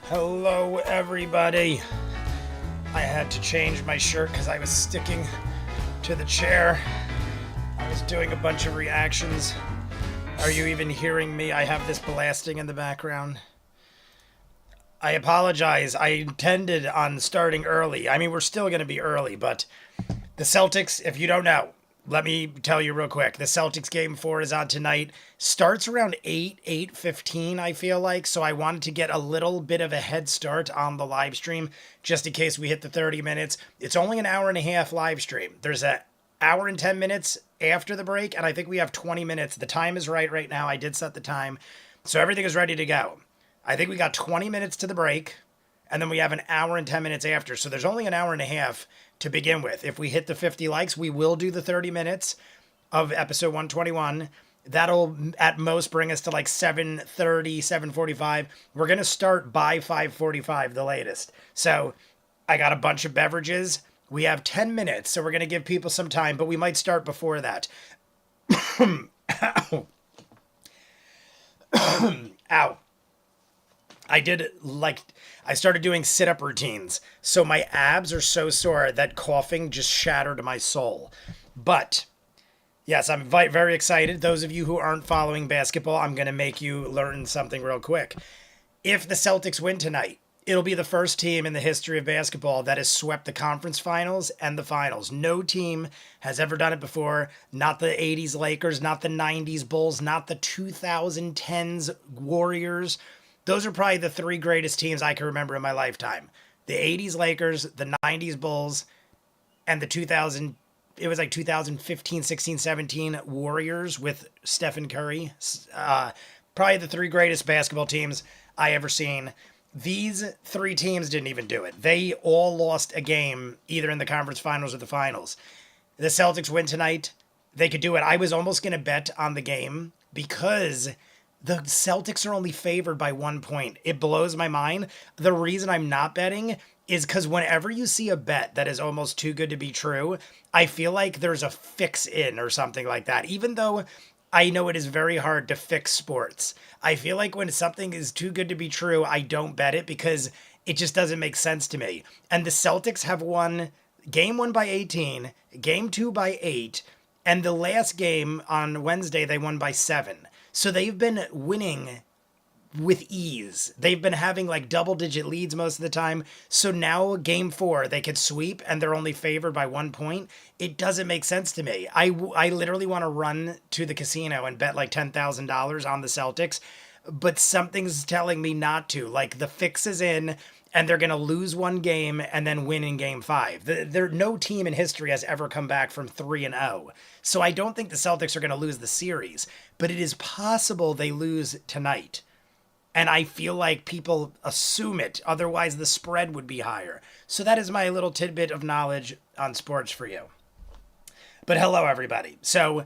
Hello, everybody. I had to change my shirt because I was sticking to the chair. I was doing a bunch of reactions. Are you even hearing me? I have this blasting in the background. I apologize. I intended on starting early. I mean, we're still going to be early, but the Celtics, if you don't know, let me tell you real quick. The Celtics game 4 is on tonight. Starts around 8:15, I feel like. So I wanted to get a little bit of a head start on the live stream just in case we hit the 30 minutes. It's only an hour and a half live stream. There's an hour and 10 minutes after the break, and I think we have 20 minutes. The time is right now. I did set the time. So everything is ready to go. I think we got 20 minutes to the break, and then we have an hour and 10 minutes after. So there's only an hour and a half to begin with. If we hit the 50 likes, we will do the 30 minutes of episode 121. That'll at most bring us to like 7:30, 7:45. We're going to start by 5:45, the latest. So I got a bunch of beverages. We have 10 minutes, so we're going to give people some time, but we might start before that. Ow. Ow. I started doing sit-up routines, so my abs are so sore that coughing just shattered my soul. But, yes, I'm very excited. Those of you who aren't following basketball, I'm going to make you learn something real quick. If the Celtics win tonight, it'll be the first team in the history of basketball that has swept the conference finals and the finals. No team has ever done it before. Not the 80s Lakers, not the 90s Bulls, not the 2010s Warriors. Those are probably the three greatest teams I can remember in my lifetime. The 80s Lakers, the 90s Bulls, and the 2015, 16, 17 Warriors with Stephen Curry. Probably the three greatest basketball teams I ever seen. These three teams didn't even do it. They all lost a game either in the conference finals or the finals. The Celtics win tonight. They could do it. I was almost going to bet on the game because the Celtics are only favored by 1 point. It blows my mind. The reason I'm not betting is because whenever you see a bet that is almost too good to be true, I feel like there's a fix in or something like that. Even though I know it is very hard to fix sports, I feel like when something is too good to be true, I don't bet it because it just doesn't make sense to me. And the Celtics have won game 1 by 18, game 2 by 8, and the last game on Wednesday, they won by 7. So they've been winning with ease. They've been having like double-digit leads most of the time. So now game 4, they could sweep and they're only favored by 1 point. It doesn't make sense to me. I literally want to run to the casino and bet like $10,000 on the Celtics, but something's telling me not to. Like the fix is in and they're going to lose one game and then win in game 5. No team in history has ever come back from 3-0. So I don't think the Celtics are going to lose the series, but it is possible they lose tonight. And I feel like people assume it. Otherwise, the spread would be higher. So that is my little tidbit of knowledge on sports for you. But hello, everybody. So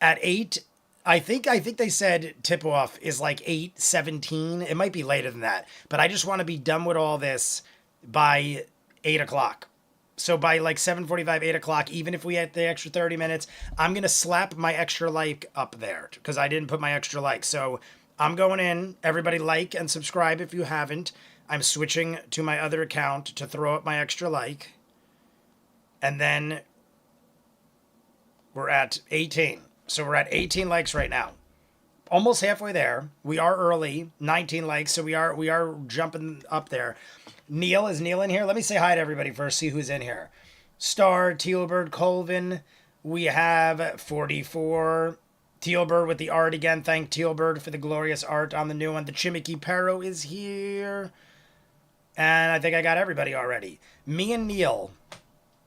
at 8, I think they said tip-off is like 8:17. It might be later than that. But I just want to be done with all this by 8 o'clock. So by like 7:45, 8 o'clock, even if we had the extra 30 minutes, I'm going to slap my extra like up there because I didn't put my extra like. So I'm going in. Everybody like and subscribe if you haven't. I'm switching to my other account to throw up my extra like. And then we're at 18. So we're at 18 likes right now. Almost halfway there. We are early. 19 likes, so we are jumping up there. Neil, is Neil in here? Let me say hi to everybody first, see who's in here. Star, Tealbird, Colvin. We have 44. Tealbird with the art again. Thank Tealbird for the glorious art on the new one. The Chimiki Perro is here. And I think I got everybody already. Me and Neil.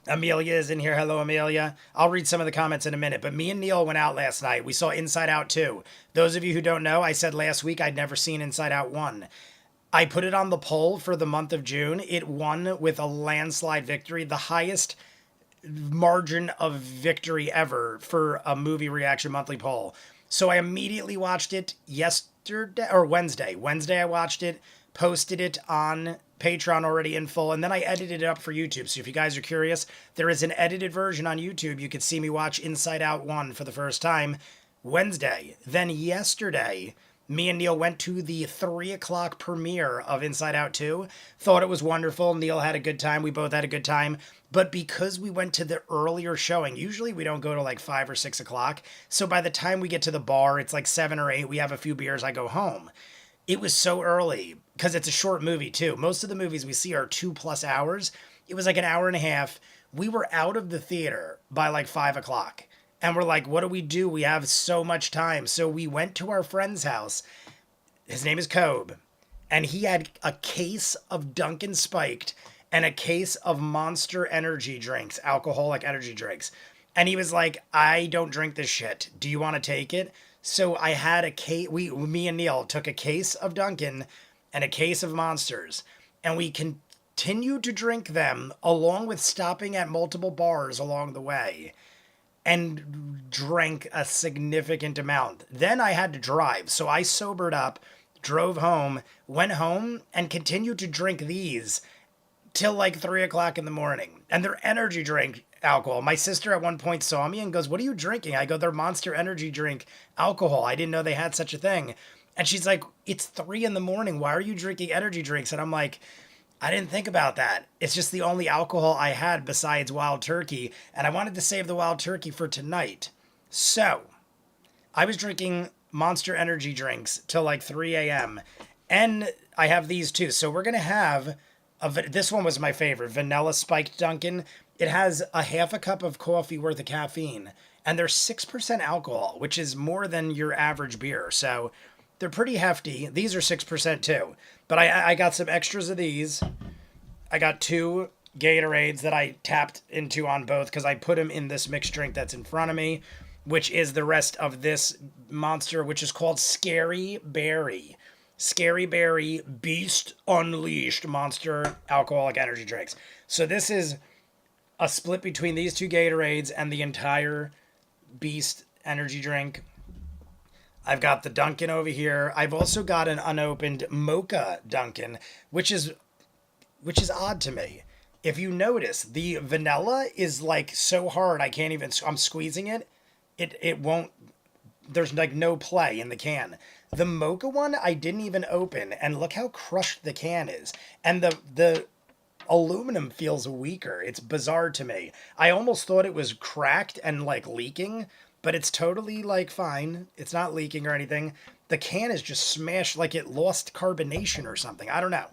Amelia is in here. Hello, Amelia. I'll read some of the comments in a minute. But me and Neil went out last night. We saw Inside Out 2. Those of you who don't know, I said last week I'd never seen Inside Out 1. I put it on the poll for the month of June. It won with a landslide victory. The highest margin of victory ever for a movie reaction monthly poll. So I immediately watched it yesterday or Wednesday. Wednesday I watched it, posted it on Patreon already in full, and then I edited it up for YouTube. So if you guys are curious, there is an edited version on YouTube. You could see me watch Inside Out 1 for the first time Wednesday. Then yesterday, Me and Neil went to the 3 o'clock premiere of Inside Out 2. Thought it was wonderful. Neil had a good time. We both had a good time. But because we went to the earlier showing, usually we don't go to like 5 or 6 o'clock. So by the time we get to the bar, it's like 7 or 8. We have a few beers. I go home. It was so early because it's a short movie too. Most of the movies we see are 2+ hours. It was like an hour and a half. We were out of the theater by like 5 o'clock. And we're like, what do? We have so much time. So we went to our friend's house. His name is Kobe. And he had a case of Dunkin' Spiked and a case of Monster energy drinks, alcoholic energy drinks. And he was like, I don't drink this shit. Do you want to take it? So I had a case. Me and Neil took a case of Dunkin' and a case of Monsters. And we continued to drink them along with stopping at multiple bars along the way. And drank a significant amount. Then I had to drive. So I sobered up, drove home, went home, and continued to drink these till like 3 o'clock in the morning. And they're energy drink alcohol. My sister at one point saw me and goes, what are you drinking? I go, they're Monster energy drink alcohol. I didn't know they had such a thing. And she's like, it's 3 in the morning. Why are you drinking energy drinks? And I'm like, I didn't think about that. It's just the only alcohol I had besides Wild Turkey, and I wanted to save the Wild Turkey for tonight. So, I was drinking Monster energy drinks till like 3 a.m., and I have these too. So we're going to have, this one was my favorite, vanilla spiked Dunkin'. It has a half a cup of coffee worth of caffeine, and they're 6% alcohol, which is more than your average beer. So, they're pretty hefty. These are 6% too. But I got some extras of these. I got 2 Gatorades that I tapped into on both because I put them in this mixed drink that's in front of me, which is the rest of this Monster, which is called Scary Berry. Scary Berry Beast Unleashed Monster Alcoholic Energy Drinks. So this is a split between these 2 Gatorades and the entire Beast energy drink. I've got the Dunkin' over here. I've also got an unopened Mocha Dunkin', which is odd to me. If you notice, the vanilla is like so hard I can't even, I'm squeezing it. It won't, there's like no play in the can. The Mocha one I didn't even open, and look how crushed the can is. And the aluminum feels weaker. It's bizarre to me. I almost thought it was cracked and like leaking, but it's totally like fine. It's not leaking or anything. The can is just smashed like it lost carbonation or something. I don't know.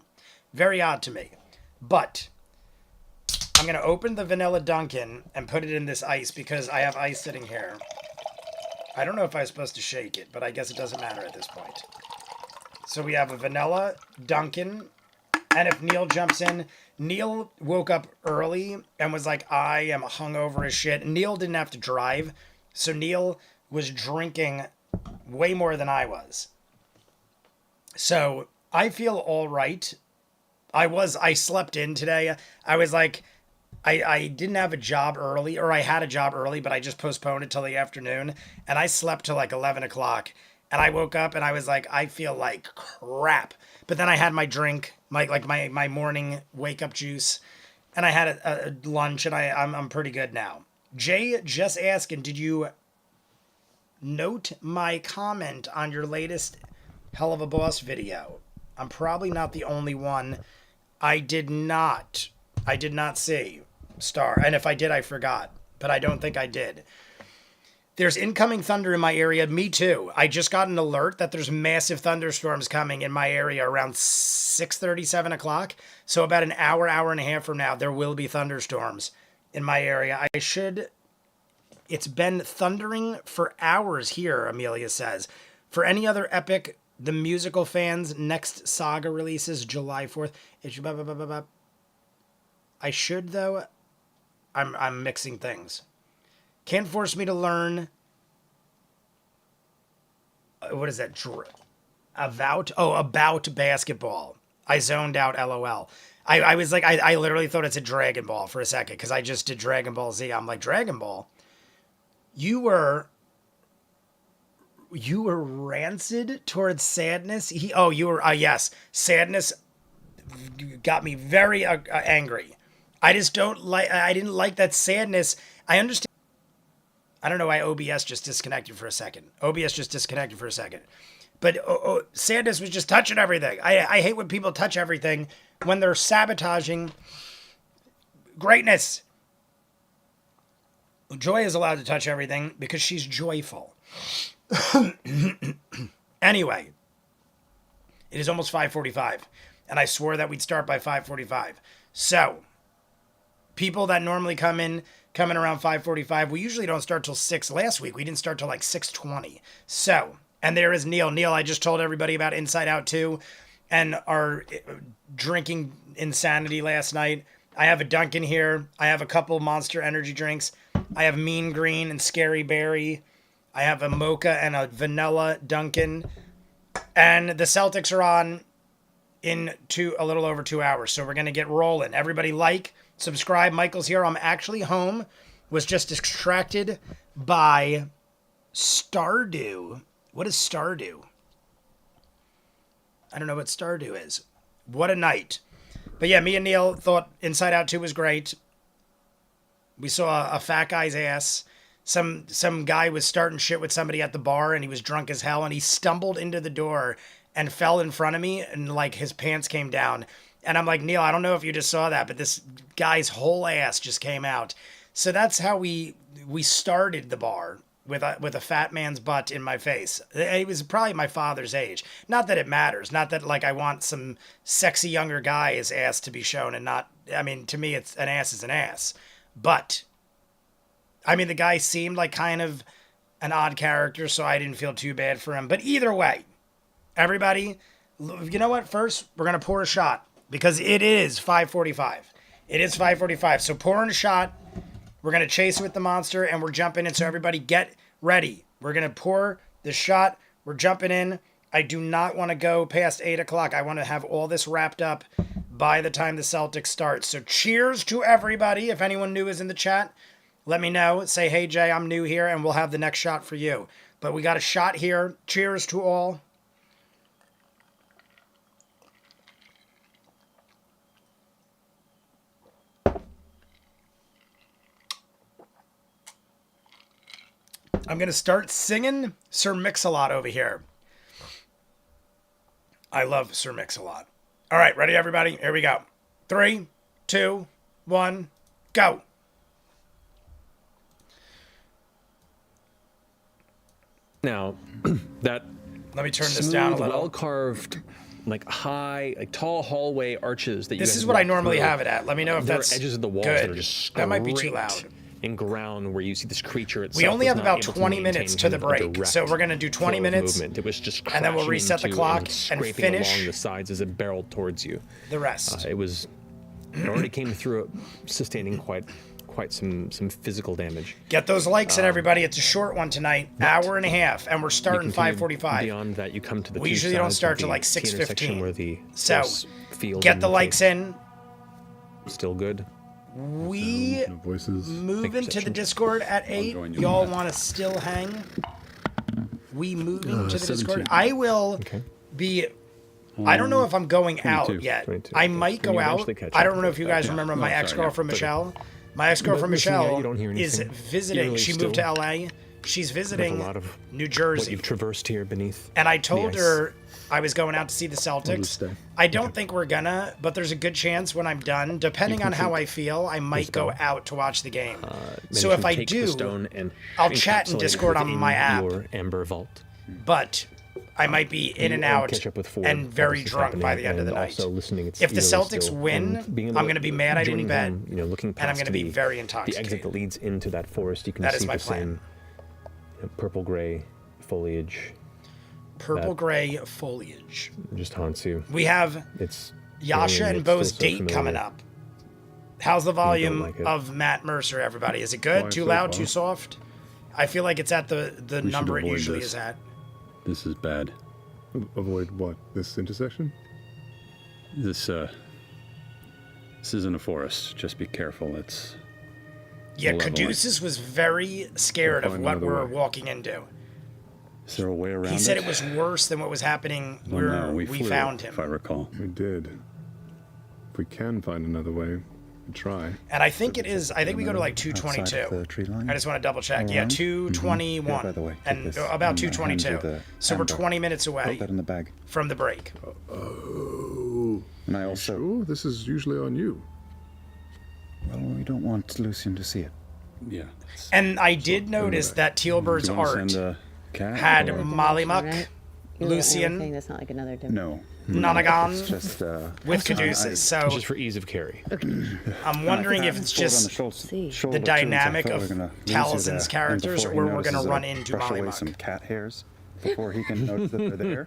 Very odd to me. But I'm going to open the vanilla Dunkin' and put it in this ice because I have ice sitting here. I don't know if I'm supposed to shake it, but I guess it doesn't matter at this point. So we have a vanilla Dunkin'. And if Neil jumps in, Neil woke up early and was like, I am hungover as shit. Neil didn't have to drive. So Neil was drinking way more than I was. So I feel all right. I slept in today. I was like, I didn't have a job early, or I had a job early, but I just postponed it till the afternoon. And I slept till like 11 o'clock. And I woke up and I was like, I feel like crap. But then I had my drink, my morning wake up juice. And I had a lunch, and I'm pretty good now. Jay just asking, did you note my comment on your latest Hell of a Boss video? I'm probably not the only one. I did not see Star. And if I did, I forgot. But I don't think I did. There's incoming thunder in my area. Me too. I just got an alert that there's massive thunderstorms coming in my area around 6:30, 7 o'clock. So about an hour and a half from now, there will be thunderstorms in my area. It's been thundering for hours here, Amelia says. For any other epic, the musical fans, next saga releases July 4th. I should, though. I'm mixing things. Can't force me to learn. What is that? About basketball. I zoned out, LOL. I was like, I literally thought it said Dragon Ball for a second because I just did Dragon Ball Z. I'm like, Dragon Ball? You were rancid towards sadness? Yes. Sadness got me very angry. I didn't like that sadness. I understand. I don't know why OBS just disconnected for a second. But Sandus was just touching everything. I hate when people touch everything when they're sabotaging greatness. Joy is allowed to touch everything because she's joyful. Anyway, it is almost 5:45, and I swore that we'd start by 5:45. So, people that normally come in around 5:45, we usually don't start till 6. Last week, we didn't start till like 6:20. So, and there is Neil. Neil, I just told everybody about Inside Out 2 and our drinking insanity last night. I have a Dunkin' here. I have a couple Monster Energy drinks. I have Mean Green and Scary Berry. I have a mocha and a vanilla Dunkin'. And the Celtics are on in a little over 2 hours. So we're going to get rolling. Everybody like, subscribe. Michael's here. I'm actually home. Was just distracted by Stardew. What is Stardew? I don't know what Stardew is. What a night. But yeah, me and Neil thought Inside Out 2 was great. We saw a fat guy's ass. Some guy was starting shit with somebody at the bar, and he was drunk as hell, and he stumbled into the door and fell in front of me, and like his pants came down. And I'm like, Neil, I don't know if you just saw that, but this guy's whole ass just came out. So that's how we started the bar, with a fat man's butt in my face. He was probably my father's age. Not that it matters. Not that like I want some sexy younger guy's ass to be shown, and not. I mean, to me, it's an ass is an ass. But I mean, the guy seemed like kind of an odd character, so I didn't feel too bad for him. But either way, everybody, you know what? First, we're gonna pour a shot because it is 5:45. It is 5:45. So pouring a shot. We're going to chase with the monster, and we're jumping in. So everybody get ready. We're going to pour the shot. We're jumping in. I do not want to go past 8 o'clock. I want to have all this wrapped up by the time the Celtics start. So cheers to everybody. If anyone new is in the chat, let me know. Say, hey, Jay, I'm new here, and we'll have the next shot for you. But we got a shot here. Cheers to all. I'm going to start singing Sir Mix-a-Lot over here. I love Sir Mix-a-Lot. All right, ready, everybody? Here we go. 3, 2, 1, go. Now, that let me turn this smooth, down a little. well-carved, like high, like tall hallway arches that this is what I normally have it at. Let me know if there that's are edges of the walls good. that are just that might be too loud. In ground where you see this creature itself. We only have about able 20 minutes to the break, so we're going to do 20 minutes, movement. It was just and then we'll reset the clock and finish along the sides as it barreled towards you. The rest. It already came through it, sustaining quite some physical damage. Get those likes in, everybody. It's a short one tonight, hour and a half, and we're starting 5:45. Beyond that, you come to the we usually don't start till like 6:15. So field get the likes in. Still good. We move into the Discord at 8. Y'all want to still hang? We move into the Discord. I will be... I don't know if I'm going out yet. 22. I might go out. I don't know if you guys remember my ex-girlfriend Michelle. My ex-girlfriend Michelle is visiting. She moved to LA. She's visiting New Jersey. What you've traversed here beneath. And I told her I was going out to see the Celtics. I don't think we're gonna, but there's a good chance when I'm done, depending on how I feel, I might go out to watch the game. So if I do, I'll chat in Discord on my app. Your Amber Vault. But I might be in and out and very drunk by the end of the night. If the Celtics win, I'm going to be mad I didn't bet, and I'm going to be very intoxicated. The exit that leads into that forest, you can see the same purple-gray foliage. Purple-gray foliage. Just haunts you. We have Yasha and Bo's date coming up. How's the volume of Matt Mercer, everybody? Is it good? Too loud? Too soft? I feel like it's at the number it usually is at. This is bad. Avoid what? This intersection? This isn't a forest. Just be careful. It's... Yeah, Caduceus was very scared of what we're walking into. Is there a way around it? He said it was worse than what was happening where we found him. If I recall. We did. If we can find another way. Try. And I think it is. I think we go to like Outside of 222. the tree line? I just want to double check. All Yeah, right. 221. Here, by the way, take And this. about I'm gonna hand you 222. the So we're amber. 20 minutes away Put that in the bag. from the break. Oh. And I also. Oh, this is usually on you. Well, we don't want Lucian to see it. Yeah. And I did notice that Tealbird's Do you want to art send a cat? had or- Mollymuck, Right? You're saying Lucian, that's not like another dimension. No. Nonagon It's just. with Caduceus. So Just for ease of carry. I'm wondering if it's just See. the dynamic of Talzin's characters, or we're going to run into brush away some Mollymuck. cat hairs before he can notice that they're there.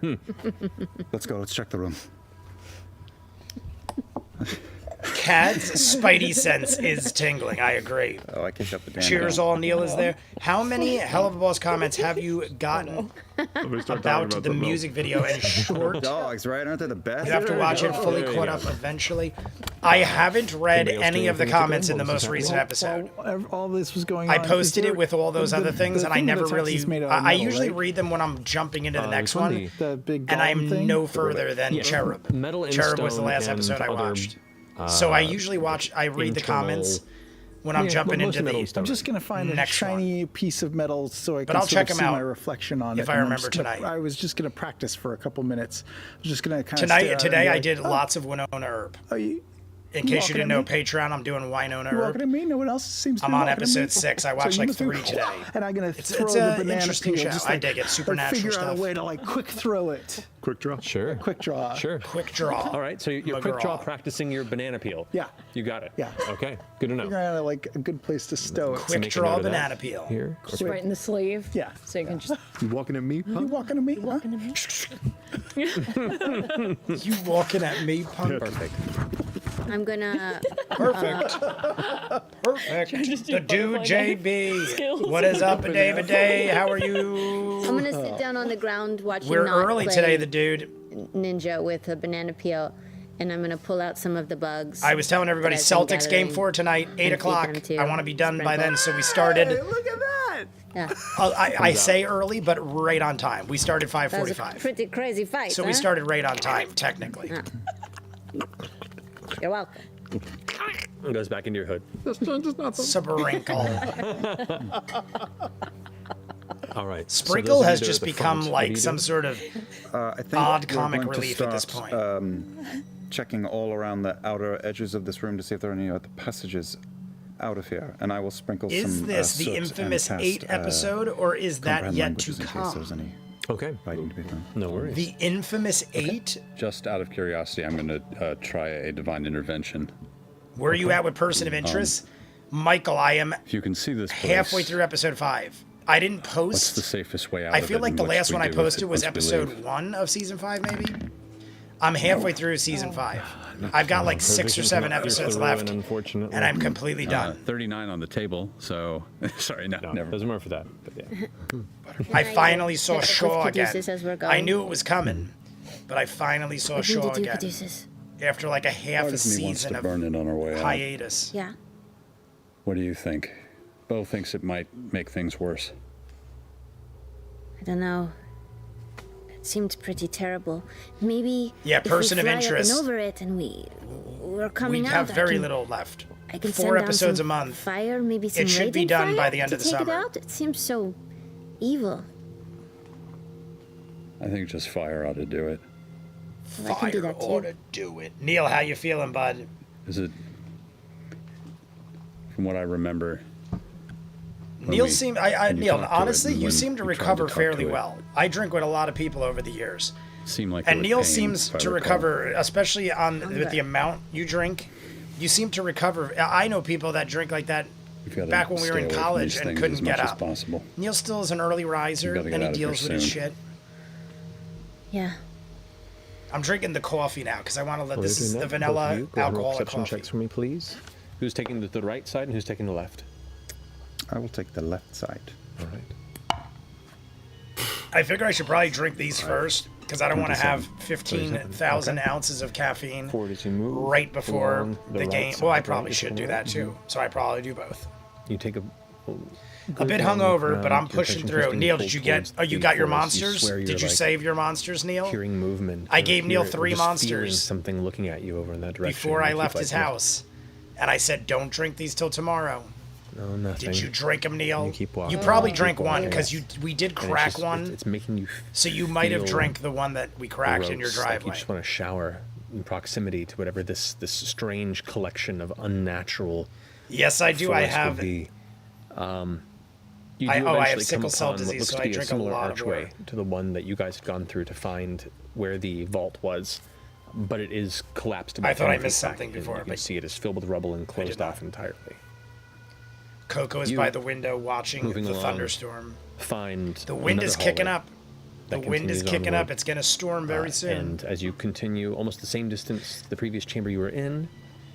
Let's go. Let's check the room. Cat's spidey sense is tingling. I agree. Oh, I kicked up the damn Cheers dog. all, Neil is there. How many Hell of a Boss comments have you gotten Somebody start about talking the something music video and short? Dogs, right? Aren't they the best? You have to watch it fully There you caught go. up eventually. I haven't read Anybody else any doing of the anything comments today? in the What was most happening? recent episode. While all this was going I on, posted is there- it with all those the- other things, the and I thing never that's really. actually made out of I metal, usually right? read them when I'm jumping into the next it's on one, the- The big and I'm golem thing? no further than Yeah. Cherub. Metal and Cherub was the stone last and episode I other, watched. So I usually watch. I read the internal- comments when I'm Yeah, jumping mostly into metal the. and stone. I'm just gonna find a Next shiny piece of metal so I can I'll sort check of 'em see out my reflection on it. if I and I'm remember just gonna- tonight. I was just gonna practice for a couple minutes. I was just gonna kind of Today I did lots of Winona Herb. Oh, you In case you walking didn't at know, me? Patreon, I'm doing Winona walking Herb. at me? No one else seems to I'm be on walking at me? episode 6. I watched you like must be- 3 today. And I'm gonna It's throw a the banana interesting peel. show. Just I like, dig it. Supernatural figure out stuff. a way to like quick throw it. Quick draw. Sure. Quick draw. Sure. Quick draw. All right, so you're quick draw McGraw. practicing your banana peel. Yeah. You got it. Yeah. Okay, good to know. Figure out like a good place to stow it. Quick Make a draw note of that. banana peel. Here. Just right in the sleeve. Yeah. So you can just You walking at me? You Huh? walking to me? Huh? You walking at me, punk? Perfect. I'm gonna Perfect. Perfect. The dude JB. skills. What is up, David Day? How are you? I'm gonna sit down on the ground watching We're Not early play today, the dude. ninja with a banana peel, and I'm gonna pull out some of the bugs. I was telling everybody that I've been Celtics game gathering 4 tonight, 8 and feed o'clock. them to I want to be done by Sprinkle. then, so we started. Look at that! Yeah, I say early, but right on time. We started that was a 5:45, pretty crazy fight. so huh? we started right on time, technically. You're welcome. It goes back into your hood. Sprinkle. All right. so Sprinkle those of you has that are just at the become front, what do like you some do? sort of I think odd we're comic going to relief at this start, point. Checking all around the outer edges of this room to see if there are any other passages out of here, and I will sprinkle Is some. this the soot infamous and 8 cast, episode, or is that comprehend yet languages to in case there's come? any Okay. writing to be done. No worries. The infamous 8? Just out of curiosity, I'm going to try a divine intervention. Where are you at with person of interest? Michael, I am If you can see this place, halfway through episode 5. I didn't what's the post. safest way out I of feel it like and the what last should one we I do with posted it was once we leave? episode 1 of season 5, maybe? I'm halfway through season 5. I've got like 6 or 7 episodes left, Unfortunately. and I'm completely done. 39 on the table, so sorry, no, No, never. there's more for that. But yeah. I finally saw With Shaw again. Caduceus as we're I going. knew it was coming, but I finally saw What do you Shaw do, again Caduceus? after like a half a Part of me wants season to of burn it on our way out. hiatus. Yeah. What do you think? Bo thinks it might make things worse. I don't know. It seemed pretty terrible. Maybe Yeah, if person we of fly up interest. and over it, and we're coming We out. have very I can, little left. I can 4 send down episodes some a month. Fire, maybe some should be radiant done by fire the end to of the take summer. It out. It seems so evil. I think just fire ought to do it. Well, I can do Fire that too. ought to do it. Neil, how you feeling, bud? Is it? From what I remember, Neil we- seemed. when you Neil, talked to honestly, it, you when seem to we tried to recover talk fairly to it. well. I drink with a lot of people over the years, seemed like. and it was Neil pain, seems if I to recall. recover, especially on with the amount you drink. You seem to recover. I know people that drink like that We've gotta back when we were stay in away from college these and things couldn't as get much as up. possible. Neil still is an early riser, gotta get and he out of here deals with his soon. shit. Yeah. I'm drinking the coffee now because I want to let While this you're is doing the that, both of vanilla you, go ahead and roll alcoholic perception coffee. checks for me, please. Who's taking the right side and who's taking the left? I will take the left side. All right. I figure I should probably drink these first because I don't want to have 27. 15,000 ounces of caffeine Forward as you move. right before along the right game. side, Well, I right, probably you're should taking do the that right. too. So I probably do both. You take a A bit hungover, but I'm pushing through. Neil, did you get? Oh, you got your forest. You monsters? swear you're, Did you like, save your monsters, Neil? hearing movement. I or gave Neil hear- or 3 just feeling monsters something looking at you over in that direction. Before I You keep left like, his house, And I said, don't drink these till tomorrow. No, nothing. Did you drink them, Neil? You keep walking. You probably Keep drank one walking. because we did And it's crack just- one. It's making you. So you might have feel drank the one that we cracked in your gross, like driveway. you just want to shower in proximity to whatever this strange collection of unnatural. Yes, I do. I forest would have. be. You do I have eventually sickle come cell upon what disease, looks so to I be a drink a similar lot of archway water. to the one that you guys had gone through to find where the vault was, but it is collapsed. About I thought I 10 missed feet back, something and before, You can but see it is filled with rubble and closed not. off entirely. Coco is You- by the window watching moving the along, thunderstorm. Find The wind is another kicking hallway up. The that wind is continues kicking up. onward. It's going to storm very soon. And as you continue almost the same distance the previous chamber you were in,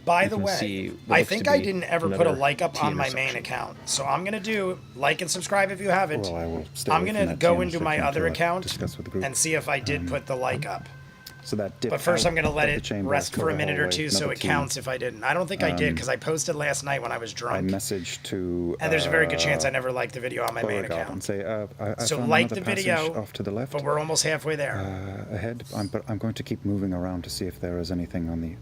By you the can way, see what I looks think to I be didn't ever put a another like up T on my main intersection. account. So I'm going to do like and subscribe if you haven't. Well, I will stay I'm away going from to that go T into my intersection other until I account discuss with the group. and see if I did put the like up. So that dip But first, out I'm going to let of the it chamber rest for a the minute or hallway, two so another it T. counts if I didn't. I don't think I did because I posted last night when I was I drunk. messaged to. And there's a very good chance I never liked the video on my main Beauregard account. and say, I So found like another the video, passage off to the left. But we're almost halfway there. Ahead, but I'm going to keep moving around to see if there is anything on the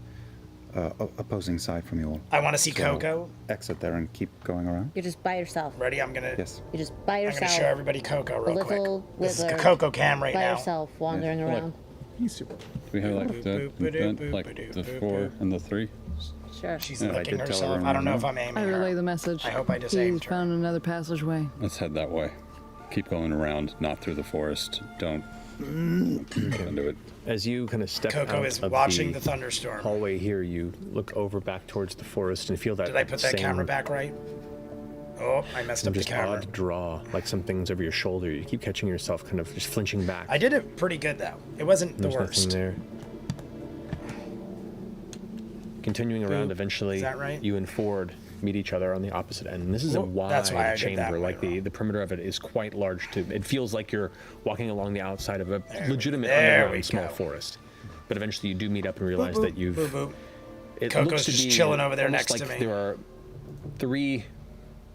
opposing side from you all. I want to see So, Coco. Exit there and keep going around. You're just by yourself. Ready? I'm going to. Yes. You're just by I'm yourself. going to show everybody Coco a real little quick. This is wizard Coco cam right by now. yourself wandering Yeah. around. He's super. Do we have like the 4 and the 3? Sure. She's Yeah, I licking did tell herself. her I don't know no. if I'm aiming I her. relay the message. I hope I just He's aimed her. found another passageway. Let's head that way. Keep going around, not through the forest. Don't get into it. as you kind of step Coco out is of watching the the thunderstorm. hallway here, you look over back towards the forest and feel that. Did I put that same camera back right? Oh, I messed up the Just camera. odd draw, like something's over your shoulder. You keep catching yourself kind of just flinching back. I did it pretty good though. It wasn't the There's worst. nothing there. Continuing around, Boop. eventually Is that right? you and Ford meet each other on the opposite end. And this is a Whoop, that's why I wide did that chamber. way Like wrong. the perimeter of it is quite large. It feels like you're walking along the outside of a legitimate there we underground small go. forest. But eventually you do meet up and realize that you've. Boop, boop. It Coco's looks to just be chilling over there almost next to like me. There are 3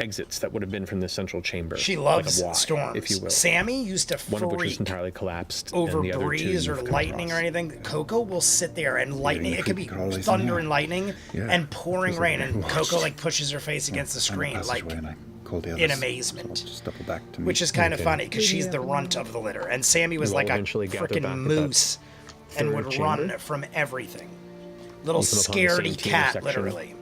exits that would have been from this central chamber. She like loves a Y, storms. if you will. Sammy used to One of which is freak entirely collapsed. over and the other 2 breeze or you've come lightning or across. anything. Coco will sit there and lightning. It could be creepy crawlies in thunder here. and lightning Yeah. and pouring Feels like rain, I'm and being Coco watched. like pushes her face against the I'm in screen, like passageway and I called the in others, amazement. So I'll just double back to me. which is kind of Okay. funny because she's the runt of the litter, and Sammy was You like all a eventually gather back freaking at moose and third would chamber? run from everything. Little You come upon the scaredy 17th cat, section. literally.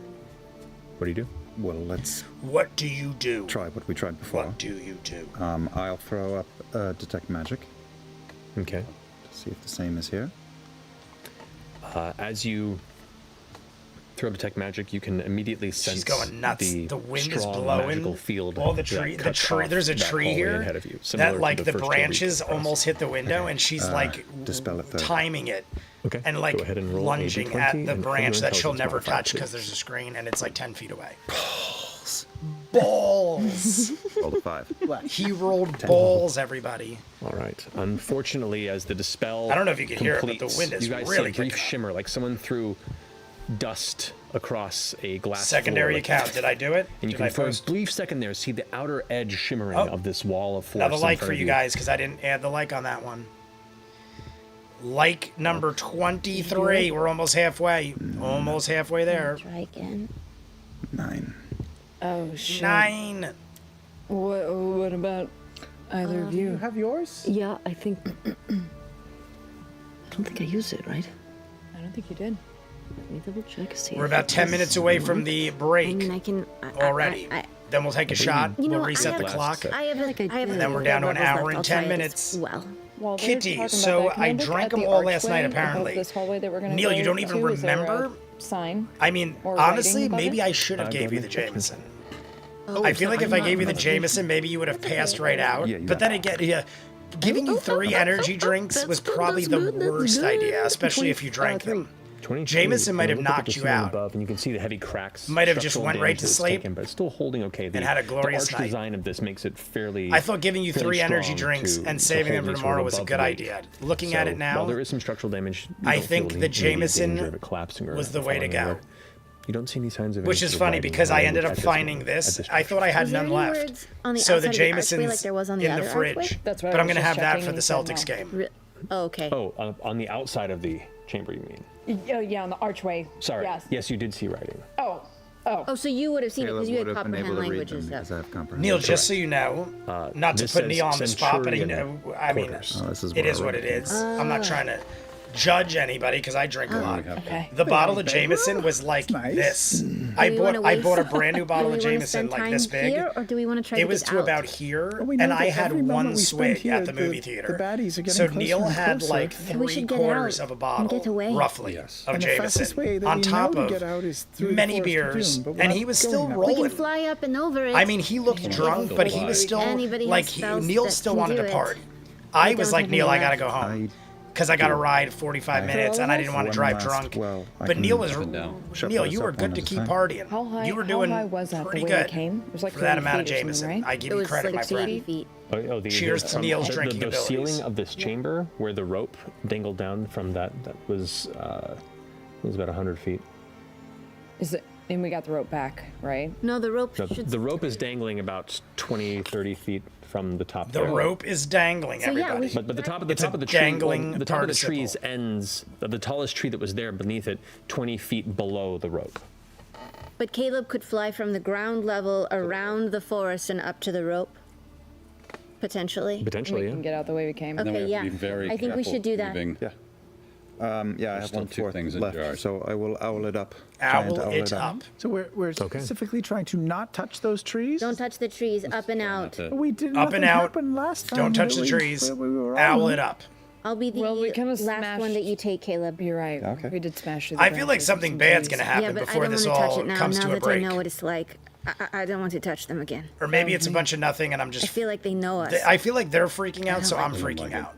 What do you do? Well, let's What do you do? try what we tried before. What do you do? I'll throw up detect magic Okay. to see if the same is here. As you throw detect magic, you can immediately sense She's going nuts. the wind is strong blowing. magical field. All the that tree, cuts off There's a that tree hallway here ahead of you, similar that, to like, the the first chamber you branches came across. almost hit the window, and she's like dispel it, though. timing it. Okay, And go like ahead and roll a D20 lunging at the and add branch your that she'll intelligence never modifier, touch please. because there's a screen and it's like 10 feet away. Balls! Roll a 5. He rolled balls, everybody. All right. Unfortunately, as the dispel I don't know if you can hear it, but the completes, wind is you guys really see a brief kicking up. shimmer, like someone threw dust across a glass Secondary floor, account. Did I do it? And you Did I can for a post? brief second there see the outer edge shimmering Oh. of this wall of force. Another in like front for of you guys because I didn't add the like on that one. Like number 23. We're almost halfway. Almost halfway there. Try again. 9. Oh shit. 9. What about either of you? Have yours? Yeah, I think. I don't think I used it, right? I don't think you did. Let me double check. See. We're if about it 10 does minutes away from work. the I break mean, I can. already. Then we'll take a shot. You know, We'll I reset have- the clock. I have I have And then we're down to an levels hour left. and I'll 10 try it minutes. as well. While they're Kitty, talking so about that, can I look drank at them the all last archway night, above apparently. This hallway that we're gonna Neil, go you don't even to? Is there remember? a sign. I mean, Or honestly, writing above maybe it? I should have go gave you ahead the and Jameson. Oh, I feel like if I gave you the not- Jameson, maybe you would have passed right out. Yeah, you but then are. again, yeah, giving you 3 energy drinks That's was good, probably that's the good, that's worst good. idea, especially if you drank 3. them. 22, Jameson might have look at knocked the you ceiling out. above, and you can see the heavy cracks. Might have just structural went right damage to it's sleep taken, but it's still holding okay. and had a glorious the arch night. design of this makes it fairly. I thought giving you fairly 3 energy strong drinks to and saving them hold for you sort tomorrow of was a above good weight. idea. Looking at So, it now, while there is some structural damage, you I don't think feel the any immediate Jameson danger of it collapsing or was the way to falling go. over. You don't see any signs of which any is sort of funny writing because or I ended up language at finding moment, this. at this I thought I had Was there none any left. words on the So the outside of the archway Jameson's like there was on the in the other fridge. archway? That's what But I I'm was going to just have that checking for and the you said Celtics no. game. Oh, okay. Oh, on the outside of the chamber, you mean? Oh yeah, on the archway. Sorry. Yes. Yes, you did see writing. Oh. Oh, so you would have seen it because Caleb you would had have been able comprehend to read language them and because I stuff. have comprehend. Neil, just so you know, not to this put Neil says on the spot, but Centurion I mean, quarters. Oh, this is it where is I what read it is. I'm not trying to judge anybody because I drink a lot. Okay. The bottle of Jameson was like nice. this. Do I we wanna bought a waste- brand new bottle of do we wanna Jameson spend like time this big. here, or do we want to try It to was get to out? about here, we know and I that had every moment one we spend swig here, at the movie the theater. baddies are getting So closer Neil and had closer. like Then we should get 3/4 out of a and bottle, get away. roughly, Yes. of And the fastest way Jameson that on we top know to of get out is through the many Forest of beers, Doom, but we're and not he was going still that way. We can rolling. fly up and over it. I mean, he looked drunk, but he was still Anybody like has spells Neil that still can wanted do to it. party. I was don't like, have Neil, any I gotta left. go home because I got to ride 45 minutes, and I didn't want to One drive last- drunk. well, I But can Neil was up and down. Neil, this you were up good one to at a keep time. partying. How high? You were doing how high was that? pretty the way good it came? It was like for that 30 amount of feet or something, Jameson. right? I give It you was credit, like my 60 friend. feet. Cheers to Neil's drinking the abilities. ceiling of this chamber, where the rope dangled down from that was about 100 feet. Is it? And we got the rope back, right? No, the rope No, should. the rope is dangling about 20, 30 feet from the top. The there. rope is dangling, So, yeah, we everybody. should- But the top of the It's a top of the tree, dangling the top of the participle. trees ends. The tallest tree that was there beneath it, 20 feet below the rope. But Caleb could fly from the ground level around the forest and up to the rope. Potentially. Potentially, We yeah. can get out the way we came. Okay, Then we have yeah. to be very I think we careful should do that. moving. Yeah. Yeah, I There's have still 1/4 two things in left, jar. so I will owl it up. Giant Owl it up. So we're specifically trying to not touch those trees? Don't touch the trees, up and out. To- We did Up and nothing out. happened last time. Don't touch that the we- trees. we were Owl on. it up. I'll be the Well, we kinda last smashed- one that you take, Caleb. You're right. Okay. We did smash through the I feel like branches of something some bad's trees. gonna Yeah, happen but I before don't this want to touch all it now. comes Now to a that I break. know what it's like, I don't want to touch them again. Or maybe it's a bunch of nothing, and I'm I just. feel like they know us. I feel like they're freaking out, so I'm it. freaking Like it. out.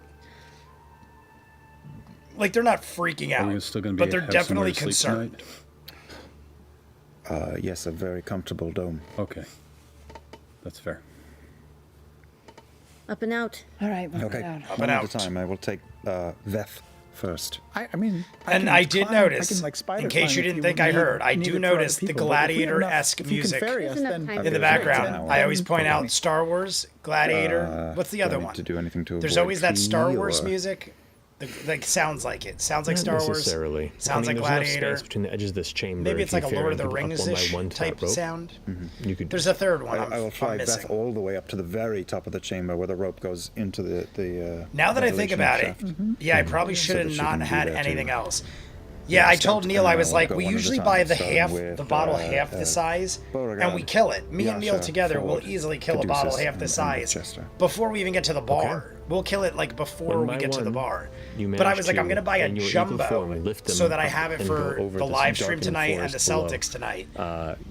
Like they're not freaking Are out, we still going to but be they're have somewhere definitely to sleep tonight? concerned. Yes, a very comfortable dome. Okay, that's fair. Up and out. All right, let's Okay, get out. Up one and at out. a time. I will take Veth first. I mean, And can I did climb- notice, I can, like, spider in case climb you if didn't think I need- heard, I need do it for other notice the people, but if we have enough- gladiator-esque if you can music ferry us, There's enough then- time in for the the background. now. I always point Okay. out Star Wars, Gladiator. What's the Do I other need one? to do anything to There's avoid always that Star tree Wars or- music. Like sounds like it. Sounds like Not Star Wars. necessarily. Sounds I mean, like there's enough Gladiator. space between the edges of this chamber. Maybe if it's you like a ferry Lord of the people up one by Rings-ish one to that type rope, sound. You could. There's a third one. I will I'm fly missing. Veth all the way up to the very top of the chamber where the rope goes into the Now that I think ventilation about it, shaft. yeah, I probably should that have she not can do had that anything too. else. Yeah, I told start Neil, I was and like, go we one at a usually time, buy the starting half, with, the bottle half the size, Beauregard, and we kill it. Me and Neil Yasha, together will Ford, easily kill a bottle Caduceus, half the and size Chester. before we even get to the bar. We'll kill it like before One we by get to the one, bar. you But I manage was like, I'm to, gonna buy a in your equal jumbo form, lift them so that I up have it and go for over the this live stream darkened tonight and the forest below. Celtics tonight.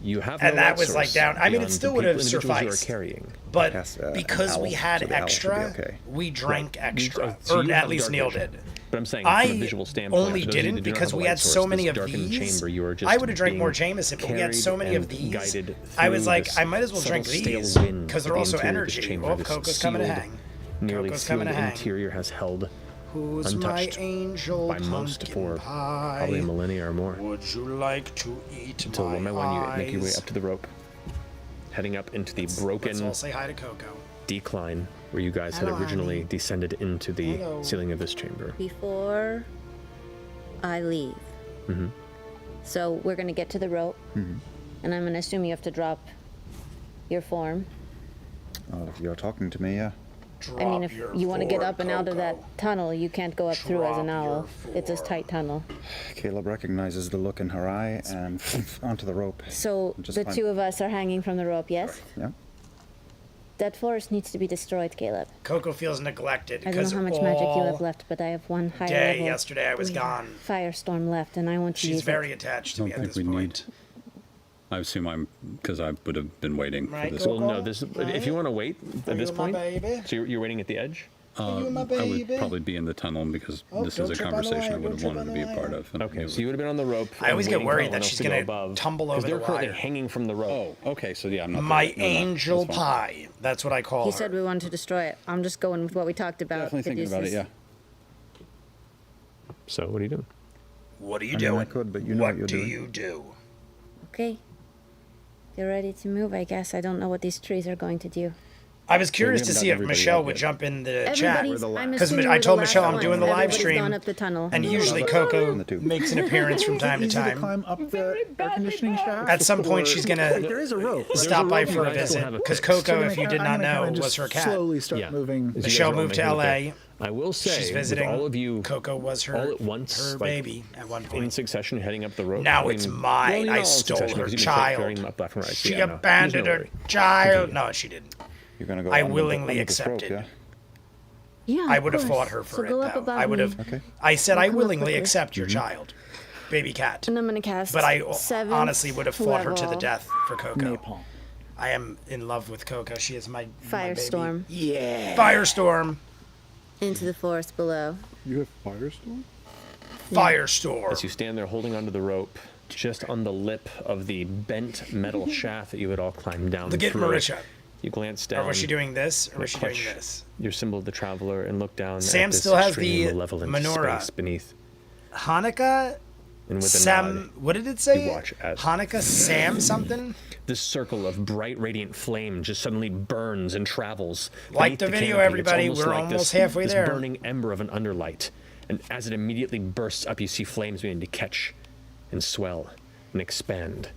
You have And no that light was like source down. I mean, it beyond still the would have individuals you are sufficed. carrying. But Yes, an because we owl, had so the owl should be extra, okay. we drank extra, So or you at have least dark Neil vision. did. But I'm saying, from a I visual standpoint, only for those of you didn't that do not because have a we light had source, so this many of darkened these. chamber, you are just I would have drank being more Jameson, but we had so carried many of and these. guided I was through like, this I might as well drink subtle, stale these wind because at they're the also interior of this energy. chamber, Oh, this Coco's coming to sealed, hang. Nearly Coco's sealed coming to hang. interior has held Who's my untouched angel by most pumpkin for pie? probably a millennia or more. Would you like to eat Until one by my one you make your way eyes? up to the rope, heading up into the Let's broken all say hi to Coco. decline where you guys had Hello, originally honey. descended into the Hello. ceiling of this chamber. Before I leave. So we're going to get to the rope, and I'm going to assume you have to drop your form. Oh, if you're talking to me, yeah. I mean, if Drop you want to your get up and out of that Coco. tunnel, you can't go up through as an Drop owl. your It's a form. tight tunnel. Caleb recognizes the look in her eye and onto the rope. So Just the climb. two of us are hanging from the rope, yes? Yeah. That forest needs to be destroyed, Caleb. Coco feels neglected I don't because know how much magic you have left, but I have one higher day level yesterday I was gone. firestorm left, and I want to She's use very it. attached to I me don't at think this we point. need. I assume I'm because I would have been waiting for Right, this. Coco? Well, no, this if you want to wait Are at this you my point, baby? so you're waiting at the edge. you my I baby? would probably be in the tunnel because Oh, this don't is a trip on the conversation I wire, would don't have trip wanted on to be the a part wire. of. and Okay, it so you would have been on the rope. I always and get waiting for worried everyone that else she's to go gonna above, tumble 'cause over the they're currently wire. hanging from the rope. Oh, okay. So yeah, I'm not. My there. No, no, angel that's fine. pie. That's what I call He her. said we wanted to destroy it. I'm just going with what we talked about. Definitely thinking about it. Caduceus. Yeah. So what are you doing? What are you I mean, doing? I could, but you know what what you're do doing. you do? Okay. You're ready to move, I guess. I don't know what these trees are going to do. I was curious to haven't see gotten if everybody Michelle yet. would jump in the chat. Everybody's, I'm Because assuming I we're the told last Michelle I'm ones. doing the live Everybody's stream, gone up the tunnel. and usually Coco the tube. makes an appearance from time to Easy to time. climb up the air conditioning shaft. At some point, she's Wait, gonna there is a rope. stop by rope. for a You guys still visit. have a Because fix. Coco, I'm if you gonna did not kinda know, just was her cat. Slowly start Yeah. moving. As you Michelle guys are all moved to making it LA. there, I will say, She's visiting. with all of you Coco was her, all at once, her like, baby at one in point. succession heading up the rope. Now I mean, it's well, mine. not all I in stole succession, her because you can start carrying child. them up left and right. So She yeah, no, abandoned there's no her worry. child. No, she didn't. You're gonna go. I on the- willingly on this rope, accepted. yeah? Yeah, I of would have course. fought her for So it, go up though. above I would have. me, Okay. I said I I'll come up willingly quicker. accept your child, baby cat. And I'm gonna cast. But I seventh honestly would have fought her to the level death for Coco. Napalm. I am in love with Coco. She is my my baby. Firestorm Yeah. Firestorm. into the forest below. You have Firestorm? Firestorm. As you stand there holding onto the rope, just on the lip of the bent metal shaft that you had all climbed down Look at through, Marisha. you glance down. Or was she doing this? Or was she doing clutch this? Your symbol of the traveler and look down Sam at this still has extreme the malevolent menorah. space beneath. Hanukkah? And with a Sam, nod, what did it say? you watch as Hanukkah Sam something? this circle of bright, radiant flame just suddenly burns and travels. Like beneath the video, canopy. It's everybody. almost We're like almost this, halfway this there. burning ember of an underlight. And as it immediately bursts up, you see flames beginning to catch and swell and expand.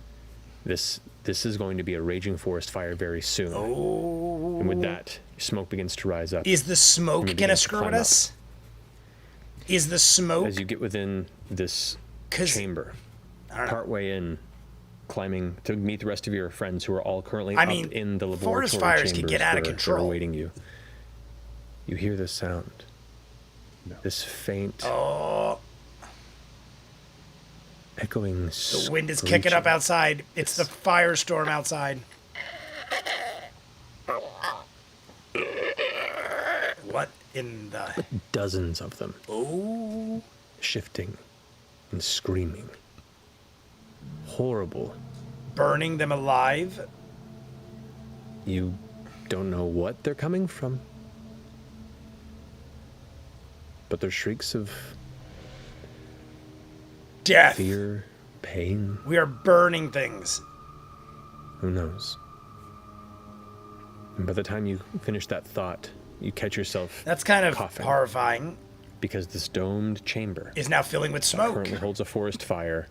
This is going to be a raging forest fire very soon. Oh. And with that, smoke begins to rise up. Is the smoke And you gonna begin to screw climb with us? Is the smoke? As you get within this 'Cause- chamber, I don't know. partway in, climbing to meet the rest of your friends who are all currently I up mean, in the laboratory forest fires can chambers get out of that are control. awaiting you. You hear this sound. This faint, Oh, echoing the wind is kicking up outside. It's the firestorm outside. What in the? dozens of them, Oh, shifting and screaming. Horrible. burning them alive. You don't know what they're coming from. But they're shrieks of Death. fear, pain, We are burning things. who knows? And by the time you finish that thought, you catch yourself That's kind of coughing, horrifying. because this domed chamber Is now filling with smoke. currently holds a forest fire,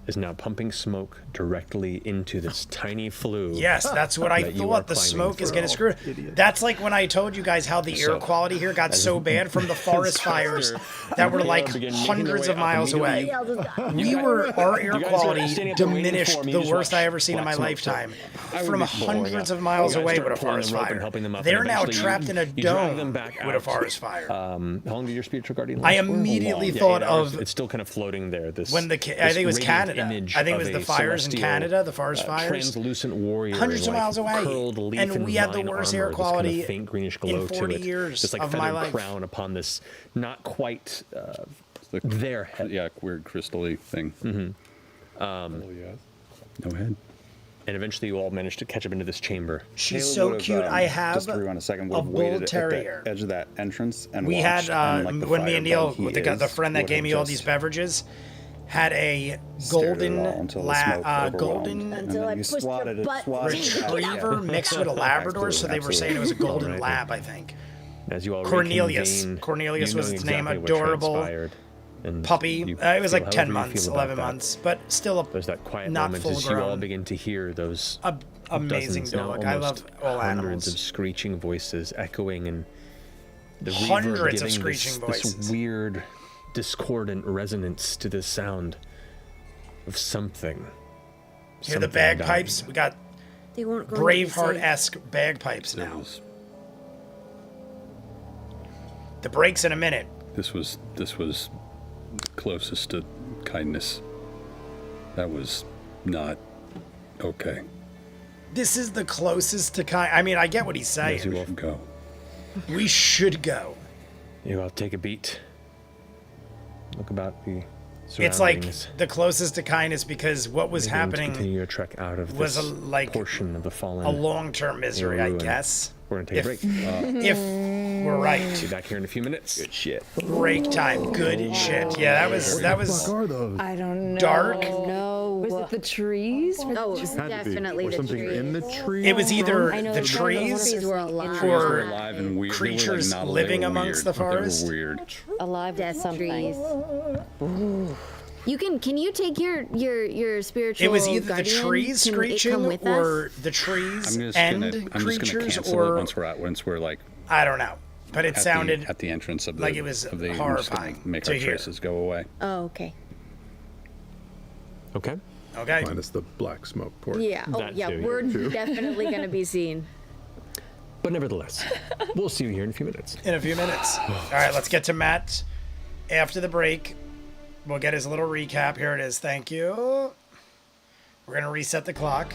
is now pumping smoke directly into this tiny flue. Yes, that's what I that you are thought. The climbing smoke is through. getting screwed. That's like when I told you guys how the air So, quality here got so bad from the forest fires that were like begin making their hundreds way of up miles away. Our air guys are quality standing up there waiting diminished for me. the Just worst watch I ever seen in my black smoke. lifetime. I would From be blowing hundreds up. of miles You guys away start with a pulling forest them rope and fire. helping them up, They're and now eventually trapped in a you drag them dome back with a out. forest fire. How long did your spiritual guardian I last for? immediately Yeah, thought 8 hours. of It's still kind of floating there. This when I this think it was radiant Canada. image I think it of was the a fires in celestial, Canada, the forest fires. translucent warrior, Hundreds of like miles away. curled leaf And we had the vine worst armor, air this kind of quality faint greenish in glow 40 to it. years This like of my feathered life. crown upon this not quite The, their head. yeah, weird crystal-y thing. Oh, yes. No head. And eventually you all manage to catch up into this chamber. She's Caleb so would've, cute. I have just to rewind a second, a would have bull waited terrier. at the edge of that entrance and We watched, had and, like, the when me fire and Neil, bug he the is, friend that would gave have me all just these beverages, had a stared at it all golden until the smoke overwhelmed, golden and Until then I you pushed your swatted it, butt. swatted it out. retriever mixed with a Labrador, so they were saying it was a golden Alright. lab, I think. As you all Cornelius. reconvene, Cornelius you was knowing its name, exactly what adorable transpired, and Puppy. you It was feel like 10 however you months, feel about 11 that. months, but still There's that quiet not moment full as you all grown. begin to hear those Amazing dozens, now dog. I almost love all hundreds of animals. screeching voices echoing and the reverb Hundreds of giving screeching this voices. weird discordant resonance to this sound of something. Hear the something bagpipes? dying. We got They weren't going to be safe. Braveheart-esque bagpipes now. was- The break's in a minute. This was closest to kindness. That was not okay. This is the closest to kind. I mean, I get what he's As you saying. all Go. We should go. You all take a beat. Look about the It's like surroundings. the closest to kindness because what was Begin to happening Continue your trek out of was this like portion of the fallen. a long-term misery, I ruin. guess. We're gonna take a If, break. if we're Be right. back here in a few minutes. Good shit. Break time. Good shit. Yeah, that was What are those? I don't know. dark. No. Was it the trees? Oh, Had to be. definitely Or the something trees. in the tree. It was either I know the the trees trees were alive. or They were alive and weird. creatures they were, like, not, living they were amongst weird. the forest. They were weird. Alive with something. You can you take your spiritual It was either the guardian? trees Can it screeching come with or us? the trees I'm just and gonna creatures, cancel or it once we're like I don't know. But it sounded at the entrance of the like it was of the, I'm just horrifying gonna make to our hear. traces go away. Oh, okay. Okay. okay. Minus the black smoke port. Yeah. Oh, That yeah. too. We're definitely gonna be seen. But nevertheless, we'll see you here in a few minutes. In a few minutes. All right, let's get to Matt after the break. We'll get his little recap. Here it is. Thank you. We're gonna reset the clock.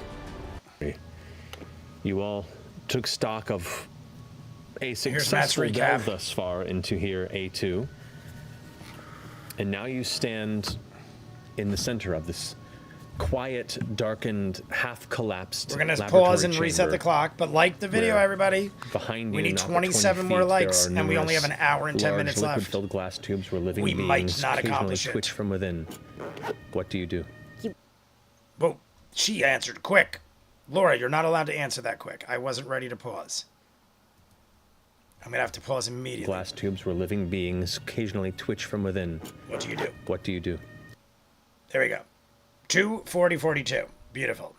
You all took stock of a Matt's successful recap. delve thus far into here, A2. And now you stand in the center of this quiet, darkened, half-collapsed We're gonna laboratory pause and reset chamber. the clock. But like the video, where everybody. Behind you, We need not but 27 20 more feet, likes, there are and we only have an numerous hour and 10 large minutes left. liquid-filled glass tubes where living We beings might not occasionally accomplish it. twitch from within. What do you do? Whoa, she answered quick. Laura, you're not allowed to answer that quick. I wasn't ready to pause. I'm gonna have to pause immediately. Glass tubes where living beings occasionally twitch from within. What do you do? What do you do? There we go. 2:40:42. Beautiful.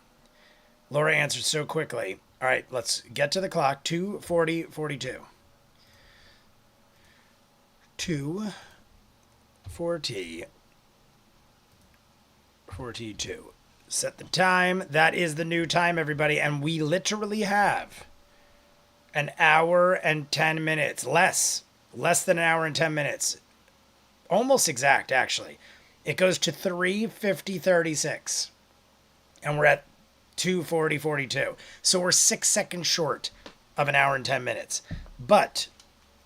Laura answered so quickly. All right, let's get to the clock. 2:40:42. 2:40:42. Set the time. That is the new time, everybody. And we literally have an hour and 10 minutes. Less than an hour and 10 minutes. Almost exact, actually. It goes to 3:50:36. And we're at 2:40:42. So we're 6 seconds short of an hour and 10 minutes. But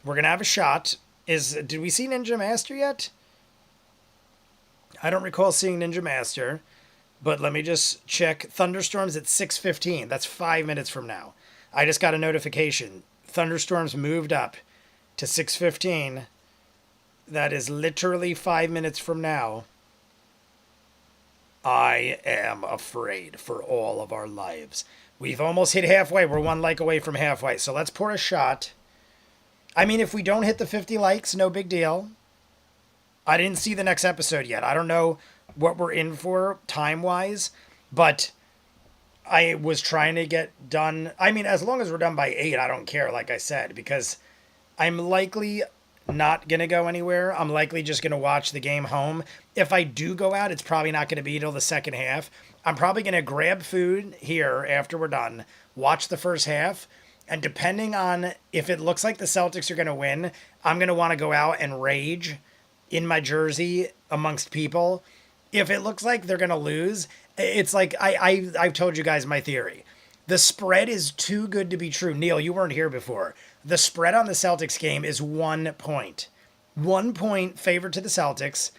we're going to have a shot. Did we see Ninja Master yet? I don't recall seeing Ninja Master. But let me just check. Thunderstorms at 6:15. That's 5 minutes from now. I just got a notification. Thunderstorms moved up to 6:15. That is literally 5 minutes from now. I am afraid for all of our lives. We've almost hit halfway. We're one like away from halfway. So let's pour a shot. I mean, if we don't hit the 50 likes, no big deal. I didn't see the next episode yet. I don't know what we're in for time-wise, but I was trying to get done. I mean, as long as we're done by 8, I don't care, like I said, because I'm likely not going to go anywhere. I'm likely just going to watch the game home. If I do go out, it's probably not going to be till the second half. I'm probably going to grab food here after we're done, watch the first half, and depending on if it looks like the Celtics are going to win, I'm going to want to go out and rage in my jersey amongst people. If it looks like they're going to lose, it's like I've told you guys my theory. The spread is too good to be true. Neil, you weren't here before. The spread on the Celtics game is 1 point. 1 point favored to the Celtics,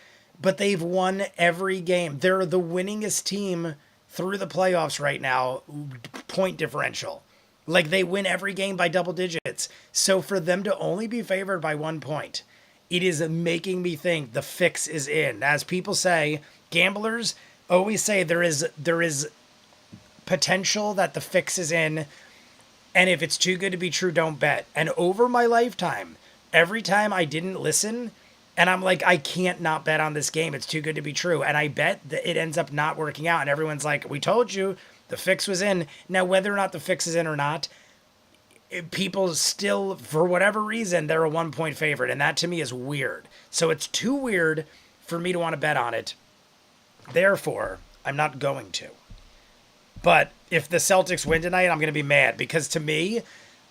but they've won every game. They're the winningest team through the playoffs right now, point differential. Like, they win every game by double digits. So for them to only be favored by 1 point, it is making me think the fix is in. As people say, gamblers always say there is potential that the fix is in, and if it's too good to be true, don't bet. And over my lifetime, every time I didn't listen, and I'm like, I can't not bet on this game, it's too good to be true, and I bet that it ends up not working out, and everyone's like, we told you the fix was in. Now, whether or not the fix is in or not, people still, for whatever reason, they're a 1 point favorite, and that to me is weird. So it's too weird for me to want to bet on it. Therefore, I'm not going to. But if the Celtics win tonight, I'm going to be mad, because to me,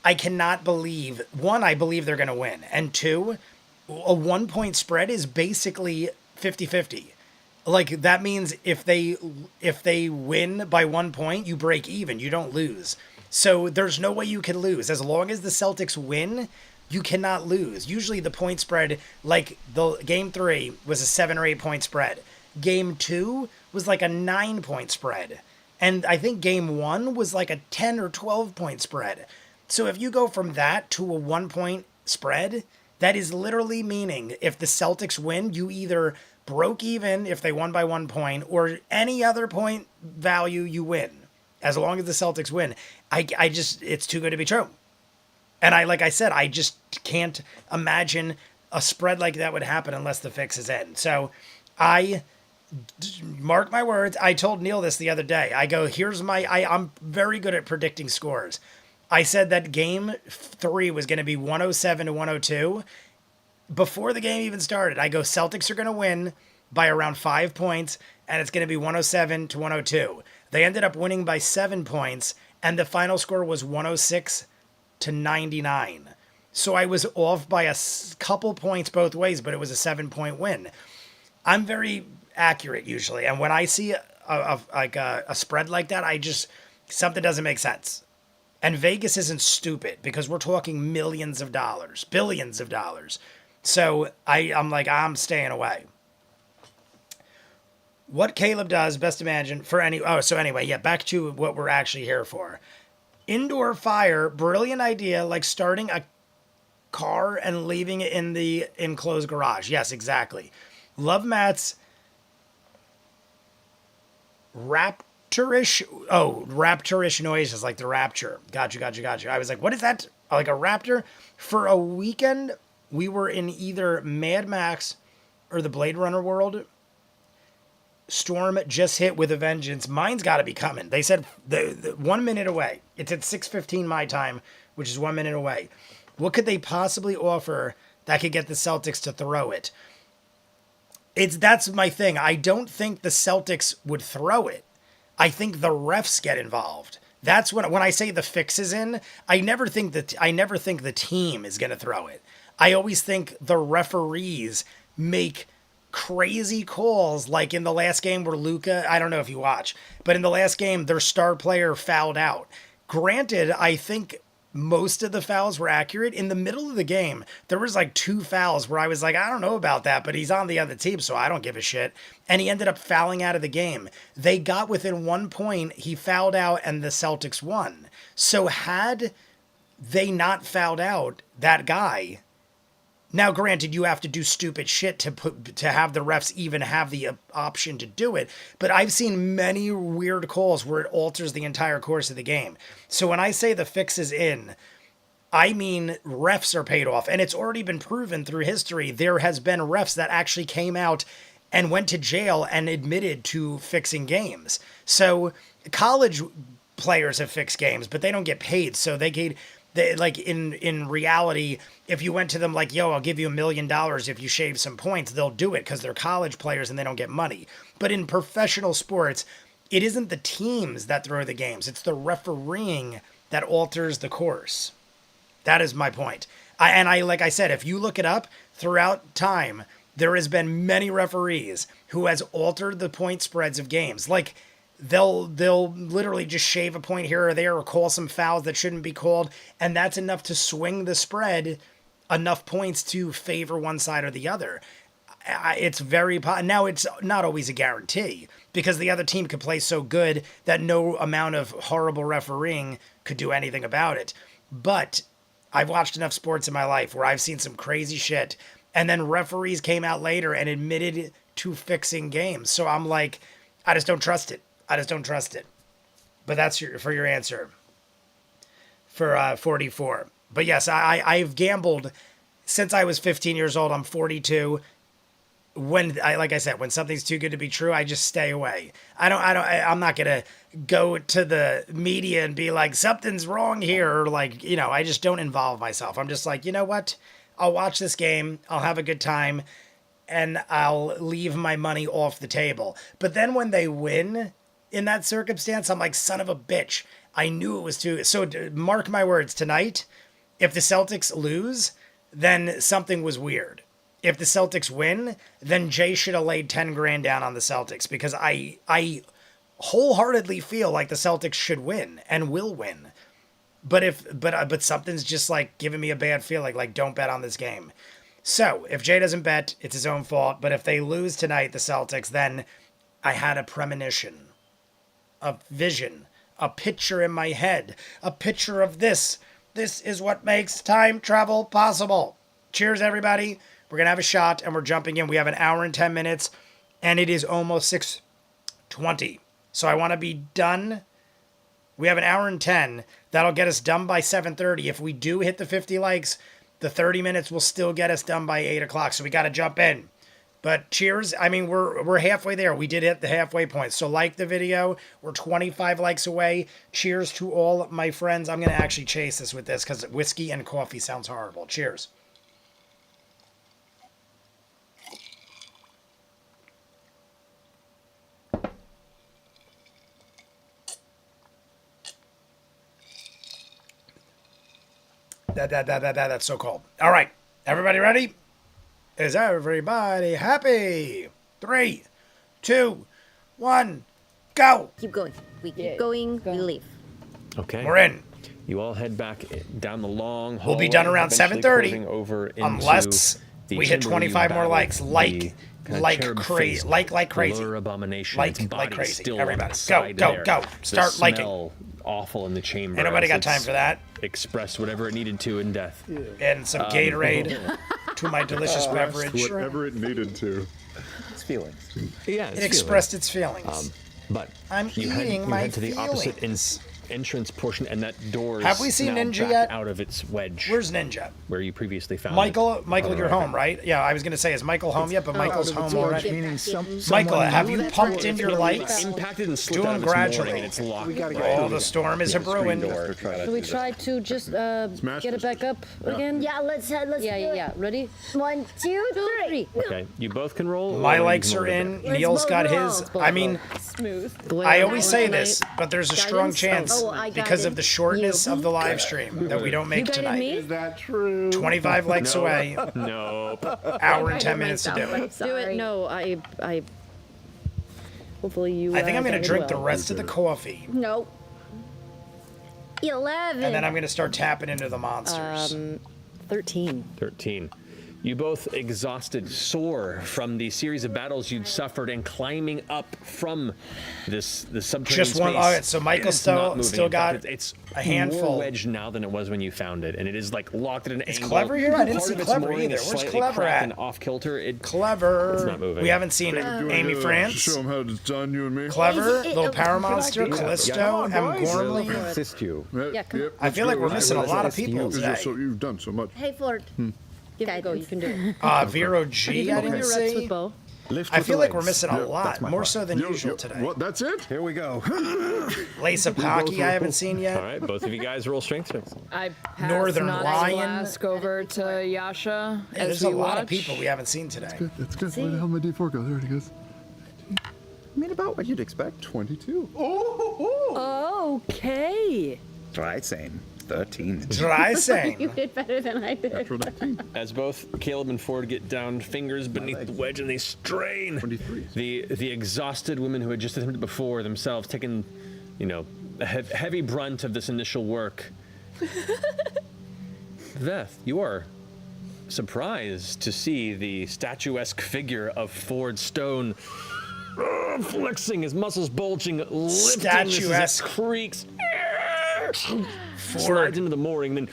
I cannot believe, one, I believe they're going to win, and two, a 1 point spread is basically 50-50. Like, that means if they win by 1 point, you break even, you don't lose. So there's no way you can lose. As long as the Celtics win, you cannot lose. Usually the point spread, like the game 3 was a 7 or 8 point spread. Game 2 was like a 9 point spread. And I think game 1 was like a 10 or 12 point spread. So if you go from that to a 1 point spread, That is literally meaning if the Celtics win, you either broke even if they won by 1 point, or any other point value you win. As long as the Celtics win. I just, it's too good to be true. And like I said, I just can't imagine a spread like that would happen unless the fix is in. So mark my words. I told Neil this the other day. I go, I'm very good at predicting scores. I said that game 3 was going to be 107 to 102. Before the game even started, I go, Celtics are going to win by around 5 points, and it's going to be 107 to 102. They ended up winning by 7 points, and the final score was 106 to 99. So I was off by a couple points both ways, but it was a 7-point win. I'm very accurate usually, and when I see a spread like that, something doesn't make sense. And Vegas isn't stupid because we're talking millions of dollars, billions of dollars. So I'm staying away. What Caleb does, best imagine for any. Oh, so anyway, yeah, back to what we're actually here for. Indoor fire, brilliant idea, like starting a car and leaving it in the enclosed garage. Yes, exactly. Love Matt's raptorish noises like the rapture. Got you. I was like, what is that? Like a raptor? For a weekend, we were in either Mad Max or the Blade Runner world. Storm just hit with a vengeance. Mine's got to be coming. They said the 1 minute away. It's at 6:15 my time, which is 1 minute away. What could they possibly offer that could get the Celtics to throw it? That's my thing. I don't think the Celtics would throw it. I think the refs get involved. That's when I say the fix is in, I never think the team is going to throw it. I always think the referees make crazy calls, like in the last game where Luka, I don't know if you watch, but in the last game, their star player fouled out. Granted, I think most of the fouls were accurate. In the middle of the game, there was like 2 fouls where I was like, I don't know about that, but he's on the other team, so I don't give a shit. And he ended up fouling out of the game. They got within 1 point, he fouled out, and the Celtics won. So had they not fouled out that guy, now granted, you have to do stupid shit to have the refs even have the option to do it, but I've seen many weird calls where it alters the entire course of the game. So when I say the fix is in, I mean refs are paid off, and it's already been proven through history. There has been refs that actually came out and went to jail and admitted to fixing games. So college players have fixed games, but they don't get paid, so like in reality, if you went to them like, yo, I'll give you $1 million if you shave some points, they'll do it because they're college players and they don't get money. But in professional sports, it isn't the teams that throw the games. It's the refereeing that alters the course. That is my point. Like I said, if you look it up throughout time, there has been many referees who has altered the point spreads of games. Like, they'll literally just shave a point here or there or call some fouls that shouldn't be called, and that's enough to swing the spread enough points to favor one side or the other. It's now it's not always a guarantee because the other team could play so good that no amount of horrible refereeing could do anything about it. But I've watched enough sports in my life where I've seen some crazy shit, and then referees came out later and admitted to fixing games. So I'm like, I just don't trust it. But that's for your answer for 44. But yes, I've gambled since I was 15 years old. I'm 42. Like I said, when something's too good to be true, I just stay away. I'm not going to go to the media and be like, something's wrong here. Or like, I just don't involve myself. I'm just like, you know what? I'll watch this game. I'll have a good time and I'll leave my money off the table. But then when they win, in that circumstance, I'm like, son of a bitch. I knew it was too. So mark my words, tonight, if the Celtics lose, then something was weird. If the Celtics win, then Jay should have laid 10 grand down on the Celtics because I wholeheartedly feel like the Celtics should win and will win. But something's just like giving me a bad feeling. Like, don't bet on this game. So if Jay doesn't bet, it's his own fault. But if they lose tonight, the Celtics, then I had a premonition. A vision, a picture in my head, a picture of this. This is what makes time travel possible. cheers, everybody. We're going to have a shot, and we're jumping in. We have an hour and 10 minutes, and it is almost 6:20. So I want to be done. We have an hour and 10. That'll get us done by 7:30. If we do hit the 50 likes, the 30 minutes will still get us done by 8 o'clock. So we got to jump in. But cheers. I mean, we're halfway there. We did hit the halfway point. So like the video. We're 25 likes away. Cheers to all my friends. I'm going to actually chase this with this because whiskey and coffee sounds horrible. Cheers. That's so cold. All right. Everybody ready? Is everybody happy? 3, 2, 1, go. Keep going. We keep going. We leave. Okay. We're in. You all head back down the long hall. We'll be done around 7:30, over unless the we hit chamber where you 25 more battled likes. the Like crazy. cherub-faced Like crazy. blur abomination. Like Its body crazy. Still Everybody, on the go, side go, there. go. The Start liking. smell awful in the chamber. Ain't nobody as got time it's for that. Expressed whatever it needed to in death. And some Gatorade to my delicious beverage. Whatever it needed to. It's feelings. Yeah, It expressed its feelings. But I'm you head, eating you my head to the opposite feelings. entrance portion, and that door Have we is seen now Ninja back yet? out of its wedge. Where's Ninja? Where you previously found Michael, it. you're home, right? Yeah, I was going to say, is Michael home yet? But Michael's home already. Meaning Michael, have you That's pumped right. in your lights? Impacted and slipped Do out them of its mooring, gradually. and it's locked. Oh, the storm is a brewing. Should we try to just Smash get it this. back up again? Yeah, let's Yeah, do yeah, it. yeah. Ready? 1, 2, 3. Okay, you both can roll. My or you likes can are roll in. together. Neil's got both his. roll. I mean, Smooth. I always say this, but there's a strong Guidance? chance Oh, I because of guided the shortness you. of the live stream that we don't make guided tonight. me? Is that true? 25 likes away. Nope. Hour and 10 minutes to do I'm it. Do it. sorry. No, I. Hopefully you. I think I'm going to guided drink the well. rest of the coffee, No. 11. and then I'm going to start tapping into the monsters. 13. 13. You both exhausted, sore from the series of battles you'd suffered and climbing up from the subterranean Just one. space. All right, so Michael It's not moving. still In fact, got it's a handful. more wedged now than it was when you found it, and it is like locked at an Is angle. Clever here? I didn't Part see of its Clever mooring either. is Where's slightly Clever cracked at? and off kilter. Clever. It's not moving. We haven't seen Doing Amy it, France. Show them how it's done, you and me. Clever, Is it- Little Power Monster, Yeah. Callisto, M. Gormley. Assist you. Yeah, come on. I feel like we're missing a lot of people It's today. just so you've done so much. Hey, Ford. Give it a go. You can do it. Vero G, I Do didn't your reps with see. bow. Lift I with feel the like we're legs. missing a Yep, lot, that's my more part. so than usual today. What? That's it? Here we go. Lace of Hockey, I haven't seen All yet. right, both of you guys roll strength checks. I pass Northern Knott's Lion. Flask over to Yasha Yeah, as there's we a lot of watch. people we haven't seen today. That's good. Where the hell did my D4 go? There it goes. I mean, about what you'd expect. 22. Okay. Try saying 13. Dry You saying. did better than I did. Natural 19. As both Caleb and Ford get down fingers beneath the wedge and they strain. 23. The exhausted women who had just attempted before themselves taken, the heavy brunt of this initial work. Veth, you are surprised to see the statuesque figure of Ford Stone flexing, his muscles bulging, lifting Statuesque. as it creaks. Slides into the mooring, then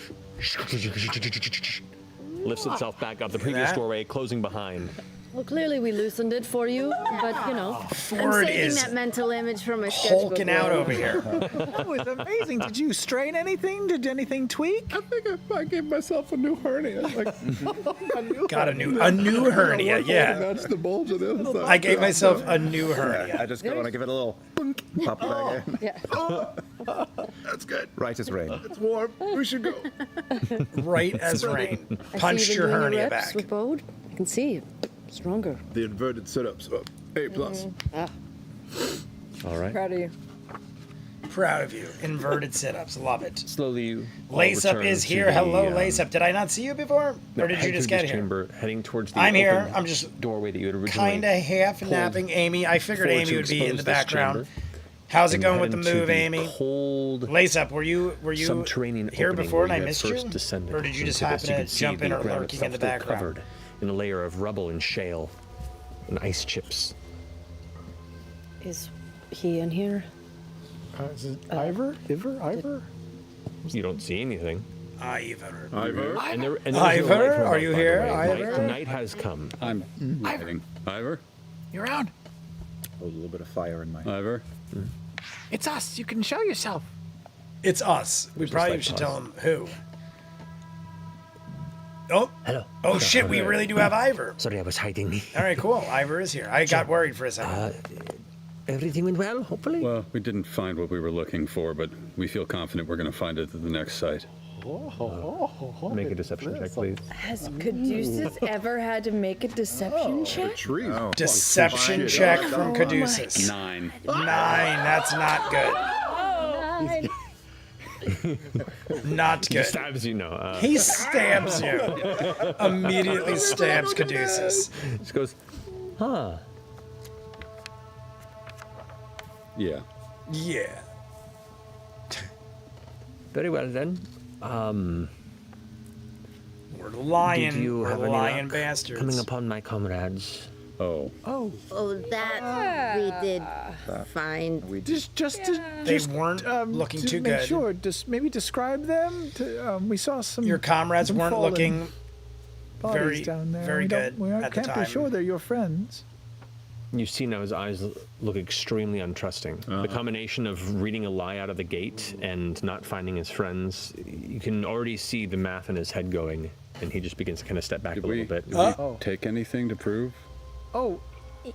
lifts itself back up. The previous that? doorway closing behind. Well, clearly we loosened it for you, but I'm Ford saving is that mental image from my sketchbook. hulking out world. over here. That was amazing. Did you strain anything? Did anything tweak? I think I gave myself a new hernia. Like, Got a new hernia, yeah. That's the bulge on the other side. I gave myself a new I hernia. just want to give it a little bunk, pop it back in. yeah. That's good. Right as rain. It's warm. We should go. Right as rain. I Punched see you've your been doing hernia reps back. with Bode. I can see stronger. The inverted sit-ups. A+. All right. Proud of you. Proud of you. Inverted sit-ups. Love it. Slowly, you all Lace Up return is to here. the, Hello, Lace Up. Did I not see you before? Or did head you just through get this here? chamber, heading towards the I'm here. open I'm just doorway that you had originally Kind of half pulled napping Amy. I figured forward Amy to would be in expose the this background. chamber. How's it And going head with the into move, Amy? Cold Lace Up, were you subterranean here opening before where and I you had missed first you? descended Or did you just into this. happen to could see jump in the or ground lurking itself in the still background? covered in a layer of rubble and shale and ice chips. Is he in here? Is it Ivor? Ivor? You don't see anything. Ivor. Ivor? And there was Ivor, no light from are above, you by the here? way. Ivor? Night has come. I'm hiding. Ivor? You around? A little bit of fire in my. Ivor? It's us. You can show yourself. It's us. We probably should tell him who. Oh. Hello. Oh shit, we really do have Ivor. Sorry, I was hiding. All right, cool. Ivor is here. I got worried for a second. Everything went well, hopefully? Well, we didn't find what we were looking for, but we feel confident we're going to find it at the next site. Make a deception check, please. Has Caduceus ever had to make a deception check? Tree. Deception check from Caduceus. 9. 9. That's not good. Not He good. stabs you, no. He stabs you. Immediately stabs Caduceus. Just goes, huh. Yeah. Yeah. Very well, then. We're Did lying. you We're have any lying luck bastards. coming upon my comrades? Oh. Oh, that we did find. They weren't looking to too make good. Sure, just maybe describe them. We saw some. Your comrades some weren't fallen looking bodies very, down there. very good We at the can't time. be sure they're your friends. You see now his eyes look extremely untrusting. The combination of reading a lie out of the gate and not finding his friends, you can already see the math in his head going, and he just begins to kind of step back Did a we, little bit. did we take anything to prove? Oh,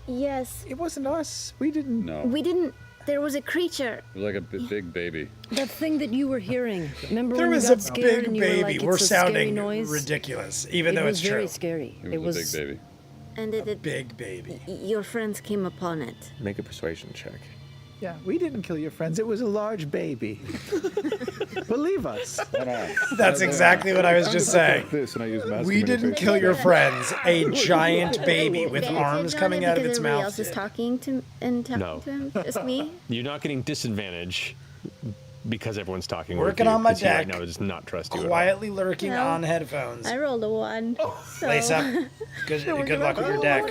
Yes, it wasn't us. We didn't. No. we didn't. There was a creature. It was like a big baby. That thing that you were hearing. Remember There when was you a got scared big and you were baby. like, We're it's a scary sounding noise? ridiculous, even It though was it's very true. scary. It was a big baby. And it, Big baby. your friends came upon it. Make a persuasion check. Yeah, we didn't kill your friends. It was a large baby. Believe us. That's exactly what I was just saying. This and I use mass We didn't kill your friends. A giant baby with Advantage arms on coming it out of because its everybody mouth. else is did. talking to talking No. to him. Just me. You're not getting disadvantage because everyone's talking. Working with you, on my 'cause he right deck. now does not trust you Quietly lurking No. on headphones. I rolled a 1. So. Lace up. Good luck with your deck.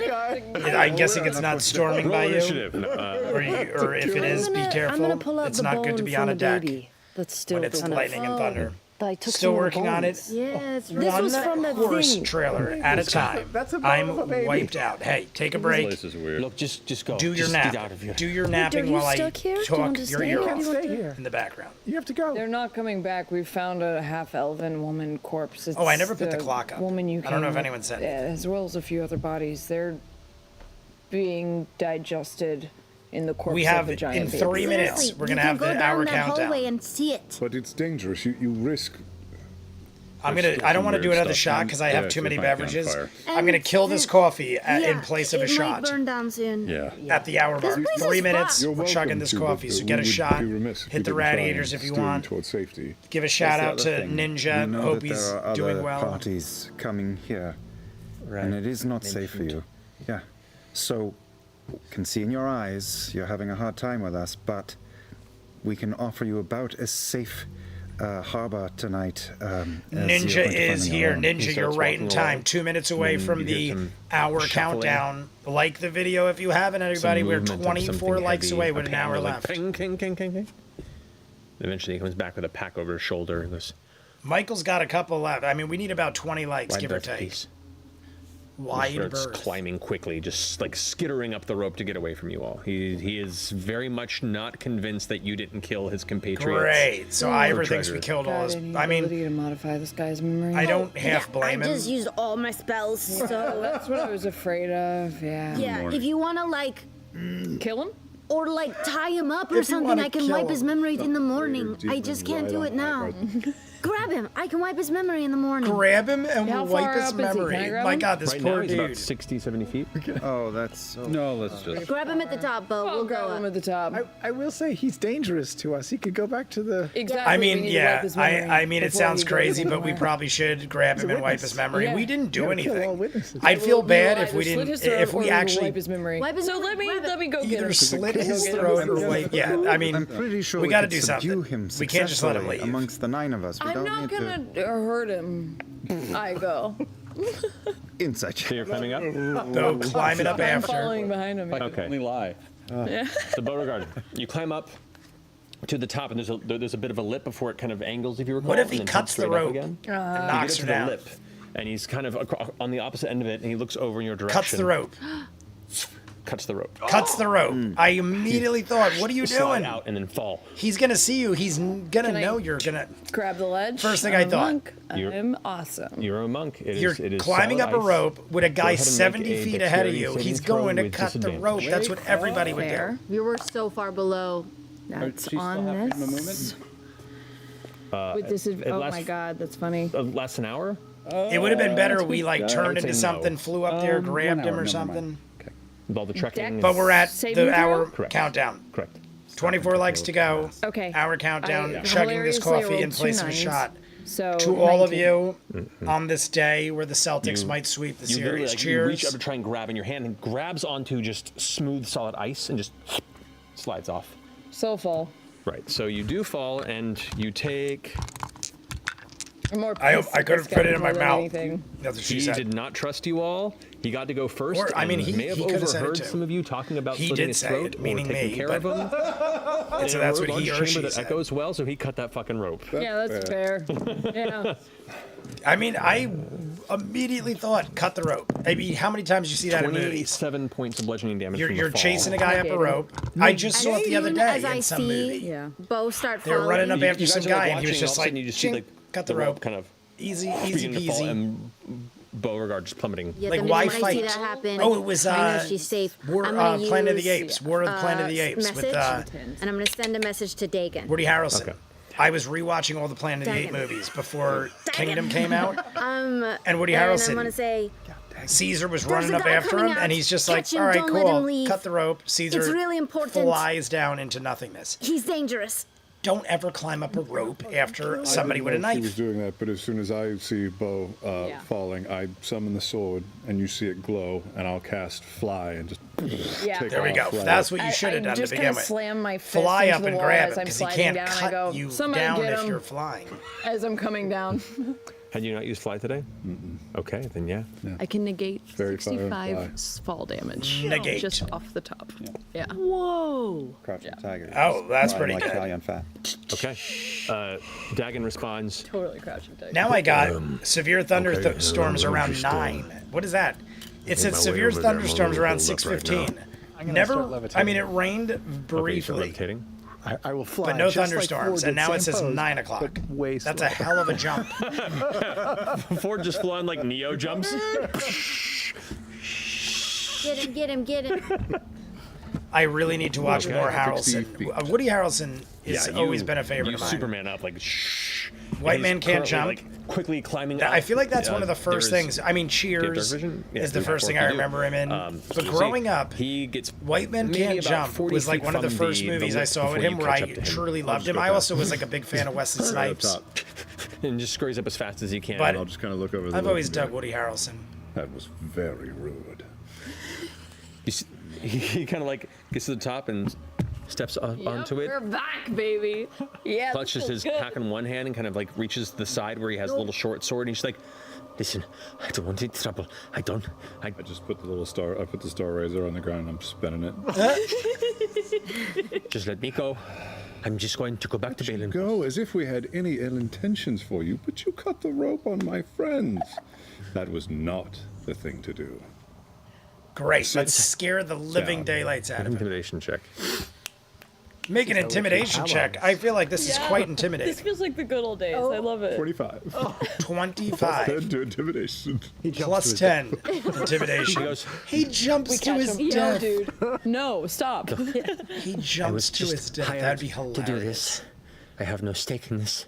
I'm guessing it's not storming at all. by Roll you. initiative. No, Or if it is, be I'm careful. gonna pull out It's the not bone good to be from on a the deck baby. That's still when it's kind of- lightning and thunder. That I took Still some of the working on it. bones. Yes. This One was from that horse thing. trailer at a time. That's a bone of a I'm baby. wiped out. Hey, take a This break. place is weird. Look, just go. Do your just nap. Get out of here. Do your are napping you while I stuck here? Do you talk want to your stay? ear Or do off you want Stay here. in the background. You have to go. They're not coming back. We found a half-elven woman corpse. It's Oh, I never put the clock up. Woman you I don't know if came anyone with, said as well as a few other bodies. They're being digested in the corpse We have of a giant in baby. 3 minutes. Seriously, We're gonna you have can the go down hour that hallway countdown. and see it. But it's dangerous. You risk. I There's don't some want to do weird another stuff. shot because I have Yeah, too many it might be on beverages. fire. I'm gonna kill this coffee in Yeah, place of a it shot might burn down soon. Yeah. at the hour mark. This place 3 is minutes. fucked. You're We're chugging welcome this to, coffee. but So we get a would shot. be remiss if we Hit the didn't try radiators and if you steer want. towards safety. Give a shout out That's to the other thing. Ninja. You know Hope that he's there are doing other well. parties coming here, and it is not safe for you. Yeah. So, can see in your eyes you're having a hard time with us, but we can offer you about as safe harbor tonight. As you're Ninja going to is find on your here. own. Ninja, starts you're right in walking time. away. 2 minutes away then from you hear the some hour shuffling. countdown. Like the video if you haven't, everybody. We're movement of 24 something likes heavy, away a with an pan hour goes like left. Ping, king, king, king, king. Eventually, he comes back with a pack over his shoulder and goes, Michael's got a couple left. I mean, we need about 20 likes, "Wide give or berth, take. please." Wide Starts berth. climbing quickly, just like skittering up the rope to get away from you all. He is very much not convinced that you didn't kill his compatriots. Great. So Ivor thinks treasure. we killed all God, his. any I mean, ability to modify this guy's memory. I don't half blame I him. just used all my spells, so That's what I was afraid of. Yeah. yeah. If you wanna like, Kill him? or like tie him up or If you something, wanna I can kill wipe his him. memory in the morning. I Demon just can't right do on it now. Ivor. Grab him. I can wipe his memory in the morning. Grab him and How we'll wipe far his up is he? Can I memory. grab My him? God, this Right poor now, he's dude. about 60, 70 feet. Oh, that's so. No, let's just. Grab him at the top, Bo. We'll We'll grab go him up. at the top. I will say he's dangerous to us. He could go back to the. Exactly. I we mean, need to yeah. wipe his memory I mean, it before sounds he goes crazy, but we anywhere. probably should grab He's a him and wipe witness. his memory. Yeah. We didn't do You gotta kill all anything. witnesses. I feel bad We'll if we either slit didn't. his throat If or we we'll actually wipe his memory. Wipe his So memory, grab let it. me go get either him. slit his Go get him. throat or wipe. Yeah, I I'm mean, pretty sure we we gotta could do subdue something. him We can't just let him successfully leave. amongst the 9 of us. We I'm don't not need gonna hurt him. I go. to insight. So you're climbing up? Go climb it up I'm after. following behind him. Okay. Only lie. So Beauregard, you climb up, to the top, and there's a bit of a lip before it kind of angles, if you recall. What if he and then cuts jumps the straight up rope again? and You knocks get her to the down? lip, and he's kind of on the opposite end of it, and he looks over in your direction. Cuts the rope. Cuts the rope. Cuts the rope. I immediately thought, what are you Slide doing? out and then fall. He's gonna see you. He's gonna know you're gonna grab the ledge? First thing I'm I a thought. monk. I'm awesome. You're a monk. You're climbing up a rope with a guy 70 feet ahead of you. He's going to cut the rope. That's what everybody would do. You were so far below. That's she's on still half this. feet in the With this is, it oh lasts- my god, that's funny. Lasts an hour? It would have been better we like I turned would into say something, no. flew up there, 1 grabbed him hour, or never something. mind. With all the trekking. But we're at Saving the hour throw? Correct. countdown. Correct. 24 legs to go. Okay. Hour countdown. I Chugging this hilariously coffee in rolled two place of a nines. shot. So To all of 19. you on this day where the Celtics might sweep the You literally series. like, you reach up Cheers. to try and grab in your hand and grabs onto just smooth, solid ice and just slides off. So full. Right. So you do fall and you take. I'm more I hope pissed I at could this have put guy it in my more than mouth. anything. That's what she He said. did not trust you all. He got to go first. Or, I mean, and he- may have he could have said it overheard too. some of you talking about He slitting did his say throat it, meaning or taking me, care of him. And so that's what he or chamber she that said. echoes well, so he cut that fucking rope. Yeah, that's fair. Yeah. I mean, I immediately thought, cut the rope. I mean, how many times do you see that in movies? 27 points of bludgeoning damage. You're, from the you're fall. chasing a guy up a rope. I just saw it the other soon day as I in some see movie. Yeah. Bo start They were falling. running up after You some guys are, like, guy, and he was watching, just all of a like, sudden you just see, chink, like, cut the the rope. kind of Easy beginning to fall peasy. and Beauregard just plummeting. Yeah, Like, the why minute I see fight? that happen, Oh, it was, I know she's safe. War, I'm gonna Planet of the use, Apes. War of the Planet of the Apes with message, and I'm gonna send a message to Dagon. Woody Harrelson. Okay. I was rewatching all the Planet of the Apes Dagon. movies before Dagon. Kingdom came out. And Woody And I'm Harrelson. gonna say, Caesar was There's running a up guy after coming him, out. and he's just like, Catch him, all right, don't let him cool. leave. Cut the rope. Caesar It's really important. flies down into nothingness. he's dangerous. Don't ever climb up a rope after somebody with a She was knife. doing that, but as soon as I see Bo Yeah. falling, I summon the sword, and you see it glow, and I'll cast fly and just Yeah. take There we off go. right That's up. what you should have done to just begin kind of with. slam my fist Fly into up the and wall grab as it, I'm because he sliding can't down. I cut go, you somebody down get if him you're flying. as I'm coming down. Had you not used fly today? Okay, then yeah. I can negate Very far 65 fall damage. Negate. Just off the top. Yeah. Whoa. Crouching tiger. Oh, that's Flying pretty like good. Italian fat. Okay. Dagon responds. Totally crouching tiger. Now I got severe thunderstorms okay, around just, 9. What is that? It said my way severe over there. I'm a thunderstorms little around pulled up right 6:15. I'm gonna start Never. I levitating. mean, it rained Okay, so briefly, levitating. I will fly. but no just like thunderstorms. Ford And did, now it same says pose, 9 o'clock. but way That's a slower. hell of a jump. Ford just flew on like Neo jumps. Get him, get him, get him. I really need to watch Okay. more 60 Harrelson. feet. Woody Harrelson has always been a favorite you of mine. Superman up like shh. White And man he's can't currently, jump. Like, quickly climbing. I up. feel like that's one of the first there's- things. I mean, Do you have dark Cheers vision? Yeah, is the you first have thing I you do. remember him in. So But you growing see, up, he gets White Men maybe Can't about Jump 40 was like feet one of the from first the movies I lip saw with before him you where catch I up to him. truly loved him. go I back. also was like a big fan of Wesley Right up Snipes. top. and just scurries up as fast as he can. But I'll just kind of look over the I've lip always and be dug like, Woody Harrelson. That was very rude. You see, he kind of like gets to the top and steps onto it. We're back, baby. Yeah. Clutches his pack in one hand and kind of like reaches to the side where he has a little short sword and he's like, listen, I don't want any trouble. I I just put the little star. I put the star razor on the ground. And I'm spinning it. just let me go. I'm just going to go back to Balin. Go as if we had any ill intentions for you, but you cut the rope on my friends. That was not the thing to do. Great. Let's scare the living down. daylights out of him. Intimidation check. Make an intimidation check. I feel like this is quite This intimidating. feels like the good old days. I love it. 45. 25 Then to intimidation. plus 10 intimidation. He goes, He jumps to his No, death. dude. No, stop. He jumps to his death. That'd be hilarious. to do this. I have no stake in this.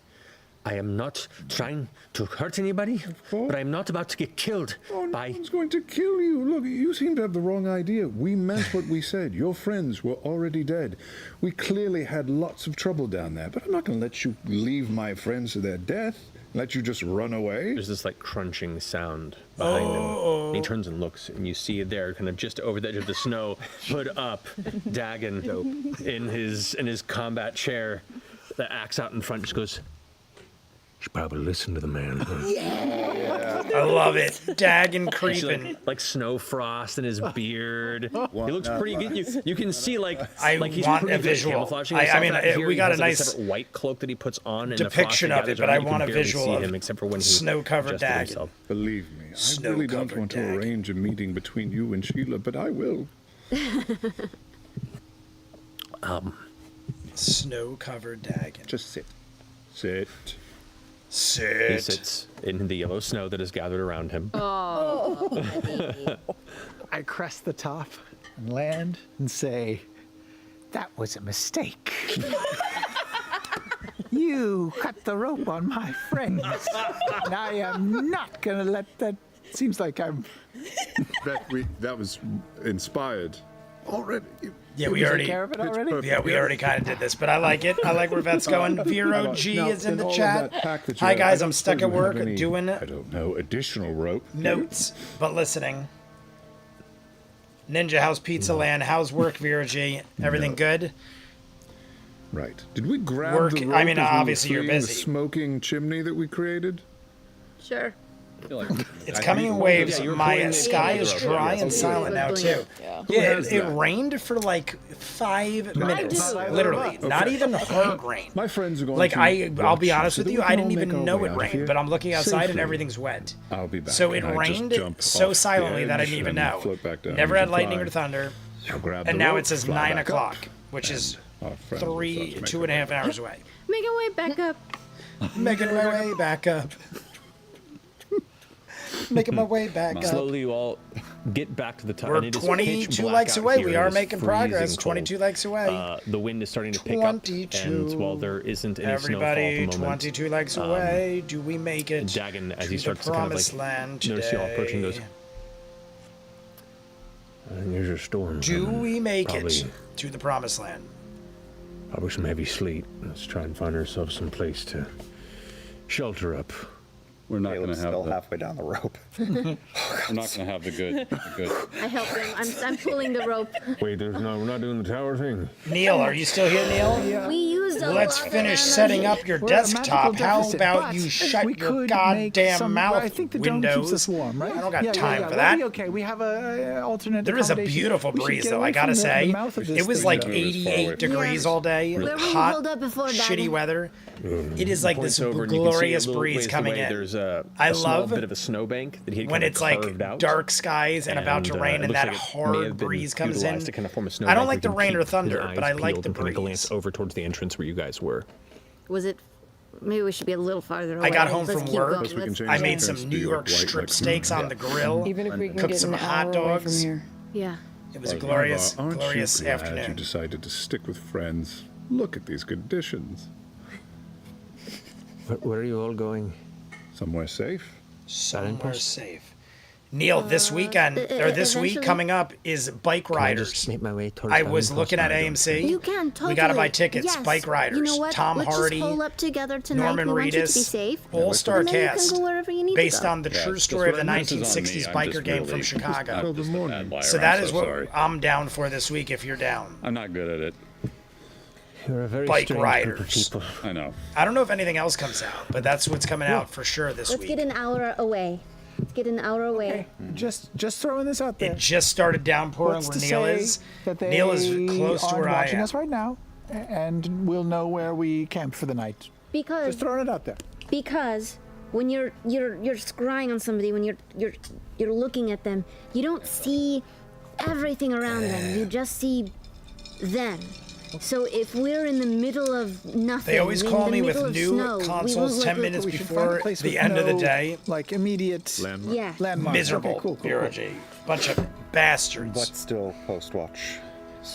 I am not trying to hurt anybody, but I'm not about to get killed Oh, no by. one's going to kill you. Look, you seem to have the wrong idea. We meant what we said. Your friends were already dead. We clearly had lots of trouble down there, but I'm not going to let you leave my friends to their death. Let you just run away. there's this like crunching sound behind him. And he turns and looks, and you see there, kind of just over the edge of the snow, hood up, Dagon in his combat chair, the axe out in front, just goes, Should probably listen to the man. Huh? I love it. Dagon creeping. Like snow frost in his beard. He looks pretty good. You can see like he's want pretty a good at visual. camouflaging I himself mean, out here. we He got has, a like, nice separate white cloak that he puts on, and depiction the frost of it, gathers but around. I You can want a barely visual see of him except for when he snow-covered adjusted Dagon. himself. Believe me, I really don't Snow-covered want to Dagon. arrange a meeting between you and Sheila, but I will. Snow-covered Dagon. Just sit. Sit. He Sit. sits in the yellow snow that is gathered around him. I crest the top and land and say, "That was a mistake. You cut the rope on my friends, and I am not gonna let that." Seems like I'm. That was inspired already. Yeah, we Take already. care of it It's already. perfect. Yeah, we already kind of did this, but I like it. I like where Vet's going. Vero G Now, is in the all of chat. that pack that you Hi have, I guys, don't I'm stuck suppose at you have work any, doing I don't know, additional rope. notes, but listening. Ninja, how's Pizza Land? How's work, Vero G? Everything good? Right. Did we grab Work- the rope I mean, as we were obviously you're fleeing busy. the smoking chimney that we created? Sure. It's coming in waves. Yeah, you were My pulling the- sky the is rope. dry Yeah, and silent now too. Yeah. Yeah, has it that? rained for like 5 minutes, do. literally. Not even hard rain. My friends are going Like to I'll be watch honest so with that you, we I can didn't all even make our know way it out of rained, here but I'm looking outside and safely. everything's wet. I'll be back. So it and I just rained jump so off silently the that I edge didn't even and know. float back down Never into had the lightning fire. or thunder, I'll grab and the now rope, it says fly 9 back o'clock, up, which is our friends will start to make 2.5 hours away. Making way back up. Making my way back up. Making my way back up. Slowly, you all get back to the top. We're and it is 22 pitch black likes out away. here. We It are is making freezing progress. cold. 22 likes away. The wind is starting to pick up, 22. and while there isn't any snowfall Everybody, at the moment, 22 likes away. Do we make it Dagon, as to he the starts to kind of promised like land notice you all approaching, today? goes, "There's a storm. Do coming. we make Probably- it to the promised land? Probably some heavy sleet. Let's try and find ourselves some place to shelter up." We're not going to Caleb's have still the, halfway down the rope. we're not going to have the good. I help him. I'm pulling the rope. Wait, we're not doing the tower thing. Neil, are you still here, Neil? We used a Let's lot of finish energy. setting up your We're at a desktop. magical How deficit, about but you shut we your could make goddamn some- mouth, I think the dome Windows? keeps us warm, right? I don't got Yeah, time yeah, for We'll that. be okay. We have a alternate. There is a accommodation. beautiful We should breeze, get though, away I gotta from the say. mouth of this It was thing, like though. 88 degrees all day, Where were you hot, holed up before, shitty Dagon? weather. It is like Points this over and you can see a glorious little breeze ways coming away, in. There's a I small love bit of a snowbank that he when kind it's of like carved out. dark skies and about to rain it and looks that like it may hard have been breeze comes in. utilized to kind of form a I snowbank don't where like the you can rain or keep your thunder, but I eyes like peeled the and kind of glance breeze. over towards the entrance where you guys were. Was it? Maybe we should be a little farther away. I got home Let's from keep work. going. Plus we can Let's- change I the made appearance some to New your York white, strip like, steaks on the grill. Even if we can Cooked get some an hot hour away from dogs. here. Yeah. It was a glorious, Aren't glorious you glad afternoon. you decided to stick with friends? Look at these conditions. Where are you all going? Somewhere safe. Somewhere safe. Neil, this weekend or this week eventually. coming up is Bike Can I just Riders. make my way towards I was Valentin's looking at Island? AMC. You can totally. We gotta buy tickets. Yes. Bike Riders. You know what? Tom Let's Hardy, just pull up together tonight. Norman we want you to be Reedus, safe. all-star And then you can cast, go wherever you need based to go. on the Yeah, true just story of the whatever misses on me, 1960s I'm biker just game from really- Chicago. I'm just a morning. bad liar. So I'm that is what sorry. I'm down for this week. If you're down, I'm not good at it. You're a very Bike strange group of Riders. people. I know. I don't know if anything else comes out, but that's what's coming out for sure this Let's week. get an hour away. Let's get an hour away. Just throwing this out there. It just started downpouring What's where to Neil say is. that they Neil is close to aren't where I watching am. us right now, and we'll know where we camped for the night. Because Just throwing it out there. when you're scrying on somebody, when you're looking at them, you don't see everything around them. You just see them. So if we're in the middle of nothing, They always in call the me with middle of new snow, we consoles won't 10 look- minutes We should find before a place the with end of the no, day. like immediate Yeah. landmarks. Miserable, Okay, cool. BRG. Bunch of bastards. But still post-watch.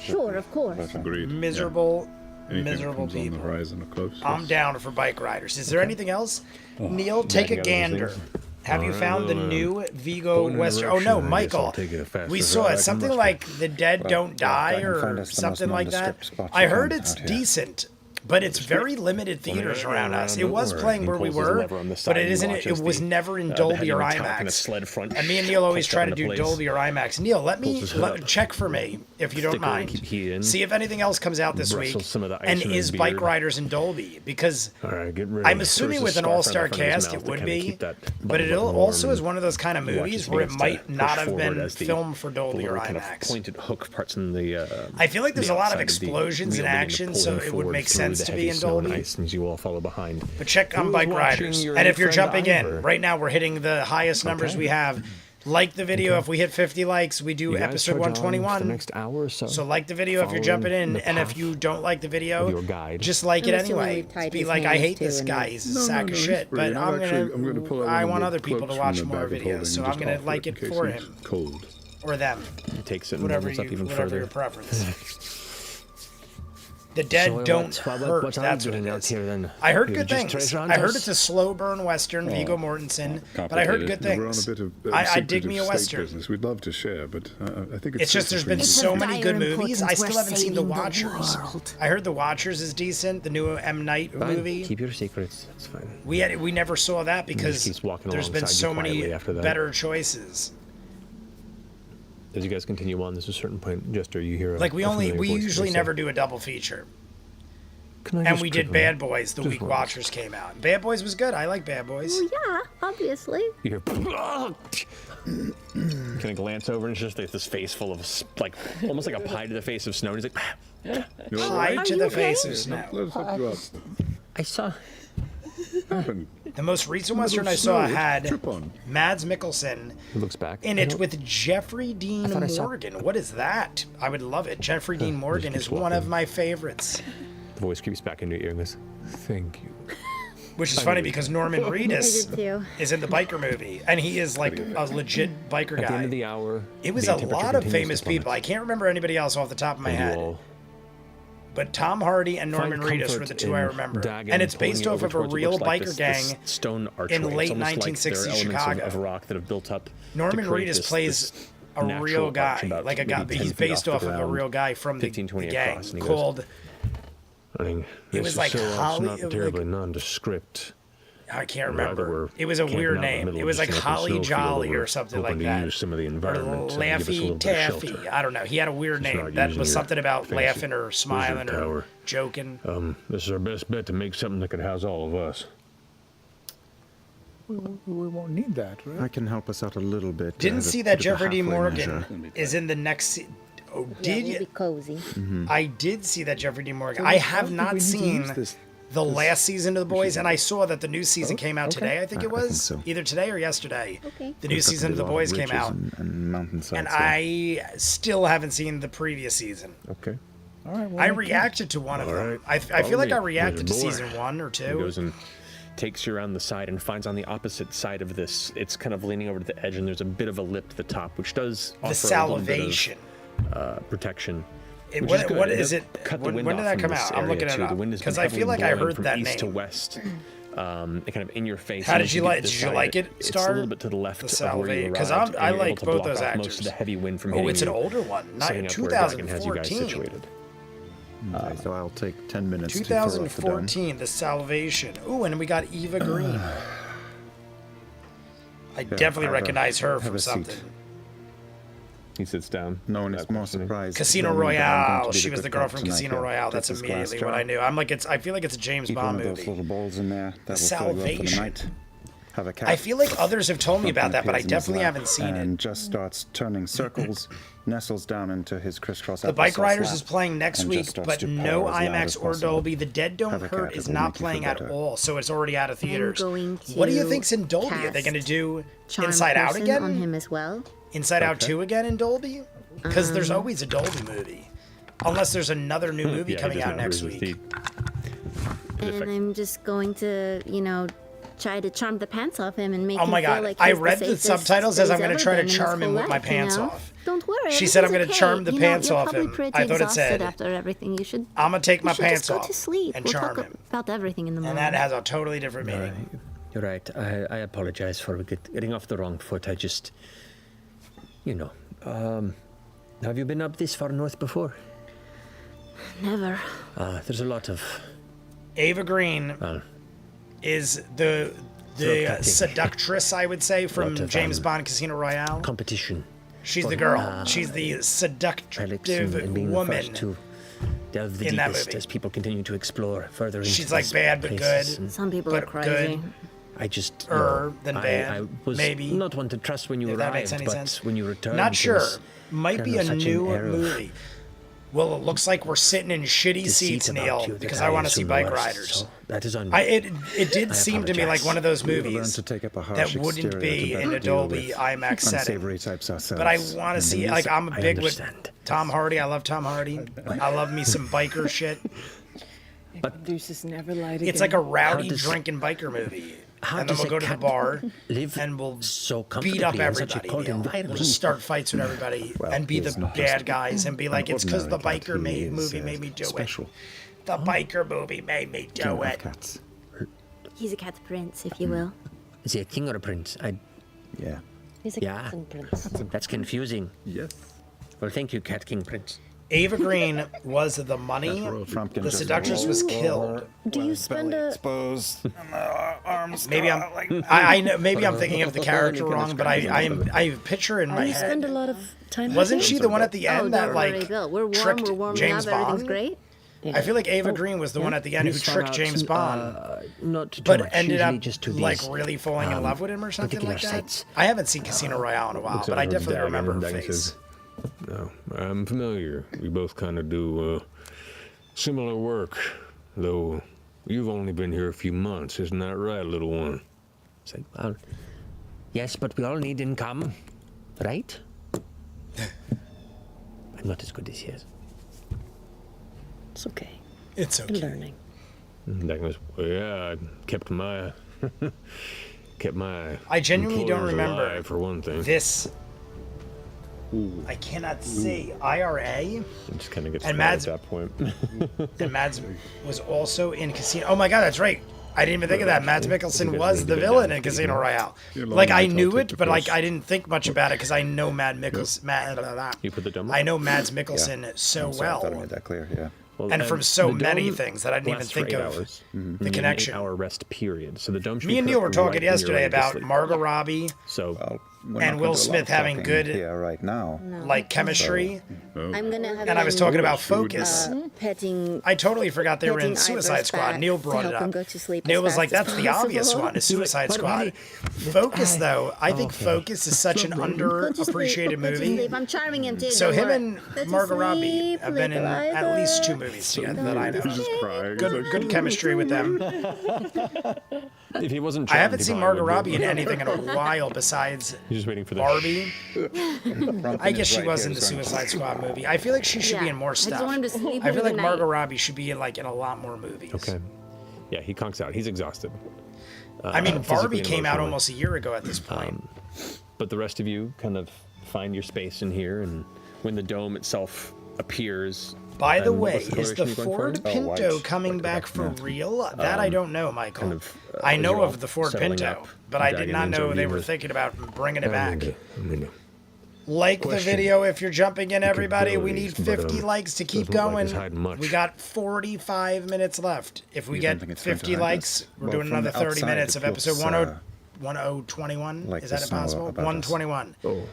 Sure, of course. Agreed. Miserable, Anything that miserable comes on the people. horizon are close. I'm down for Bike Riders. Is there anything else? Neil, take a got gander. those things. Have you All right, found the well, new Vigo point in Western? Oh direction, no, I guess Michael. I'll take it faster We so saw I it. can Something muster. like The Dead Don't yeah, Die I can find or us the most something like that. nondescript spot I you heard can it's out here. decent, but it's very limited theaters around us. It was playing where we were, but it isn't. It was never in Dolby or IMAX. And me and Neil always try to do Dolby or IMAX. Neil, let me check for me if you don't mind. See if anything else comes out this week, and is Bike Riders in Dolby, because I'm assuming with an all-star cast it would be, but it also is one of those kind of movies where it might not have been filmed for Dolby or IMAX. Pointed hook parts in the. I feel like there's a lot of explosions and action, so it would make sense to be in Dolby. And you all follow behind. But check on Bike Riders, and if you're jumping in right now, we're hitting the highest numbers we have. Like the video. If we hit 50 likes, we do episode 121. The next hour or so. So like the video if you're jumping in, and if you don't like the video, just like it anyway. Be like, I hate this guy. He's a sack of shit. But I want other people to watch more videos, so I'm gonna like it for him. Cold. Or them. He takes it and whatever doubles up even further. Your preference. The dead don't hurt. That's what it is. I heard good things. I heard it's a slow burn western, Viggo Mortensen, but I heard good things. We're on a bit of I dig me a western. Business. We'd love to share, but I think it's just there's been so many good movies. I still haven't seen The Watchers. I heard The Watchers is decent. The new M. Night movie. Keep your secrets. That's fine. We never saw that because there's been so many better choices. As you guys continue on, there's a certain point, Jester, you hear like we usually never do a double feature. And we did Bad Boys the week Watchers came out. Bad Boys was good. I like Bad Boys. Well, yeah, obviously. You hear kind of glance over and it's just like this face full of like almost like a pie to the face of snow. And he's like, pie to the face of snow. I saw. The most recent Western I saw had Mads Mikkelsen in it with Jeffrey Dean Morgan. What is that? I would love it. Jeffrey Dean Morgan is one of my favorites. The voice creeps back into your ear and goes, thank you. Which is funny because Norman Reedus is in the biker movie, and he is like a legit biker guy. At the end of the hour, it was a lot of famous people. I can't remember anybody else off the top of my head. But Tom Hardy and Norman Reedus were the two I remember. And it's based off of a real biker gang in late 1960s Chicago. Of rock that have built up. Norman Reedus plays a real guy, like a guy, but he's based off of a real guy from the gang called. It was like Holly. Not terribly nondescript. I can't remember. It was a weird name. It was like Holly Jolly or something like that. Some of the environment or Laffy Taffy. I don't know. He had a weird name. That was something about laughing or smiling or joking. This is our best bet to make something that could house all of us. We won't need that, right? I can help us out a little bit. Didn't see that Jeffrey D. Morgan is in the next. Oh, did you? Be cozy. I did see that Jeffrey D. Morgan. I have not seen the last season of The Boys, and I saw that the new season came out today. I think it was either today or yesterday. The new season of The Boys came out, and I still haven't seen the previous season. Okay. All right. Well, I reacted to one of them. I feel like I reacted to season 1 or 2. He goes and takes you around the side and finds on the opposite side of this. It's kind of leaning over to the edge, and there's a bit of a lip to the top, which does offer the salivation. Protection. What is it? Cut the wind when did that come out? I'm looking it up because I feel like I heard that name. East to west, kind of in your face. How did you like? Did you like it? It's a little bit to the left of where you arrived. Because I like both those actors. Most of the heavy wind from it's an older one, not 2014. Okay, so I'll take 10 minutes. 2014, The Salvation. Ooh, and we got Eva Green. I definitely recognize her from something. He sits down. No one is more surprised. Casino Royale. She was the girl from Casino Royale. That's immediately what I knew. I feel like it's a James Bond movie. Those little balls in there. The Salvation. Have a cat. I feel like others have told me about that, but I definitely haven't seen it. And just starts turning circles, nestles down into his crisscross. The Bike Riders is playing next week, but no IMAX or Dolby. The Dead Don't Hurt is not playing at all, so it's already out of theaters. What do you think's in Dolby? Are they going to do Inside Out again? On him as well. Inside Out 2 again in Dolby? Because there's always a Dolby movie. Unless there's another new movie coming out next week. And I'm just going to, try to charm the pants off him and make him feel like like I read the subtitles as I'm going to try to charm him with my pants off. Don't worry. She said I'm going to charm the pants off him. I thought it said after everything you should. I'm going to take my pants off go to sleep. And charm him. About everything in the morning. And that has a totally different meaning. You're right. I apologize for getting off the wrong foot. I just, have you been up this far north before? Never. There's a lot of Ava Green is the seductress, I would say, from James Bond Casino Royale. Competition. She's the girl. She's the seductive and being woman the first to delve the in that deepest movie. as people continue to explore further into She's like these bad but places. good. And Some people are But crazy. good. I just than bad, I was maybe. not one to trust when you If that arrived, makes any but sense. when you returned, Not there sure. was Might kind be of a such an new air of movie. Well, it looks like we're sitting in shitty deceit seats, about Neil, you that because I want to see assume bike was. riders. So that is on It did seem to me like apologize. one of those We learn movies to take up a harsh that wouldn't exterior to be better in a deal Dolby with IMAX setting. unsavory types ourselves. But I want to see, like, I'm a I big with understand. Tom Hardy. I love Tom Hardy. I love me some biker shit. Deuces never lied again. It's like a rowdy does- drinking biker movie. How And then does we'll a go to the cat bar live and we'll so beat up comfortably in such a everybody. cold Neil. We'll environment? just start fights with everybody Well, and be he is the not just bad guys and be like, it's because the ordinary cat. biker He is, movie made me do special. it. The biker movie made me do King of it. cats. He's a cat prince, if you will. Is he a king or a prince? Yeah. He's a Yeah. cat and prince. That's confusing. Yes. Well, thank you, Cat King Prince. Ava Green was the money. Frumpkin The just seductress was rolled killed. Do you spend belly a exposed, and arms. Maybe I know. Maybe I'm thinking of the character wrong, but I picture in do my you spend a head. lot of time? Wasn't with she him? the one at the Oh, end that don't worry, like Bill. We're warm, tricked we're warming James up, everything's Bond? great. I feel like Ava Green was the one at the end who He's far tricked out, James Bond, not too but much, ended usually up just to like these, really falling in love with him or something particular like that. sites. I haven't seen Casino Royale in a while, Looks but at I her definitely dagger, remember her dagger face. says, No, I'm familiar. We both kind of do similar work, though you've only been here a few months, isn't that right, little one? It's like, well, yes, but we all need income, right? I'm not as good as he is. It's okay. It's You're okay. learning. Dagger goes, well, yeah, I kept my I genuinely don't employers remember alive, for one thing. this. I cannot say IRA. It just kind of gets And quiet Mads- at that point. And Mads was also in Casino. Oh my God, that's right. I didn't even think of that. Mads Mikkelsen guys was need the to get villain down in to Casino Casino. Royale. You're Like I lying, I'll knew take it, the but like first. I didn't think much about it because I know You put the dome I up? know Mads Mikkelsen so I'm sorry, I thought I well. made that clear. Yeah. Well, and from so the many dome things that I didn't even lasts for think 8 of hours. the You need an connection. 8-hour rest period. So the dome should Me be and put Neil were up talking right when you're yesterday ready to about sleep. Margot Robbie, So Well, we're And not Will gonna do a lot Smith of having talking good- here right now. like chemistry. I'm gonna have And I was him, talking about focus. petting. I totally forgot they were in petting Suicide Ivor's Squad. back Neil to brought help it him up. go to sleep Neil as was fast like, as that's the obvious possible." one, is Suicide But Squad. why- Focus, though, I think Focus is such an Go to sleep, underappreciated go to movie. sleep. I'm charming him too. So don't him worry. and Go to Margot Robbie sleep, have been in little at least 2 Ivor. movies together that I know. He's just crying. Good chemistry with them. if he wasn't, I haven't charmed, seen he Margot probably would Robbie be. in anything in a while besides He's just waiting for the Barbie. Frumpkin I guess is she right was here, in the so- Suicide Squad movie. I feel like she should be Yeah, in more I just stuff. want him to sleep I feel over like the Margot night. Robbie should be in like in a lot more movies. Okay. Yeah, he conks out. He's exhausted. I mean, physically Barbie and came out emotionally. almost a year ago at this point. But the rest of you kind of find your space in here, and when the dome itself appears. By the and what way, was is the coloration you're going Ford for? Pinto white. coming White back back, for yeah. real? That I don't know, Michael. kind of, I as know you're all of the Ford settling Pinto, up, but I did diving not into know they were viewers. thinking about bringing it back. I'm into Like the Question. video if you're jumping in, everybody. We need Capabilities, but, 50 likes to keep doesn't look like going. it's hiding much. We got 45 minutes left. If we You don't get think it's going to 50 hide likes, us? we're Well, doing from another the 30 outside, minutes it of episode looks, 1021. like Is the that snow impossible? above us. 121. Oh.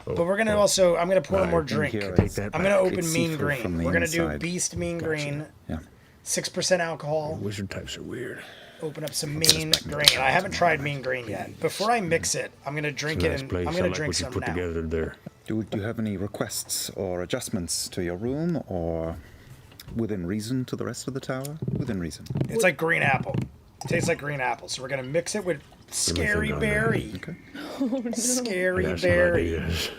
But we're gonna also. I'm gonna pour more In drink. here, Take that I'm gonna back. open It's Mean see-through from Green. the We're gonna do inside. Beast Mean Green. Yeah. 6% alcohol. Wizard types are weird. Open up some Mean Green. I haven't tried Mean Green yet. Before I mix it, I'm gonna drink it, Nice and place. I'm I gonna like drink what you some put now. together there. Do you have any requests or adjustments to your room, or within reason to the rest of the tower? Within reason. It's like green apple. It tastes like green apple. So we're gonna mix it with Scary down there. Berry. Okay. Scary I got some Berry. ideas.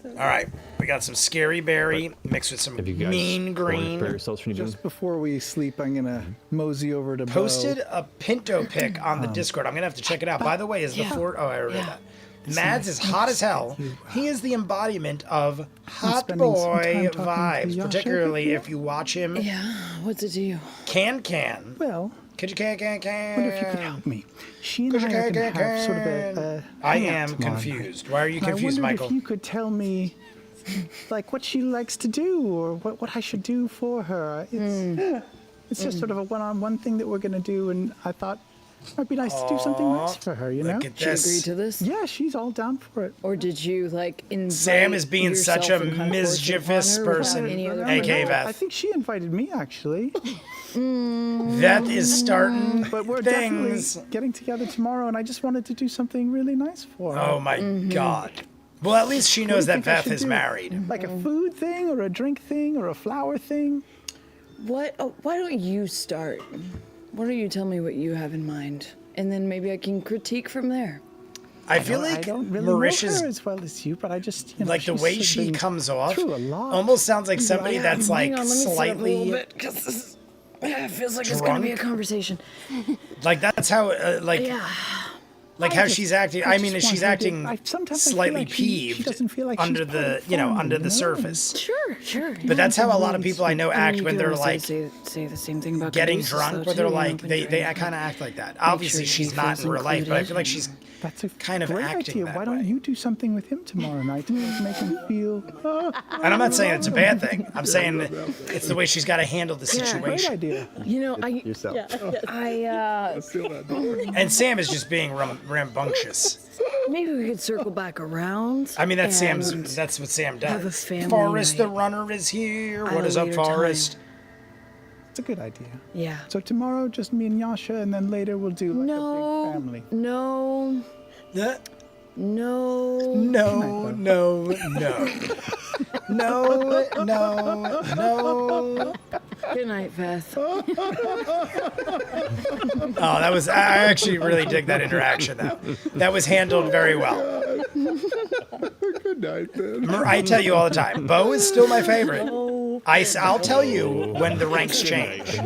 All right, we got some Scary Berry mixed with some Have you guys Mean want to prepare Green. yourselves for any Just before we sleep, I'm gonna mosey over to Posted Bo. a Pinto pic on the Discord. I'm gonna have to check it out. By the way, is the Ford? Oh, I already read that. Mads is hot as hell. He is the embodiment of hot spending some boy time talking to vibes, Yasha particularly here. if you watch him. Yeah, what's it to you? Can. Well, Could you can? I wonder if you could help me. She and I Could you are going to have sort of a I hangout am tomorrow confused. Why are you night. And confused, I wondered Michael? if you could tell me like what she likes to do or what I should do for her. It's just sort of a one-on-one thing that we're going to do, and I thought it might be nice to do something nice for her, you know? Look at She this. agreed to this? Yeah, she's all down for it. Or did you, like, invite Sam is being such a yourself and kind of force it upon mischievous her without person. any other AK pressure? Beth. I think she invited me, actually. That is starting But we're things. definitely getting together tomorrow, and I just wanted to do something really nice for her. Oh my God. Well, at least she knows What do that you think I Beth should is do? married. Like a food thing, or a drink thing, or a flower thing? What? Oh, why don't you start? Why don't you tell me what you have in mind? And then maybe I can critique from there. I feel I like don't really know Marisha's her as well as you, but I just, you know, like the she's way sort of she been comes off through a lot. almost sounds like somebody that's like Hang on, let me sit up a little slightly bit, 'cause this it feels like it's gonna be a drunk. conversation. like that's how like Yeah. like I how just- she's acting. I I mean, just she's want her to- acting sometimes I feel slightly like she peeved doesn't feel like she's under part the of you know family, under you the know? surface. Sure. But that's how a lot of really people I know I mean, act you when could they're also like say the same thing about getting Caduceus, drunk, though, where they're too, like when they drinking. kind of act like that. Obviously, sure she she's not in feels real life, but I included. feel like she's That's a kind of great acting idea. that Why don't way. you do something with him tomorrow night to make him feel? And I'm not saying it's a bad thing. I'm saying that it's the way she's got to handle the Great situation. idea. You know, Yourself. And Sam is just being rambunctious. maybe we could circle back around. I mean, that's and Sam's. That's what Sam does. have a family Forrest the night runner is here. at What a is up, later time. Forrest? It's a good idea. Yeah. So tomorrow, just me and Yasha, and then later we'll do like a No. big family. No. Uh, No. No, no, no. No, no, no. Good night, Beth. Oh, that was. I actually really dig that interaction, though. That was handled very well. Good night, then. I tell you all the time, Bo is still my favorite. I'll tell you when the ranks change.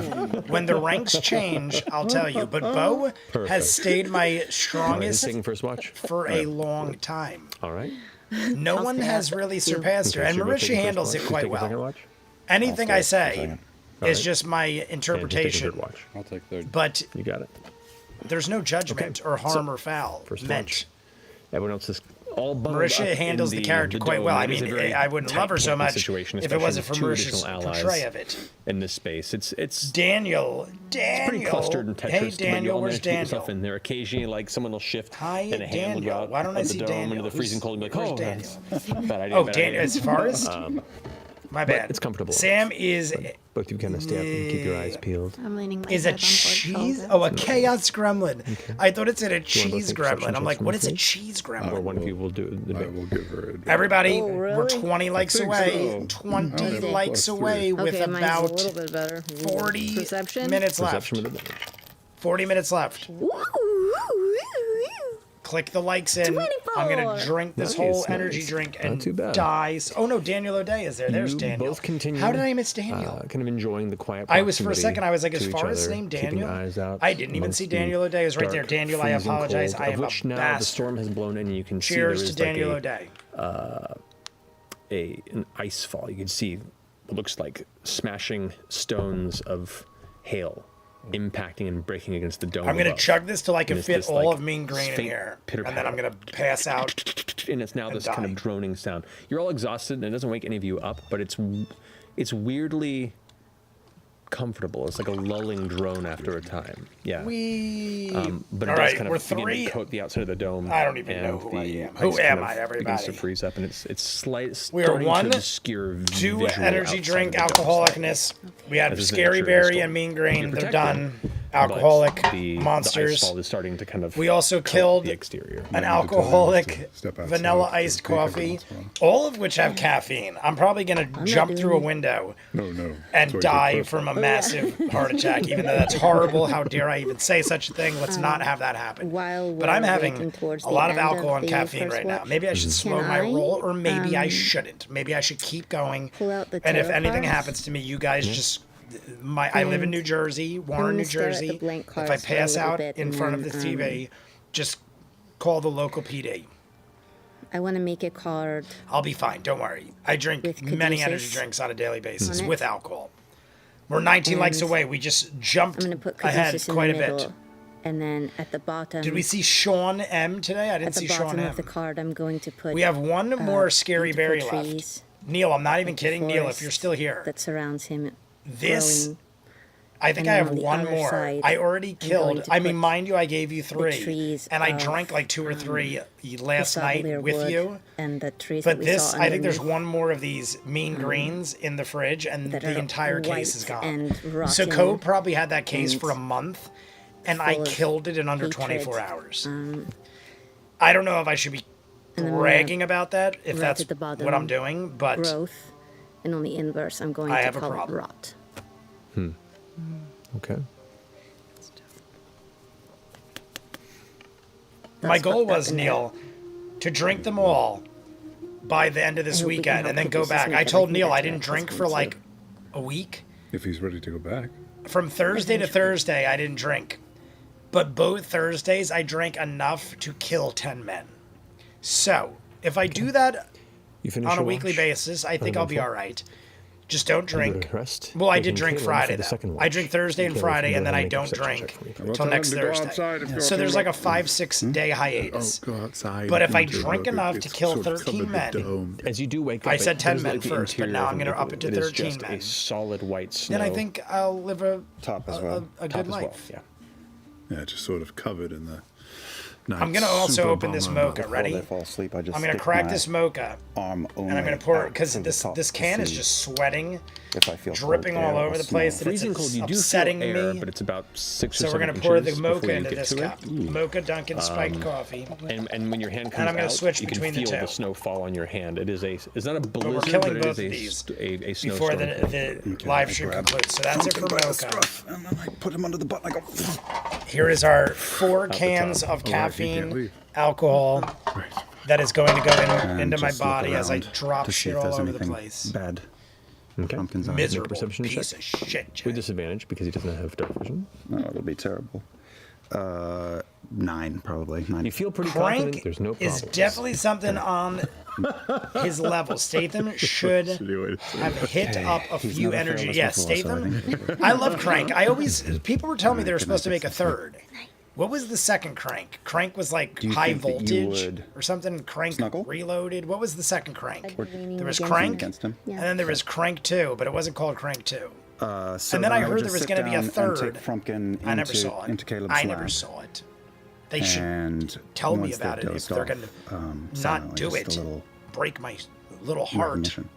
When the ranks change, I'll tell you. But Bo has stayed my All right, strongest taking first watch. for a long time. All right. No one has really surpassed her, Okay, and so we're Marisha taking first handles watch. it You quite take a second well. watch? Anything I say All is right. just my And just take a interpretation, third watch. I'll take third. but You got it. there's no judgment or harm or foul First meant. watch. Everyone else is all bundled Marisha up handles in the character quite dome. well. I It is a mean, very I wouldn't love her so tight, campy much situation, if it especially wasn't with for two Marisha's additional allies portray of it. in this space. It's Daniel, pretty clustered and Tetris. Hey, but you Daniel, all where's manage to keep yourself Daniel? in there. Occasionally, like someone will shift Hi, and a hand will go Daniel. out Why don't I of the see dome Daniel? into the freezing cold and be like, Where's oh, Daniel? that's bad idea. Oh, bad Daniel, idea. it's Forrest? My bad. it's comfortable. Sam is Both you kind of stay up and keep your eyes peeled. I'm leaning my is a head on Ford's cheese? shoulder. Oh, a chaos gremlin. I thought it said a both cheese make perception gremlin. I'm checks like, for what me, is a please? cheese Or gremlin? one of you will do the I will give her a Everybody, Oh, we're really? 20 likes think away. so. 20 have a likes +3. away with Okay, mine's a about A little bit better. 40 Perception? minutes left. perception with it. 40 minutes left. Click the likes in. I'm gonna 24. drink this Nice, whole nice. energy drink Not and too bad. die. Oh no, Daniel O'Day is there. There's You Daniel. both continue. How did I miss Daniel? Kind of enjoying the quiet. I was for a proximity second. I was like, to is each Forrest's other, name keeping Daniel? eyes out I didn't even amongst see the Daniel O'Day. It was right there. dark, Daniel, I freezing apologize. cold, I of am a which now the bastard. storm has blown in, and you can see Cheers there to is Daniel like O'Day. an ice fall. You can see what looks like smashing stones of hail impacting and breaking against the dome. I'm gonna above. chug this till I can And it's fit this, all like, of Mean Green in faint here, and pitter-patter. then I'm gonna pass out. And it's now this kind die. of droning sound. You're all exhausted, and it doesn't wake any of you up, but it's weirdly comfortable. It's like a lulling drone after a time. Yeah. But But it all does right, kind we're of begin three. to coat the outside of the dome. I don't even know and who I the am. Who ice am kind of I, begins everybody? to freeze up, and it's We are starting to one, obscure 2 visual energy outside drink of the dome slightly. alcoholicness. We had As is the Scary nature of the Berry storm. and Mean You're Green. They're protected, done. but Alcoholic the monsters. ice fall is starting to kind of We also coat killed the exterior. an to alcoholic step outside vanilla to iced breathe every coffee, once in a while. all of which have caffeine. I'm probably gonna jump doing through a it. window No, no. and Sorry, die take first. from a massive heart attack, even though that's horrible. How dare I even say such a thing? Let's not have that happen. While But we're I'm having working towards a the lot of end alcohol and the caffeine first right now. watch, Maybe I should slow can my I, roll, or maybe I shouldn't. Maybe I should keep going. pull out the And if tarot anything cards? happens to me, you guys just. I live in New Jersey, Warren, gonna New stare at the Jersey. blank If I cards for a pass little out bit in and front of the then, TV, just call the local PD. I want to make a card. I'll be fine. Don't worry. I drink With many Caduceus energy drinks on a daily basis on it. with alcohol. We're 19 likes And away. We just jumped I'm going to put ahead Caduceus in quite the a middle. bit. And then at the bottom, Did we see Sean M today? I didn't at the see Sean bottom M. of the card, I'm going to put. We have one more Scary beautiful Berry left. trees Neil, I'm not even kidding. Neil, if you're still here. That surrounds him. This, growing. I think And I then have on the one other more. side, I already I'm killed. going to I mean, put mind you, I gave you 3. trees And I of, drank like 2 or 3 the last night Savalier with wood you. And the trees But that we this, saw I think there's underneath one more of these mean greens in the fridge, and that the are entire case is white gone. and So rotten Co probably had that case and for a month, and I full of killed it in under hatred. 24 hours. I don't know if I should be and then I'm bragging about that, if right that's at the bottom, what I'm doing, but growth, and on the inverse, I'm going I to have a call it problem. rot. Okay. my That's goal fucked up was, in there. Neil, to drink them all by the end of this I hope we can weekend help and then go producers back. make I it. told I think Neil I that's didn't what drink it's for going like to. a week. If he's ready to go back. From Thursday to Thursday, I didn't drink. But both Thursdays, I drank enough to kill 10 men. So, if I do that You finish on a your weekly watch? basis, I think I'll be all right. Just don't You go to drink. rest. Well, I You did can drink cater Friday, for the though. second I watch. drink Thursday and Caleb, Friday, you and go then ahead I and make a don't perception drink check for me. Well, till tell next him to go Thursday. outside if you're So there's like a talking 5-6 day hiatus. Go outside. But if I into drink the- enough to it's kill sort of 13 covered men, with dome. As you do wake up, I said 10 there's, men like, the first, but interior now of I'm an gonna up igloo. it to It is 13 just men. a solid white snow. then I think I'll live a Top as well. a top good as well. life. Yeah. Yeah, just sort of covered in the. I'm gonna also open this mocha. Before Ready? they fall asleep, I just I'm gonna stick crack my this mocha, arm only and I'm gonna pour it out because through the top this to can is see just sweating, if I feel dripping cold all air or over the snow. place. And it's Freezing cold, you do feel upsetting air, me. but it's about 6 or So we're 7 gonna pour the inches mocha before you into get this to it. cup. Mocha Dunkin' spiked coffee. And when your hand comes And I'm gonna out, switch you can between the feel two. the snow fall on your hand. It is it's not a But blizzard, we're killing but both it of is these a snowstorm. before the live stream concludes. So that's it for By the mocha. scruff, and then I put him under the button. I go. Here is our 4 cans top. of can't caffeine, leave. alcohol that is going to go And into my just look body as I around drop to see shit if all there's over the anything place. Bad. Okay. Pumpkins on it. Miserable perception piece check. of shit. Jack. With disadvantage because he doesn't have dark vision. Oh, it'll be terrible. 9 probably. 9. You feel pretty confident. Crank There's no is problems. definitely something on his level. Statham should have hit up a He's few not a energy. fearless Yeah, whistle, so I Statham. think- I love Crank. I always people were telling me they were supposed to make a goodness, it's third. What was the second Crank? Crank was like you high think that you voltage would or something. Crank snuggle? Reloaded. What was the second Crank? Leaning There was against Crank, him. Against him. Yeah. and then there was Crank 2, but it wasn't called Crank 2. So And then I would heard just there was sit gonna be a down and third. take Frumpkin I never into- saw it. into Caleb's I never lap. saw it. They should And tell me once they about it if dozed they're off, gonna not silently, do just it. a little Break my little heart. recognition.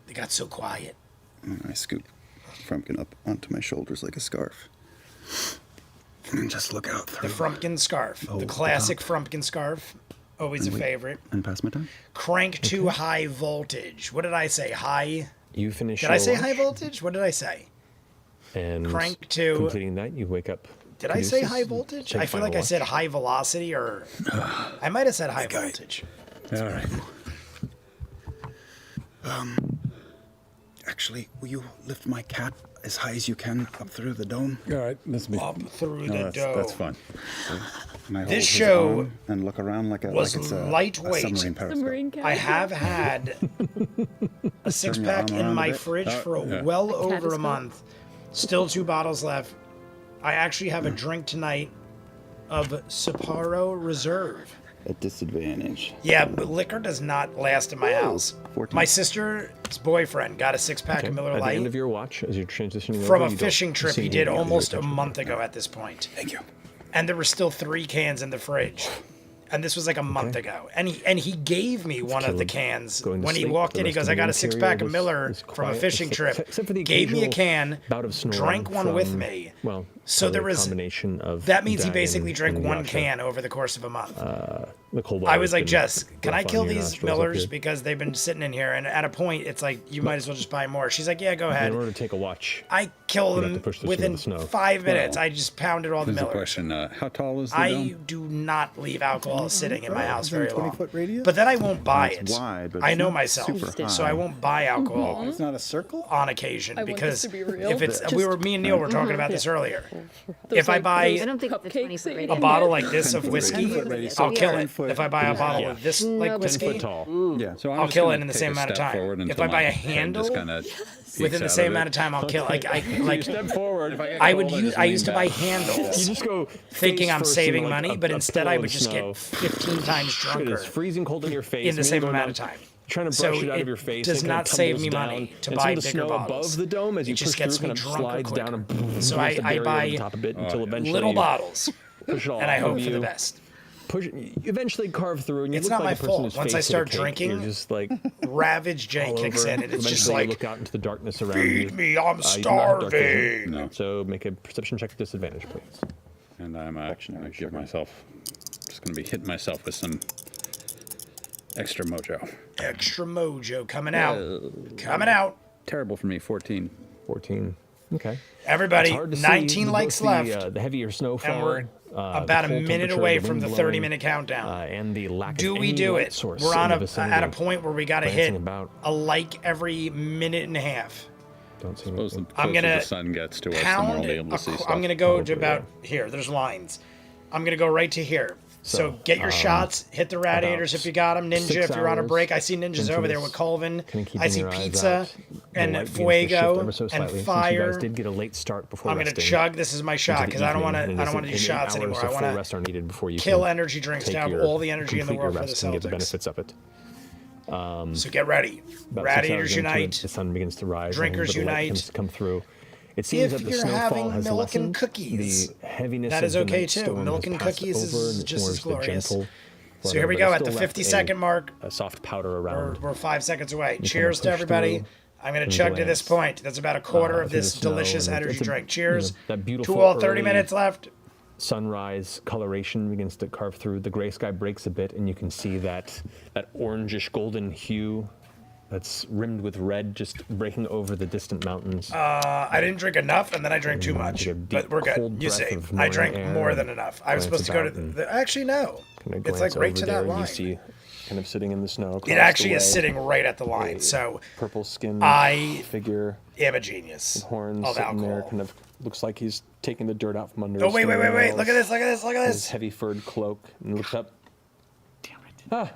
They got so quiet. And I scoop Frumpkin up onto my shoulders like a scarf. And just look out The through Frumpkin scarf, Oh, the classic Frumpkin scarf, always a favorite. and pass my time. Crank 2 high voltage. What did I say? High? You finish. Did I say your high watch, voltage? What did I say? And Crank 2. Completing that, you wake up. Did I say Caduceus, high voltage? take I feel final like I said watch. high velocity, or I might have said high voltage. All right. Actually, will you lift my cat as high as you can up through the dome? All right. Let's be. Up through No, the that's, dough. that's fun. And I hold This his show arm and look around like was it's a lightweight. submarine periscope. Submarine cat. I have had a 6-pack arm in around my a bit. fridge for yeah. well over a Catastrophe. month. Still 2 bottles left. I actually have a drink tonight of Sapporo Reserve. At disadvantage. Yeah, but liquor does not last in my house. 14. My sister's boyfriend got a 6-pack Okay. of Miller At the end of Lite your watch, as you're transitioning from over, a you don't fishing trip see he did any other almost a attention. month ago at this point. Thank you. And there were still 3 cans in the fridge. And this was like a month ago. And he gave me one of the Caleb cans. going to When he sleep, walked the in, he rest goes, of I the got a interior 6-pack of is Miller from a quiet, fishing trip. except for the Gave me a occasional can, bout of snoring drank one with from, me. Well, So there probably a was- combination of That means he that basically and drank 1 Yasha. can over the course of a month. The cold I water was has like, been Jess, can I rough on kill your these nostrils up Millers here. because they've been sitting in here? And at a point, it's like, you might as well just buy more. She's like, yeah, go In ahead. order to take a watch, I kill You have them to push the within snow. 5 minutes. Well, I just pounded all the Here's the Millers. question: how tall is the I dome? do not leave alcohol sitting in my house Within very long. 20-foot radius? But then I won't buy It's it. wide, but I it's know not myself, super so I high. won't buy alcohol It's not a circle? on occasion I want because this to be real. if it's me and Neil were talking about this earlier. Those, If I like, buy I don't think it's a Cupcakes 20-foot that you a radius. bottle like this of 10-foot whiskey, radius. I'll kill it. if I buy a bottle of this like Nobody. 10 foot whiskey, tall. Yeah, so I'm I'll just kill gonna it in the take same a amount of step time. forward If until I buy my a head handle just kinda within the peeks same out amount of time, I'll kill. Like Step forward. I used to buy handles. You just go Thinking face I'm first saving into, like, money, a- but a instead pillow I of would just snow. get 15 times Shit drunker is freezing cold in your face. in the me same going amount of down, time. Trying to So brush it out it of your face. does and it not kinda save tumbles me down, money to and buy some of the bigger snow bottles. above the dome as It you just push gets through me kind of drunker slides down quicker. and So has to I bury over buy the top a bit until eventually little you bottles, push it all and I off hope of for the you. best. Push it, you eventually carve through, and you It's look not like my a person fault. whose Once face I hit a start cake. drinking, You're just like Ravage J all kicks over. in, and it's just Eventually you like, look out into the darkness around you. feed me, I'm You do not have dark vision. starving. No. So make a perception check at disadvantage, please. And I'm actually going to give myself, just going to be hitting myself with some extra mojo. Extra mojo coming out. Coming out. Terrible for me, 14. 14. Okay. Everybody, It's hard to see 19 with likes both left. the heavier snowfall, And we're about a cold minute temperature, away the from wind the blowing, 30-minute countdown. and the lack Do of we any do light it? source We're in on the at a vicinity. point where we got to Glancing hit about. a like every minute and a half. Don't see Suppose the anything. I'm closer gonna the sun gets to us, the more Pound. I'll be able to see stuff. I'm gonna go to Hopefully, about here. There's lines. I'm gonna go right to here. So get your shots. Hit the radiators if you got them. Ninja 6 if you're on a hours break. I see ninjas into over there this, with Colvin. kinda keeping I see your eyes pizza out. The and light begins to shift fuego ever so and slightly, since you fire. guys did get a late start before I'm gonna resting chug. This is my shot into the because I don't want evening, to. and I don't want to do in 8 shots hours anymore. of I full want rest are needed before you kill can energy drinks to take have your all the energy in the complete world your for the rest and get the Celtics. benefits of it. So get ready. About 6 hours Radiators into it, unite. the sun begins to rise. Drinkers and a little bit of light unite. begins to come through. It seems If that the you're snowfall having has milk lessened. and cookies, The heaviness that of is the okay night too. storm Milk has and passed cookies over, and is it's just more as the glorious. gentle So here weather, we but go it at the still left 50-second mark. a soft powder around. We're 5 seconds away. You Cheers to kinda push everybody. through I'm going to and chug to this glance, point. That's about a quarter of through the this snow, delicious and energy it's a, drink. Cheers. that beautiful To all 30 early minutes left. sunrise coloration begins to carve through. The gray sky breaks a bit, and you can see that orangish golden hue that's rimmed with red just breaking over the distant mountains. I didn't drink enough, and then I drank too Take much. a deep, But we're cold good. You breath see, of I morning drank air more and than enough. I was glance supposed to go to about and actually, no. kinda It's like glance right over to there, that and line. you see kind of sitting in the snow. It actually is sitting right at the line. So Purple skin I figure, am a genius horns of sitting there, alcohol. kind of looks like he's taking the dirt out from under Oh, his wait. Look at fingernails. this, look at this, look at His this. heavy furred cloak, and looks up. Damn it. I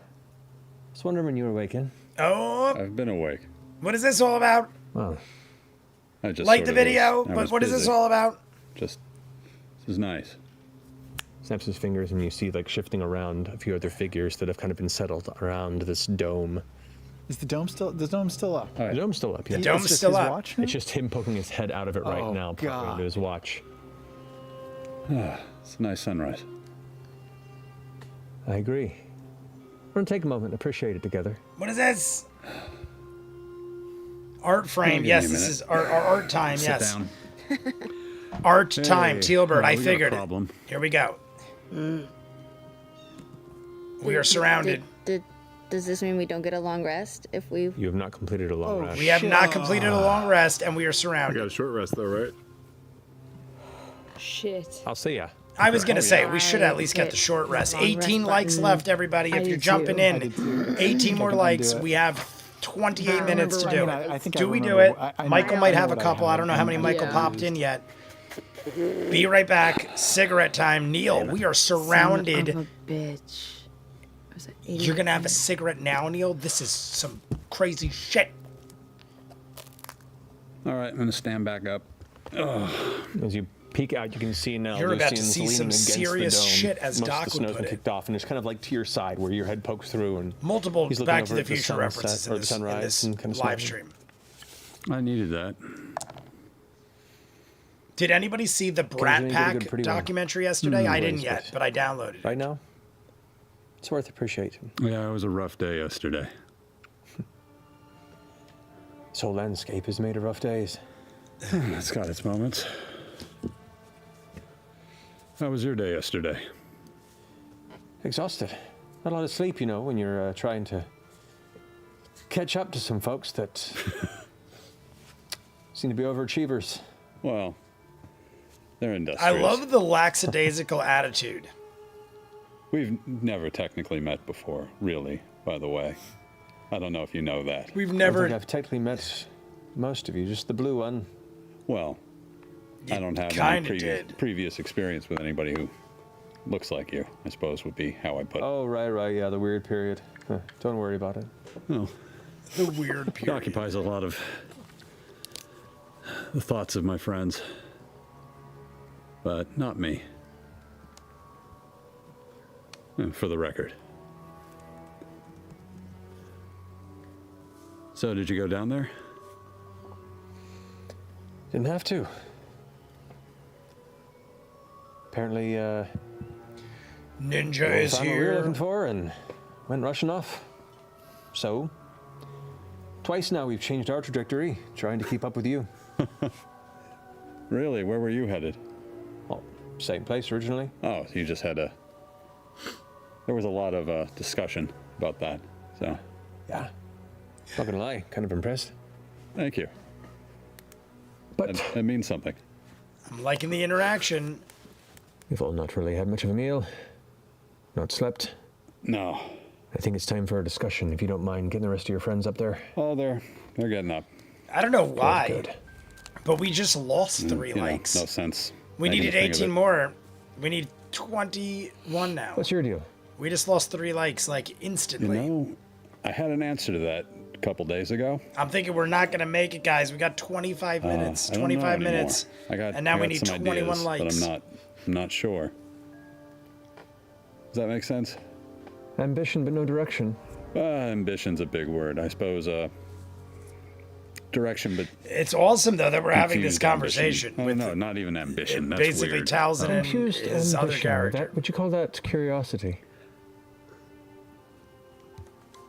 was wondering when you were waking. Oh, I've been awake. what is this all about? Well, I just Like sort the of video, was- I but was what is this busy. all about? Just, this is nice. snaps his fingers, and you see like shifting around a few other figures that have kind of been settled around this dome. Is the dome still up? The dome's still up. Yeah. The dome's It's just still his up. watch? It's just him poking his head out of it right Oh, now, pointing God. into his watch. It's a nice sunrise. I agree. We're gonna take a moment and appreciate it together. What is this? Art frame. give me Yes, a this minute. is our art time. Sit Yes. down. Art time. Hey, Tealbird, well, I we got a figured it. problem. Here we go. We are surrounded. Does this mean we don't get a long rest if we? You have not completed a long rest. We have not completed a long rest, and we are surrounded. a short rest though, right? Shit. I'll see ya. I was gonna say we should I at least get hit the short rest. the long rest 18 likes button. left, everybody. I If you're did jumping too. in, 18 more likes. do it. We have 28 minutes to I do mean, it. I think I Do we do remember it? what- I Michael know- might I know have a what I couple. I have. don't know how many Michael Yeah. popped in yet. Be right back. Cigarette time. Neil, we are surrounded. Son of a bitch. Was it You're gonna have a cigarette now, Neil? This is some crazy shit. All right, I'm going to stand back up. As you peek out, you can see now. You're about to Lucian's see leaning some against the serious dome. shit, as Most Doc of the would snow's put been it. kicked off, and it's kind of like to your side where your head pokes through, and Multiple he's looking Back to over the at Future sunset, references or in the this, sunrise, and kind of live smiling. stream. I needed that. Did anybody see the Brat you did Pack good, pretty well. documentary yesterday? I didn't Ways, yet, but- but I downloaded it. Right now, it's worth appreciating. Yeah, it was a rough day yesterday. This whole landscape is made of rough days. It's got its moments. How was your day yesterday? Exhausted. Not a lot of sleep, you know, when you're trying to catch up to some folks that seem to be overachievers. Well, they're I industrious. love the lackadaisical attitude. We've never technically met before, really, by the way. I don't know if you know that. We've I don't never. think I've technically met most of you, just the blue one. Well, I don't have kinda any did. previous experience with anybody who looks like you, I suppose would be how I put it. Oh, right, yeah, the weird period. Huh, don't worry about it. Oh, The weird it period. occupies a lot of the thoughts of my friends, but not me. For the record. So, did you go down there? Didn't have to. Apparently, Ninja is found what we were looking here. for and went rushing off. So, twice now we've changed our trajectory, trying to keep up with you. Really? Where were you headed? Well, same place originally. Oh, so you just had a... There was a lot of discussion about that, so... Yeah. Not gonna lie, kind of impressed. Thank you. But That means something. I'm liking the interaction. we've all not really had much of a meal, not slept. No. I think it's time for a discussion, if you don't mind getting the rest of your friends up there. Oh, they're getting up. I don't know why, Good. but we just lost 3 You know, likes. no sense. We making needed a thing of 18 it. more. We need 21 now. What's your deal? We just lost 3 likes, like, You instantly. know, I had an answer to that a couple days ago. I'm thinking we're not going to make it, guys. We got 25 minutes. I don't know 25 anymore. minutes. And now I we got need some 21 ideas, likes. But I'm not sure. Does that make sense? Ambition, but no direction. Ambition's a big word. I suppose direction, but It's awesome, though, that we're having this confused ambition. conversation. Oh, with no, not even ambition. That's basically weird. Tal'dorei and Confused his other ambition. character. Would you call that curiosity?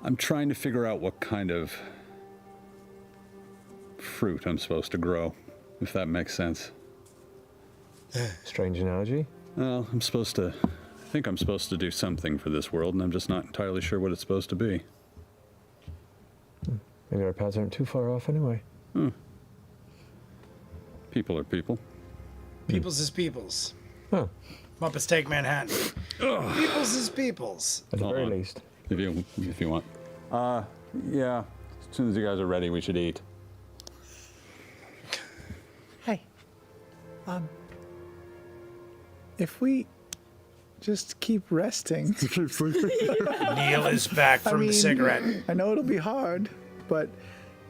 I'm trying to figure out what kind of fruit I'm supposed to grow, if that makes sense. Strange analogy. Well, I think I'm supposed to do something for this world, and I'm just not entirely sure what it's supposed to be. Maybe our paths aren't too far off anyway. People are people. Peoples is peoples. Huh. Muppets Take Manhattan. Peoples is peoples. At the Hold very on. least. If you want. Yeah. As soon as you guys are ready, we should eat. Hey, if we just keep resting, Neil is back from the cigarette. I know it'll be hard, but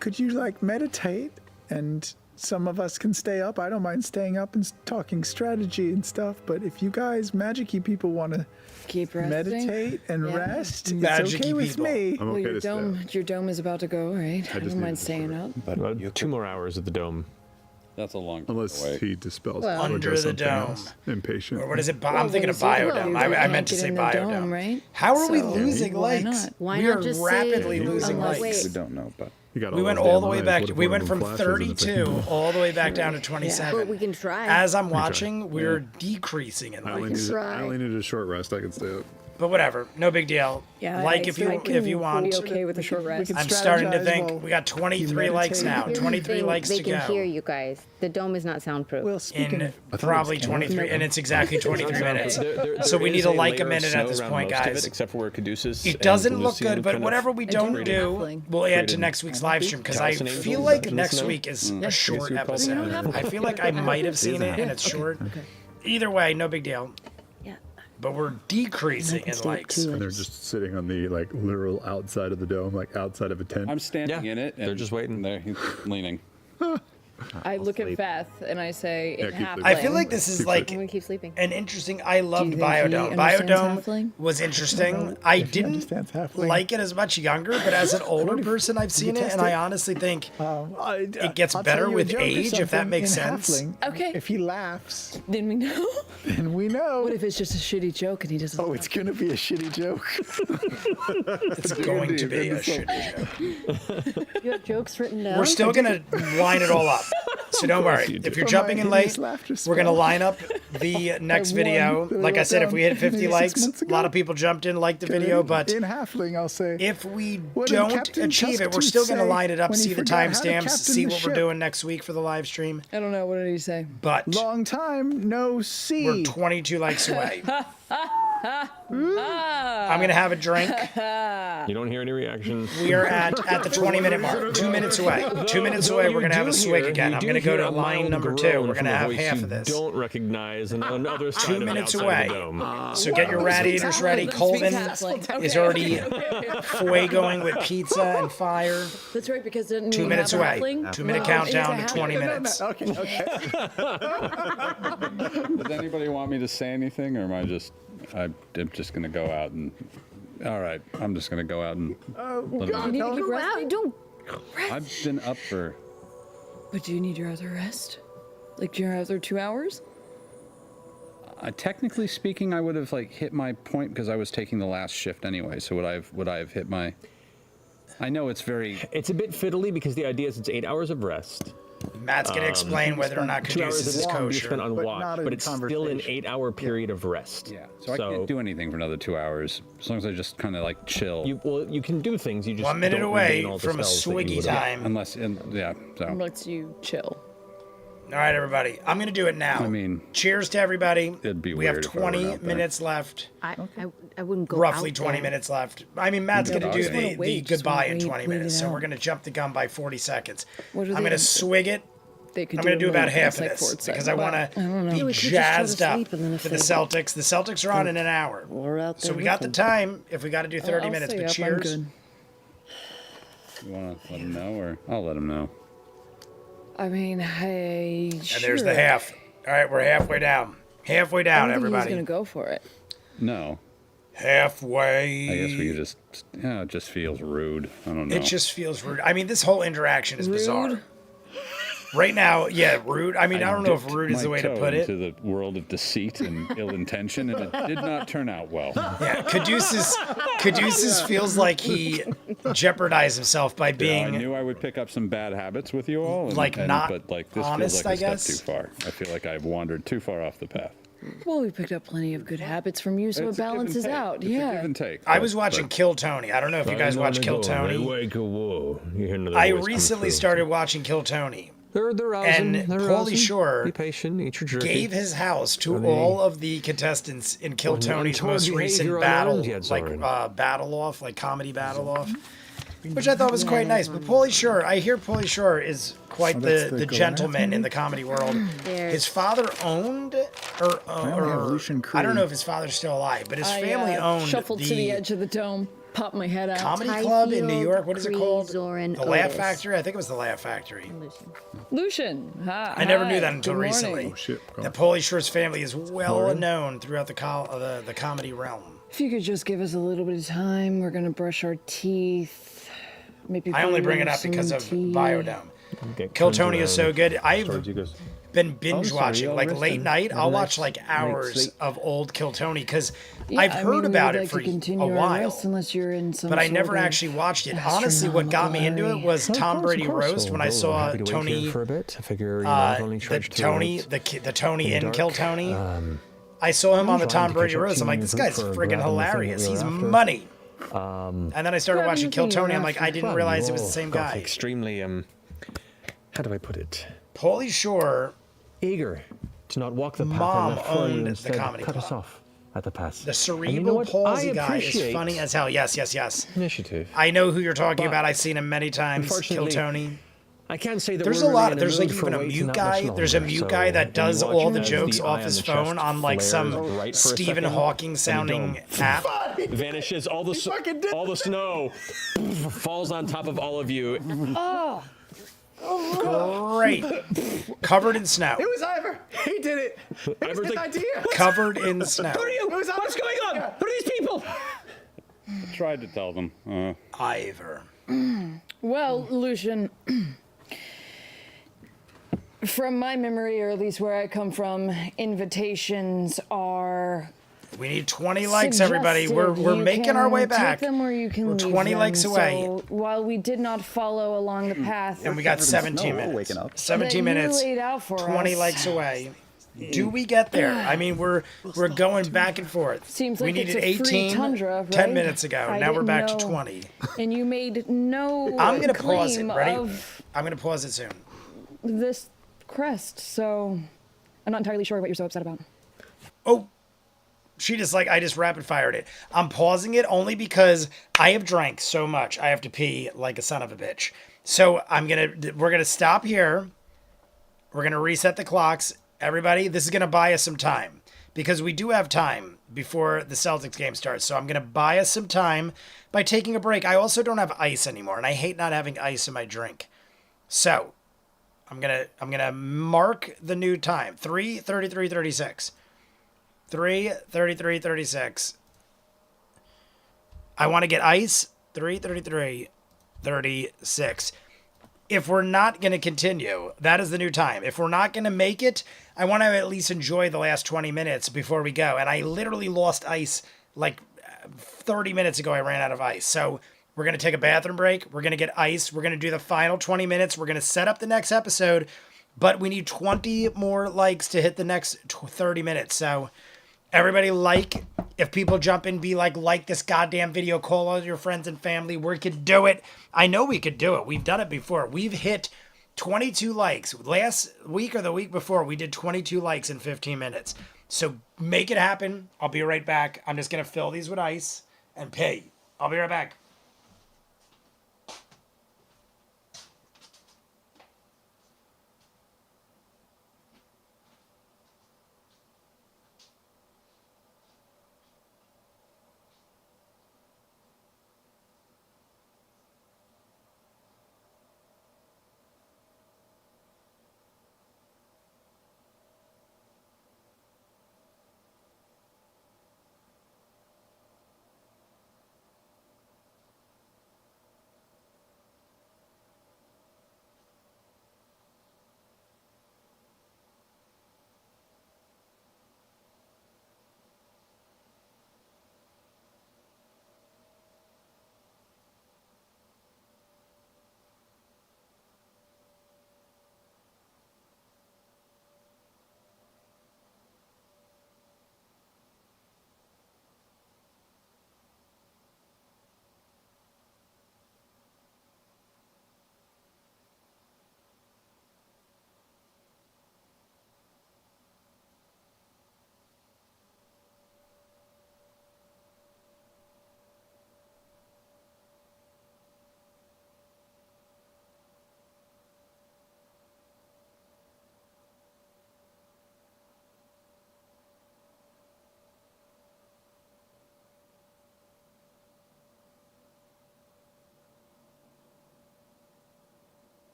could you like meditate and some of us can stay up? I don't mind staying up and talking strategy and stuff, but if you guys magic-y people want to Keep resting. meditate and Yeah. rest, it's Magic-y okay with people. me. I'm Well, okay your to stay dome, up. your dome is about to go, right? I just don't need mind to staying figure up. But Well, you 2 more hours at the dome. That's a long Unless way. he dispels Well- or Under does the something dome. else. Impatient. Or what is it? Well, I'm thinking when of you say biodome. you I can't meant to get say in the biodome. dome, right? How are we So, losing why likes? not? Why We not are just say- rapidly losing unless- likes. we don't know, but You got We all went those all damn the way lines. back. What if We one went of from them flashes and it's like, 32 all the way back down to 27. But we can try. As I'm watching, we're decreasing in I only, likes. I only neneeded a short rest. I can stay up. But whatever, no big deal. Yeah, Like I if you can want. be okay with a short rest. can I'm starting to strategize think while we got 23 you likes meditate. now. Here's the 23 thing, likes they to can go. hear you guys. The dome is not soundproof. Well, speaking In of, probably 23, and it's exactly 23 minutes. So we need to like a minute at this point, guys. Except for where Caduceus It and doesn't look Lucian good, but kind of whatever we don't created do, halfling. we'll add to created next week's live stream because I Taliesin feel angels, like dungeons next now? week is a short you're probably- episode. I feel like I might have seen it and it's short. Either way, no big deal. Yeah. But we're decreasing in likes. And they're just sitting on the like literal outside of the dome, like outside of a tent. I'm standing Yeah, in it. they're and just waiting. There, he's leaning. I look at Veth and I say, Yeah, in keep half the- I feel like this is Keep like I'm gonna keep sleeping. an interesting. I loved think he Biodome. understands Biodome halfling? was interesting. I didn't understands halfling. like it as much younger, but as an older person, I've seen it, test and I it? honestly think it gets better with age, if that makes sense. sense. Okay. If he laughs, Then we know. then we know. What if it's just a shitty joke and he doesn't? Oh, it's gonna be a shitty joke. It's going to be a shitty joke. You have jokes written down? We're still gonna line it all up, so don't worry. If you're For jumping my in late, hideous laughter we're gonna spell. line up the next won. video. They Like I wrote said, if down we hit 50 maybe 6 likes, months a lot ago. of people jumped in, liked the video, but in halfling, I'll say. if we What did don't Captain achieve it, we're Tuskatooth still going to say line it up, when he see the forgot how to timestamps, captain see the what we're ship? doing next week for the live stream. I don't know. What did he say? But Long time no see. we're 22 likes away. I'm going to have a drink. You don't hear any reaction. We are at the 20-minute mark. 2 minutes away. 2 minutes away, we're going to have a swig again. I'm going to go to line number 2. We're going to have half of this. Don't recognize on other side 2 minutes away. So get your radiators ready. Colvin is already fuegoing with pizza and fire. That's right, because didn't 2 we minute have away. halfling? 2 minute countdown to 20 minutes. Okay. Does anybody want me to say anything, or am I just? I'm just gonna go out and. All right, I'm just gonna go out and. You need to keep resting. Don't I've been up for. But do you need your other rest? Like your other 2 hours? Technically speaking, I would have like hit my point because I was taking the last shift anyway. So would I have hit my? I know it's very. It's a bit fiddly because the idea is it's 8 hours of rest. Matt's going to explain whether or not 2 hours Caduceus is of time you kosher. spent on But watch, not in but it's still an conversation. 8-hour period of rest. Yeah. So I can't do anything for another 2 hours as long as I just kind of like chill. You can do things. You just 1 minute don't away regain all the from a spells that you swiggy would've- time. Unless, so. Lets you chill. All right, everybody. I'm going to do it now. I mean, cheers to everybody. it'd be we have weird if I were 20 out there. minutes left. I wouldn't go Roughly out 20 there. minutes left. I mean, Matt's going to do just wanna the wait, just goodbye wanna in 20 wait minutes, it so out. we're going to jump the gun by 40 seconds. What are I'm they going to gonna- swig it. They could I'm going to do about it in half of like this Ford said, because I but want I to don't know. be Yeah, we could just go to jazzed up sleep and then if for the they- Celtics. The Celtics are on in an hour. We're out there So we with got the them. time if we got to do 30 I'll minutes, stay but up, I'm cheers. good. You want to let him know, or I'll let him know. I mean, hey. And there's the half. All right, we're halfway down. Halfway I down, don't think everybody. he was gonna go for it. No. Halfway. I guess we could just. Yeah, it just feels rude. I don't know. It just feels rude. I mean, this whole interaction is bizarre. Rude? Right now, yeah, rude. I mean, I don't know if rude is the way to put it. Into the world of deceit and ill intention, and it did not turn out well. Yeah, Caduceus feels like he jeopardized himself by I being knew I would pick up some bad habits with you all, not but like this honest, feels like I a step guess. too far. I feel like I've wandered too far off the path. Well, we picked up plenty of good habits from you, so It's it a give and balances take. out. It's a Yeah. give and take. I was watching Kill Tony. I don't know if you guys watch Kill Tony. I recently started watching Kill Tony. They're rousing. And they're Pauly rousing. Shore Be patient. Eat your jerky. gave his house to Tony. all of the contestants in Kill When Tony's untoward most recent behavior battle, alarms, yeah, like Zoran. battle off, like comedy battle off, which I thought was quite nice. But Pauly Shore, I hear Pauly Shore is quite that's the the Goliath gentleman in movie? the comedy world. There's- His father owned, or have Lucian I don't Creed. know if his father's still alive, but his family owned shuffled the to the edge of the dome, popped my head out. comedy club in New York. What is it Cree, called? Zoran, The Laugh Otis. Factory. I think it was the Laugh Factory. Lucian, hi. I never knew hi, that until good morning. recently. Oh, shit. The Pauly Shore's family is well known throughout the comedy realm. If you could just give us a little bit of time, we're gonna brush our teeth. Maybe I only put bring it in up because some of tea. Biodome. Get Kill turned Tony is so around. good. I've Towards you goes, been binge sorry, watching, I'll like rest late and night. have I'll a watch nice like night's hours sleep. of old Kill Tony because Yeah, I've I heard mean, about we'd it like for to continue a our while. rest unless you're in some But I sort never of actually watched it. Honestly, what got me into it was Tom Brady roast when I saw happy to wait here Tony, for a bit. I figure I've only the charged Tony, the Tony in Kill Tony. I saw him on the trying Tom to Brady catch up roast. to I'm like, you this guy's for friggin' grabbing the thing that hilarious. we were He's after. money. And then I started Grabbing watching the Kill thing you were Tony. I'm like, I didn't realize it was the same guy. Extremely how do I put it? Pauly Shore, Eager to not walk the path Mom I left for you, owned the instead comedy cut us club. off at the pass. the And cerebral you know what? palsy I guy is appreciate funny as hell. Yes, yes, yes. initiative. I know who you're talking But about. I've seen him many times. Kill unfortunately, Tony. I can't say that There's we're a lot. really in There's like mood for even a waiting mute that guy. much There's a longer. mute So guy that when does you watch all it the as jokes the off eye his on the chest phone on like flares some right for a Stephen second, Hawking and the sounding dome app. vanishes. All the snow falls on top of all of you. Great. Covered in snow. It was Ivor. He did it. It was Ivor's his like, idea. Covered in snow. What's going on? Who are these people? I tried to tell them. Ivor. Well, Lucian, from my memory, or at least where I come from, invitations are We need 20 likes, everybody. suggested. We're You making our way can back. Take them or you can We're leave 20 them. likes away. So while we did not follow along the path And we got covered in 17 snow. We're minutes. waking up. 17 that minutes. you laid out for 20 us, likes away. Do we get there? I mean, we're going back and forth. Seems we like needed it's a free 18 tundra, 10 right? minutes ago. I now we're didn't back to know. 20. and you made no I'm going to pause it. claim Ready? of I'm going to pause it soon. this crest, so I'm not entirely sure what you're so upset about. Oh, She just like, I just rapid fired it. I'm pausing it only because I have drank so much. I have to pee like a son of a bitch. So we're gonna stop here. We're gonna reset the clocks. Everybody, this is gonna buy us some time because we do have time before the Celtics game starts. So I'm gonna buy us some time by taking a break. I also don't have ice anymore, and I hate not having ice in my drink. So I'm gonna mark the new time. 3:33:36. 3:33:36. I want to get ice. 3:33:36. If we're not going to continue, that is the new time. If we're not going to make it, I want to at least enjoy the last 20 minutes before we go. And I literally lost ice like 30 minutes ago. I ran out of ice. So we're going to take a bathroom break. We're going to get ice. We're going to do the final 20 minutes. We're going to set up the next episode. But we need 20 more likes to hit the next 30 minutes. So everybody like, if people jump in, be like this goddamn video, call all your friends and family. We could do it. I know we could do it. We've done it before. We've hit 22 likes. Last week or the week before, we did 22 likes in 15 minutes. So make it happen. I'll be right back. I'm just going to fill these with ice and pee. I'll be right back.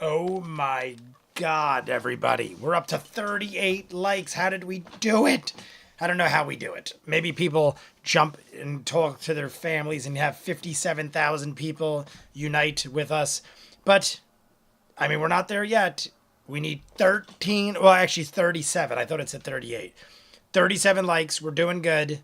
Oh my God, everybody. We're up to 38 likes. How did we do it? I don't know how we do it. Maybe people jump and talk to their families and have 57,000 people unite with us. But, I mean, we're not there yet. We need 13, well, actually 37. I thought it said 38. 37 likes. We're doing good.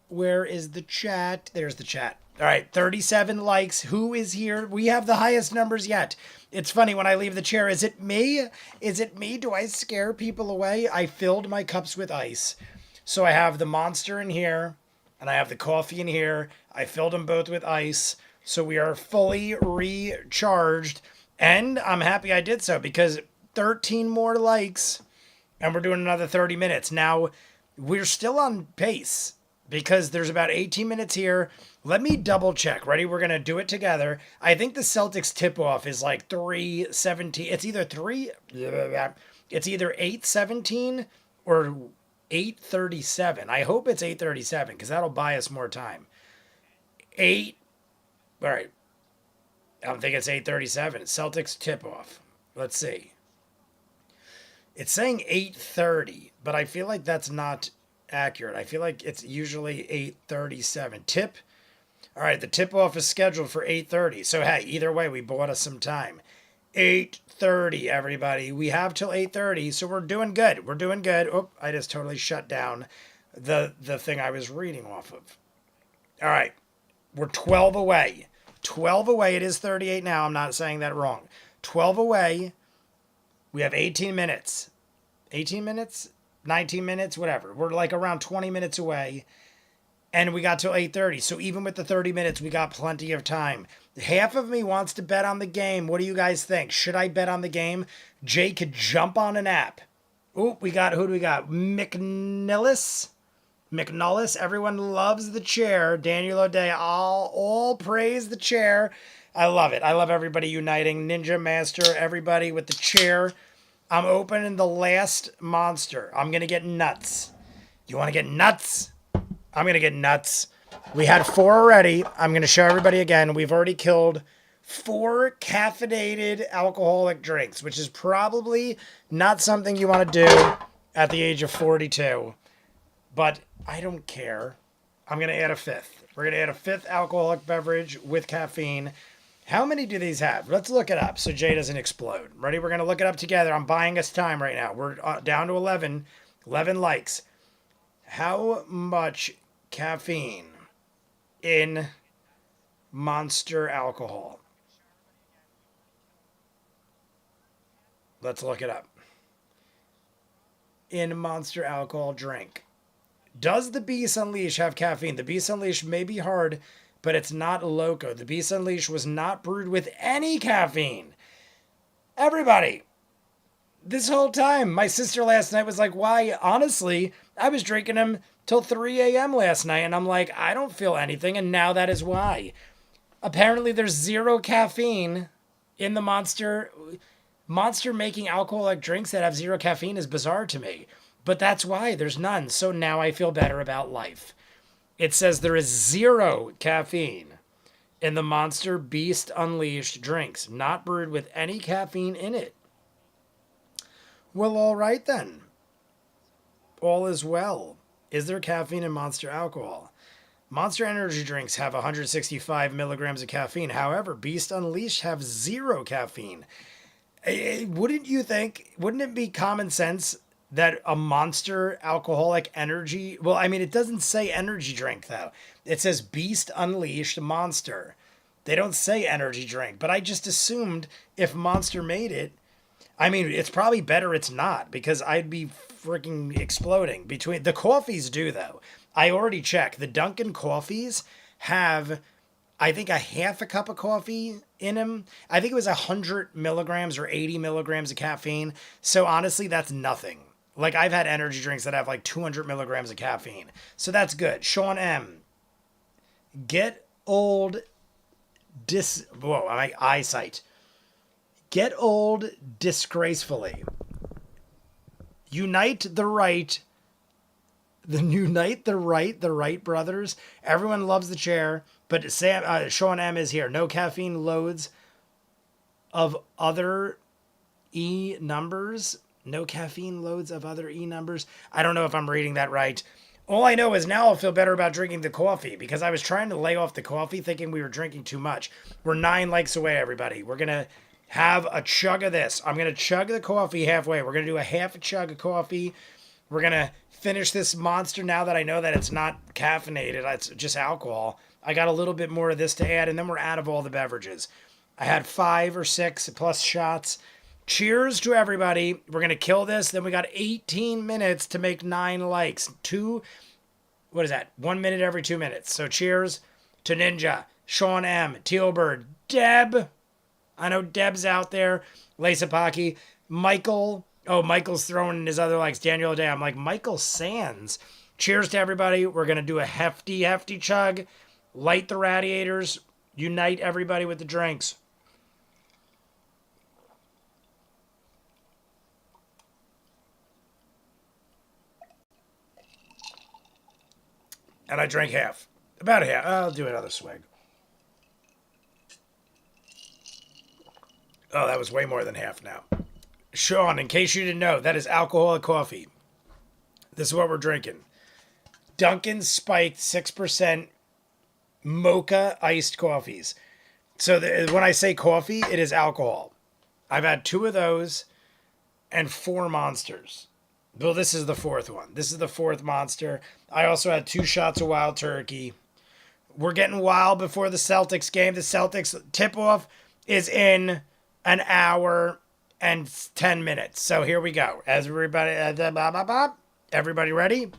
Where is the chat? There's the chat. All right, 37 likes. Who is here? We have the highest numbers yet. It's funny when I leave the chair. Is it me? Is it me? Do I scare people away? I filled my cups with ice. So I have the monster in here, and I have the coffee in here. I filled them both with ice. So we are fully recharged. And I'm happy I did so because 13 more likes, and we're doing another 30 minutes. Now, we're still on pace because there's about 18 minutes here. Let me double check. Ready? We're going to do it together. I think the Celtics tip-off is like 3:17. It's either 8:17 or 8:37. I hope it's 8:37 because that'll buy us more time. All right. I think it's 8:37. Celtics tip-off. Let's see. It's saying 8:30, but I feel like that's not accurate. I feel like it's usually 8:37. Tip. All right, the tip-off is scheduled for 8:30. So, hey, either way, we bought us some time. 8:30, everybody. We have till 8:30, so we're doing good. We're doing good. Oh, I just totally shut down the thing I was reading off of. All right, we're 12 away. 12 away. It is 38 now. I'm not saying that wrong. 12 away. We have 18 minutes. 18 minutes? 19 minutes? Whatever. We're like around 20 minutes away. And we got till 8:30. So even with the 30 minutes, we got plenty of time. Half of me wants to bet on the game. What do you guys think? Should I bet on the game? Jay could jump on an app. Who do we got? McNullis? Everyone loves the chair. Daniel O'Day, all praise the chair. I love it. I love everybody uniting. Ninja Master, everybody with the chair. I'm opening the last monster. I'm going to get nuts. You want to get nuts? I'm going to get nuts. We had 4 already. I'm going to show everybody again. We've already killed 4 caffeinated alcoholic drinks, which is probably not something you want to do at the age of 42. But I don't care. I'm going to add a 5th. We're going to add a 5th alcoholic beverage with caffeine. How many do these have? Let's look it up so Jay doesn't explode. Ready? We're going to look it up together. I'm buying us time right now. We're down to 11. 11 likes. How much caffeine in Monster alcohol? Let's look it up. In Monster alcohol drink. Does the Beast Unleashed have caffeine? The Beast Unleashed may be hard, but it's not Loco. The Beast Unleashed was not brewed with any caffeine. Everybody, this whole time, my sister last night was like, why? Honestly, I was drinking them till 3 a.m. last night, and I'm like, I don't feel anything, and now that is why. Apparently, there's 0 caffeine in the Monster. Monster making alcoholic drinks that have 0 caffeine is bizarre to me. But that's why there's none. So now I feel better about life. It says there is 0 caffeine in the Monster Beast Unleashed drinks, not brewed with any caffeine in it. Well, all right then. All is well. Is there caffeine in Monster alcohol? Monster energy drinks have 165 milligrams of caffeine. However, Beast Unleashed have 0 caffeine. Wouldn't you think, wouldn't it be common sense that a Monster alcoholic energy, well, I mean, it doesn't say energy drink though. It says Beast Unleashed Monster. They don't say energy drink, but I just assumed if Monster made it, I mean, it's probably better it's not because I'd be freaking exploding. Between the coffees do though. I already checked. The Dunkin' coffees have, I think, a half a cup of coffee in them. I think it was 100 milligrams or 80 milligrams of caffeine. So honestly, that's nothing. Like I've had energy drinks that have like 200 milligrams of caffeine. So that's good. Sean M. Get old my eyesight. Get old disgracefully. Unite the right. The Wright brothers. Everyone loves the chair, but Sean M is here. No caffeine loads of other E numbers. No caffeine loads of other E numbers. I don't know if I'm reading that right. All I know is now I'll feel better about drinking the coffee because I was trying to lay off the coffee thinking we were drinking too much. We're 9 likes away, everybody. We're going to have a chug of this. I'm going to chug the coffee halfway. We're going to do a half a chug of coffee. We're going to finish this monster now that I know that it's not caffeinated. It's just alcohol. I got a little bit more of this to add, and then we're out of all the beverages. I had 5 or 6 plus shots. Cheers to everybody. We're going to kill this. Then we got 18 minutes to make 9 likes. 1 minute every 2 minutes. So cheers to Ninja, Sean M, Tealbird, Deb. I know Deb's out there. Lasapaki, Michael. Oh, Michael's throwing in his other likes. Daniel Day. I'm like, Michael Sands. Cheers to everybody. We're going to do a hefty chug. Light the radiators. Unite everybody with the drinks. And I drank half. About a half. I'll do another swig. Oh, that was way more than half now. Sean, in case you didn't know, that is alcoholic coffee. This is what we're drinking. Dunkin' spiked 6% mocha iced coffees. So when I say coffee, it is alcohol. I've had 2 of those and 4 monsters. Well, this is the 4th one. This is the 4th monster. I also had 2 shots of Wild Turkey. We're getting wild before the Celtics game. The Celtics tip-off is in an hour and 10 minutes. So here we go. Everybody ready?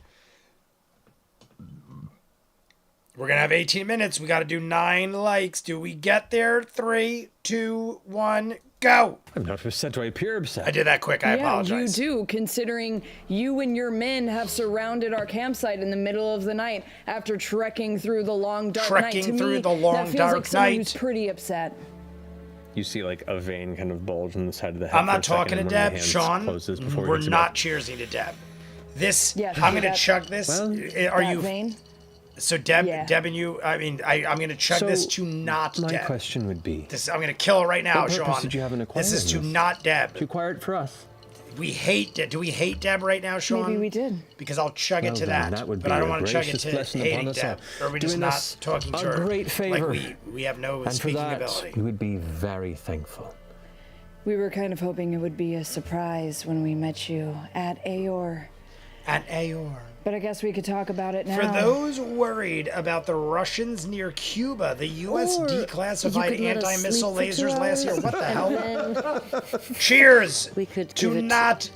We're going to have 18 minutes. We got to do 9 likes. Do we get there? 3, 2, 1, go. I'm not upset. Do I appear upset? I did that quick. I apologize. You do, considering you and your men have surrounded our campsite in the middle of the night after trekking through the long, dark night. Trekking through the long, that feels dark like someone night. Who's pretty upset. You see like a vein kind of bulge on the side of the head. I'm not talking to Deb. Sean, we're not cheersing cheersing to Deb. This, Yeah, I'm going to that- chug this. Well, Are That you... vein? So Deb, Yeah. Deb and you, I mean, I'm going to chug this to not my Deb. question would be, This, I'm going to kill her right now, what purpose Sean. did you have in This is to acquiring this? not Deb. to acquire it for us? We hate Deb. Do we hate Deb right now, Sean? Maybe we did. Because I'll chug it Well to then, that. that would but be I don't a want to chug it gracious to blessing hating upon us Deb. all. Or are we just Doing not us talking to a her? great favor. Like we have no And for speaking that, ability. we would be very thankful. We were kind of hoping it would be a surprise when we met you at Aor. At Aor. But I guess we could talk about it now. For those worried about the Russians near Cuba, the U.S. Or declassified you could let us anti-missile sleep for 2 lasers last year. hours, What the and hell? then Cheers we could to give it- not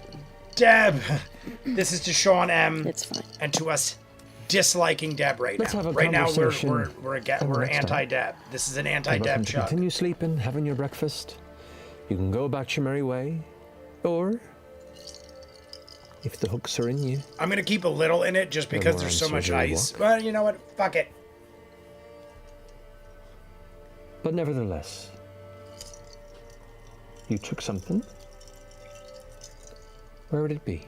Deb. This is to Sean M. It's fine. And to us disliking Deb right Let's now. have a Right now conversation we're on the next anti-Deb. This is an You're anti-Deb welcome to chug. continue sleeping, having your breakfast. You can go about your merry way, or if the hooks are in you, I'm gonna keep a little in it just because more there's so much uncertain ice. walk. Well, you know what? Fuck it. but nevertheless, you took something. Where would it be?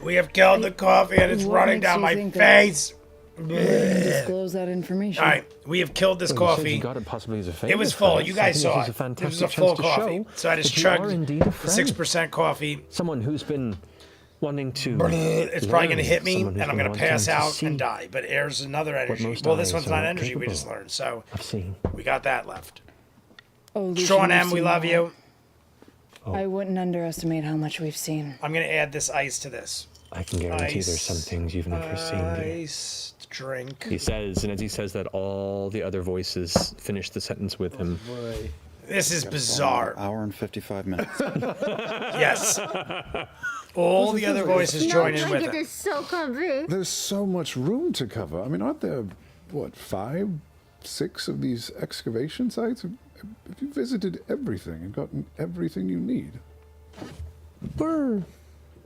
We have killed the coffee and it's What running makes down you my think that- face. Disclose that information. All right, we have killed this Well, you said coffee. you got it possibly as a favor. It was for full. us. You I guys think saw this it. is a It was a fantastic full chance to coffee. show So I just that you are chugged indeed a the friend. 6% coffee. Someone who's been wanting to. It's probably going to hit me, Someone who's and I'm been going to wanting pass to out see and die. But air's another energy. most Well, this eyes one's are not not energy. We capable just learned. So I've seen. we got that left. Oh, Lucian, Sean we've M, we seen love that. you. I wouldn't underestimate how much we've seen. I'm going to add this ice to this. I can guarantee there's some things you've never seen. Dear. Iced drink. He says, and as he says that, all the other voices finish the sentence with him. This is bizarre. Hour and 55 minutes. Yes. All the other voices join in with blanket it. is so comfy. There's so much room to cover. I mean, aren't there, what, 5, 6 of these excavation sites? Have you visited everything and gotten everything you need? We're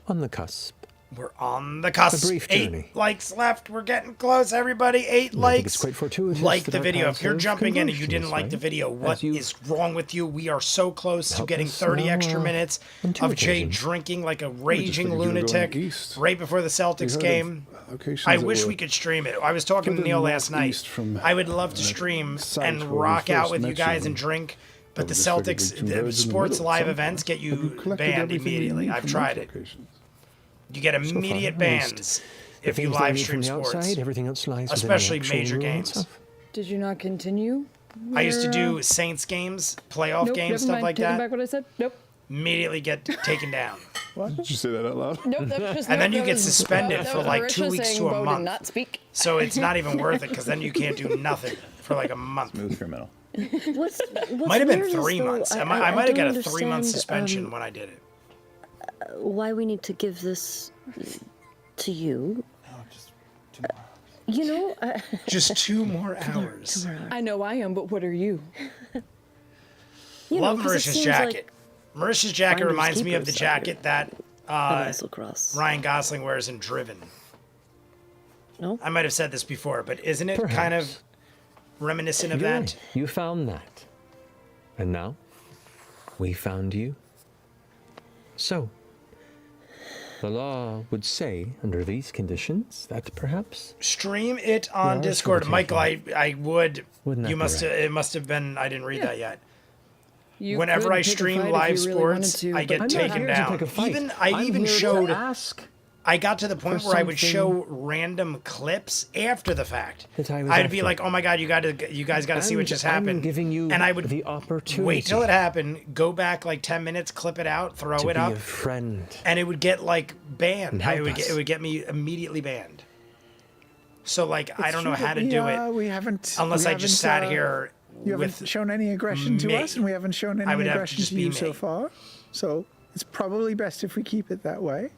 on the cusp. We're on the cusp. brief 8 journey. likes left. We're getting close, everybody. 8 I think likes. it's quite fortuitous Like that the our video. paths If you're have jumping in and you converged, didn't like right? the video, As what you is wrong with you? We are so close to help getting us 30 now, extra minutes on two of Jay occasions. drinking like a just raging figured you were going lunatic east. right before the Celtics heard of game. locations I that wish were we could stream it. I was talking to further Neil last night. northeast from I would love to that stream site and where we rock out first with you met guys you, and drink, but the just figured Celtics, we'd converge in the the sports middle live sometime. events get Have you you collected banned everything you immediately. need I've from tried those it. locations? You get immediate at least. bans The if you things they live need stream from the sports. outside, everything else lies within the Especially actual major room games. itself. Did you not continue? I used to Your, do Saints games, playoff nope, games, never stuff mind. like Taking that. back what I said. Nope. Immediately get taken down. Did you say that out loud? Nope. That was just, And then nope, you that get was- suspended that for was like Marisha 2 weeks saying to a Bo did month. not speak. So it's not even worth it because then you can't do nothing for like a month. Smooth criminal. What's Might have been weird is, 3 though, months. I might have don't got a 3-month understand, suspension when I did it. why we need to give this to you. You know, Just 2 more hours. I know I am, but what are you? you Love know, 'cause it Marisha's seems jacket. like Marisha's jacket finders reminds me of the keepers out jacket that Muscle Cross. Ryan Gosling wears in Driven. No? I might have said this before, but isn't it kind of Perhaps. reminiscent of You're that? right. You found that. And now, we found you. So, the law would say, under these conditions, that perhaps Stream it on Yeah, Discord, sure, Michael. I would. Wouldn't that You be must. right? It must have been. I didn't read that yet. You Whenever could I pick a stream fight if live you really wanted sports, to, I get but- I'm not taken here to down. pick a fight. Even I'm I even here to showed. ask I got to the point for where I would something show random clips after the fact. that I was I'd be after. like, "Oh my god, you guys got to see what And just I'm happened." giving you and I would the opportunity wait till it happened, go back like 10 minutes, clip it out, throw to it be up, a friend. and it would get like banned. And help It would get me immediately banned. So like I don't know how to do it We haven't. unless we I just haven't, sat here You haven't with. shown any aggression to me. us, and we haven't shown I any would have to aggression just to be you me. so far. So it's probably best if we keep it that way.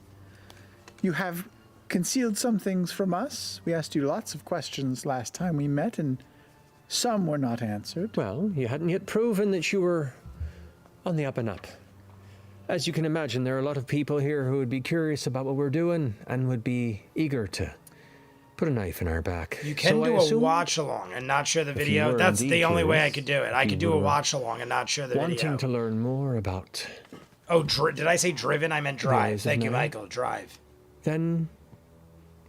You have concealed some things from us. We asked you lots of questions last time we met, and some were not answered. Well, you hadn't yet proven that you were on the up and up. As you can imagine, there are a lot of people here who would be curious about what we're doing and would be eager to put a knife in our back. You can So I do a assume watch along and not share the you video. were That's indeed the only way I curious, could do it. I you could do a were watch along and not share the wanting video. to learn more about, Oh, did I say driven? I meant drive. Ways of Thank you, knowing. Michael. Drive. then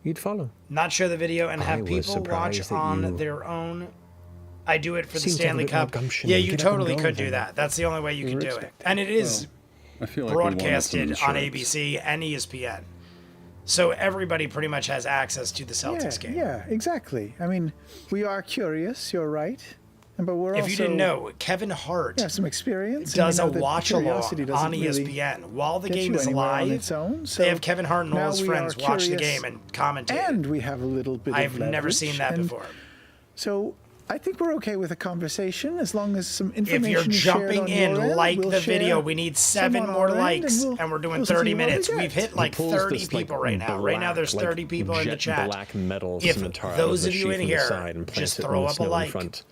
you'd follow. Not share the video and I have was people watch surprised that on you their own. I do it for the seemed to have a Stanley bit more Cup. gumption Yeah, and you get up and totally go could do than that. That's the only way you we could were do it. expecting. And it is I feel like we wanted some broadcasted on insurance. ABC and ESPN. So everybody pretty much has access to the Celtics game. Yeah, exactly. I mean, we are curious. You're right, but we're If also. you didn't know, Kevin Hart we have some experience. and we does a know that watch along curiosity doesn't on really ESPN while the get game you is anywhere on live. its own, so They have Kevin Hart and all now his we friends are watch the curious, game and commentate. and we have a little bit. I've of never seen leverage, that and before. So I think we're okay with a conversation as long as some information If you're is shared jumping on in, your end, like we'll the share video, we need some 7 on more our end, likes, we'll- and we're doing we'll see 30 what we minutes. get. We've hit like Pulls 30 this, people right now. Right now, there's 30 people in the jet chat. black metal If scimitar out those the of you sheath in the here side and just plants it throw on the up a snow in like, front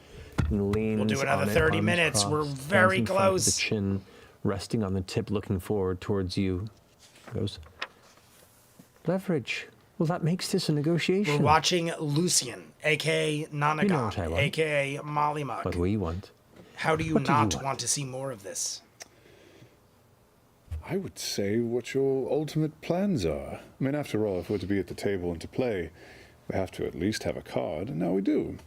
and leans we'll do another on it, 30 arms minutes. crossed, We're hands very in front of close. The chin resting on the tip, looking forward towards you. Goes leverage. Well, that makes this a negotiation. We're watching Lucian, aka Nanagon, You know what I want. aka Molly Mug. What we want. How do you What do you not want? want to see more of this? I would say what your ultimate plans are. I mean, after all, if we're to be at the table and to play, we have to at least have a card, and now we do.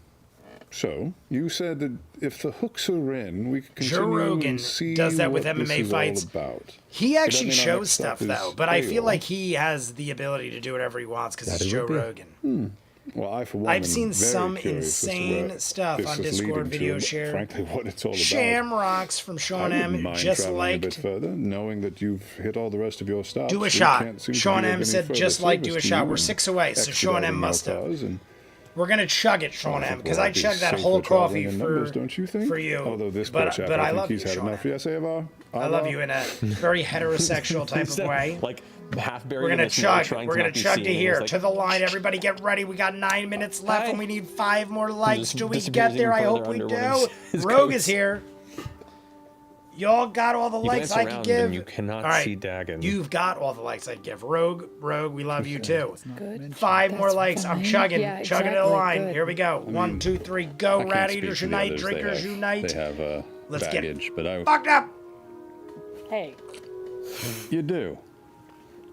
So, you said that if the hooks are in, we can Joe continue Rogan and see does that with what this MMA is all fights. about. He But actually I mean, our shows next stuff step though, is but I feel Bale. like he has the ability to do whatever he wants because That it's it Joe would be. Rogan. Well, I, for one, I've am seen very some curious as to insane where stuff this on is Discord leading video to, share. Frankly, what it's all about. Shamrocks from I Sean wouldn't M. mind Just traveling a bit liked. further, knowing that you've hit all the rest of your stops. Do a We shot. can't seem to Sean be of M any said, further just like do a service to shot. you We're in 6 away, so Sean M expediting your must have. cause, and We're gonna chug it, Sean I M, think because we'll I all be chugged that safer whole traveling coffee in for numbers, don't you think? for you. Although this but poor chap, I I think love you, he's had Sean enough. M. Yes, Ava? I love you in a very heterosexual type of way. Like half buried We're in gonna the snow, chug. trying We're to gonna not be chug seen, to and here, it's like, to the line. Everybody get ready. We got 9 minutes left, Hi. and we need 5 more likes. Just Do we disappears get there? even I hope further we under one of do. his Rogue coats. is here. Y'all got all the You likes glance I could around give. and you cannot All right, see Dagon. You've got all the likes I'd give. Rogue, we love you too. Good. 5 more That's likes. I'm fine. chugging Yeah, chugging to the exactly. line. Good. Here we go. I 1, mean, 2, 3, go. I can't Rat speak eaters for the unite, others. drinkers unite. They have Let's get baggage, but I fucked up. Hey. you do.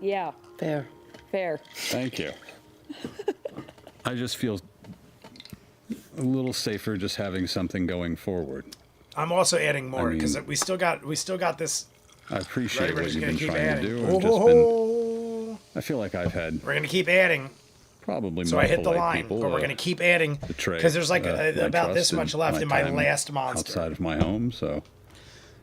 Yeah. Fair. Fair. Thank you. I just feel a little safer just having something going forward. I'm also adding more I because mean- we still got this. I appreciate We're what just you've gonna been keep trying adding. to do. I've just been, I feel like I've had We're gonna keep adding. probably So more I hit the polite line, people, but we're gonna keep adding betray, because there's like my about trust this much and left in my time last monster. outside of my home. So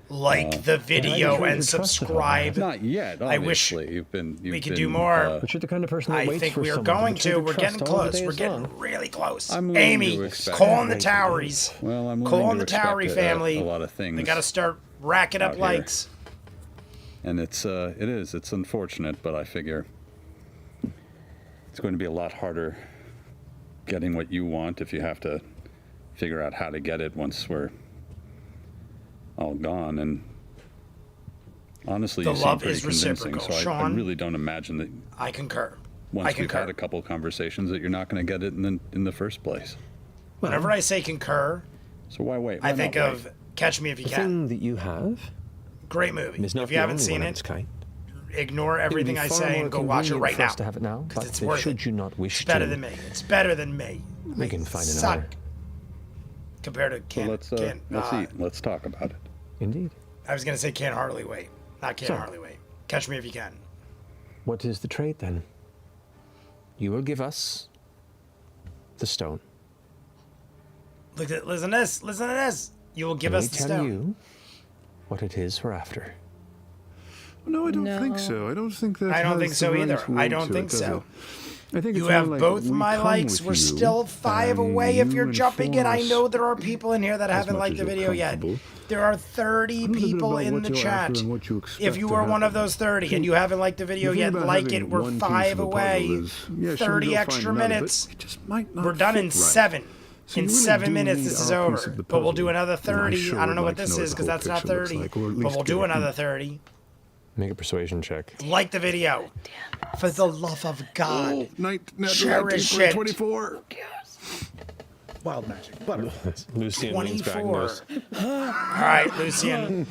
Like the video betrayed and your trust at all. subscribe. not yet. I wish Obviously, you've been. we could do more. But you're the kind of person that I waits think for we are someone going betray to. their We're getting trust all the close. We're days getting long. really close. I'm willing Amy, to expect calling the it. Toweries. Well, I'm Calling willing the to expect Towery a family. lot of things. They got to start racking up out here. likes. And it's unfortunate, but I figure it's going to be a lot harder getting what you want if you have to figure out how to get it once we're all gone. And honestly, The you seem love pretty is convincing, reciprocal. so I Sean, really don't imagine that I concur. once I we've concur. had a couple conversations that you're not going to get it in the first place. Whenever I say concur, So why wait? I Why think not of wait? Catch Me If You The Can. thing that you have Great movie. is not If the you haven't only seen one of it, its kind. ignore It would be everything I far say more and go watch it convenient right for now. us to have it now, 'Cause but it's if worth should it. you not wish It's better to, than me. It's better than me. we can find Suck. another. Compared to So Can't. let's eat. Let's talk about it. Indeed. I was gonna say Can't Hardly Wait, not Can't So- Hardly Wait. Catch Me If You Can. What is the trade then? You will give us the stone. Listen to this. Listen to this. You will give and us we the tell stone. you what it is we're after. No, I don't No. think so. I don't think that. I don't has think the so right either. ring I don't to think it, does so. it? I think You it's have more like both we my come likes. with We're you, still 5 and away if you're you jumping in. inform I us know there are people in here that haven't much liked as the you're video yet. comfortable. There are 30 A little bit people about in what the you're chat. after and what you If expect you to are one of happen. those 30 See, and you haven't liked the video the thing yet, about like having it. We're one piece 5 of a puzzle away. is, yeah, sure, 30 you'll find extra another, but minutes. it just might not We're done in fit right. 7. So In you really 7 do minutes, need this is our piece over. of the But we'll puzzle. do another And I 30. sure I don't know would what like to this know is the because whole that's not picture looks 30. like, or at But least we'll do get- another 30. Make a persuasion check. Like the video. For the love of God. Cherish 19, it. 24. Wild magic. Butter. Lucian leans back and 24. goes, All right, Lucian.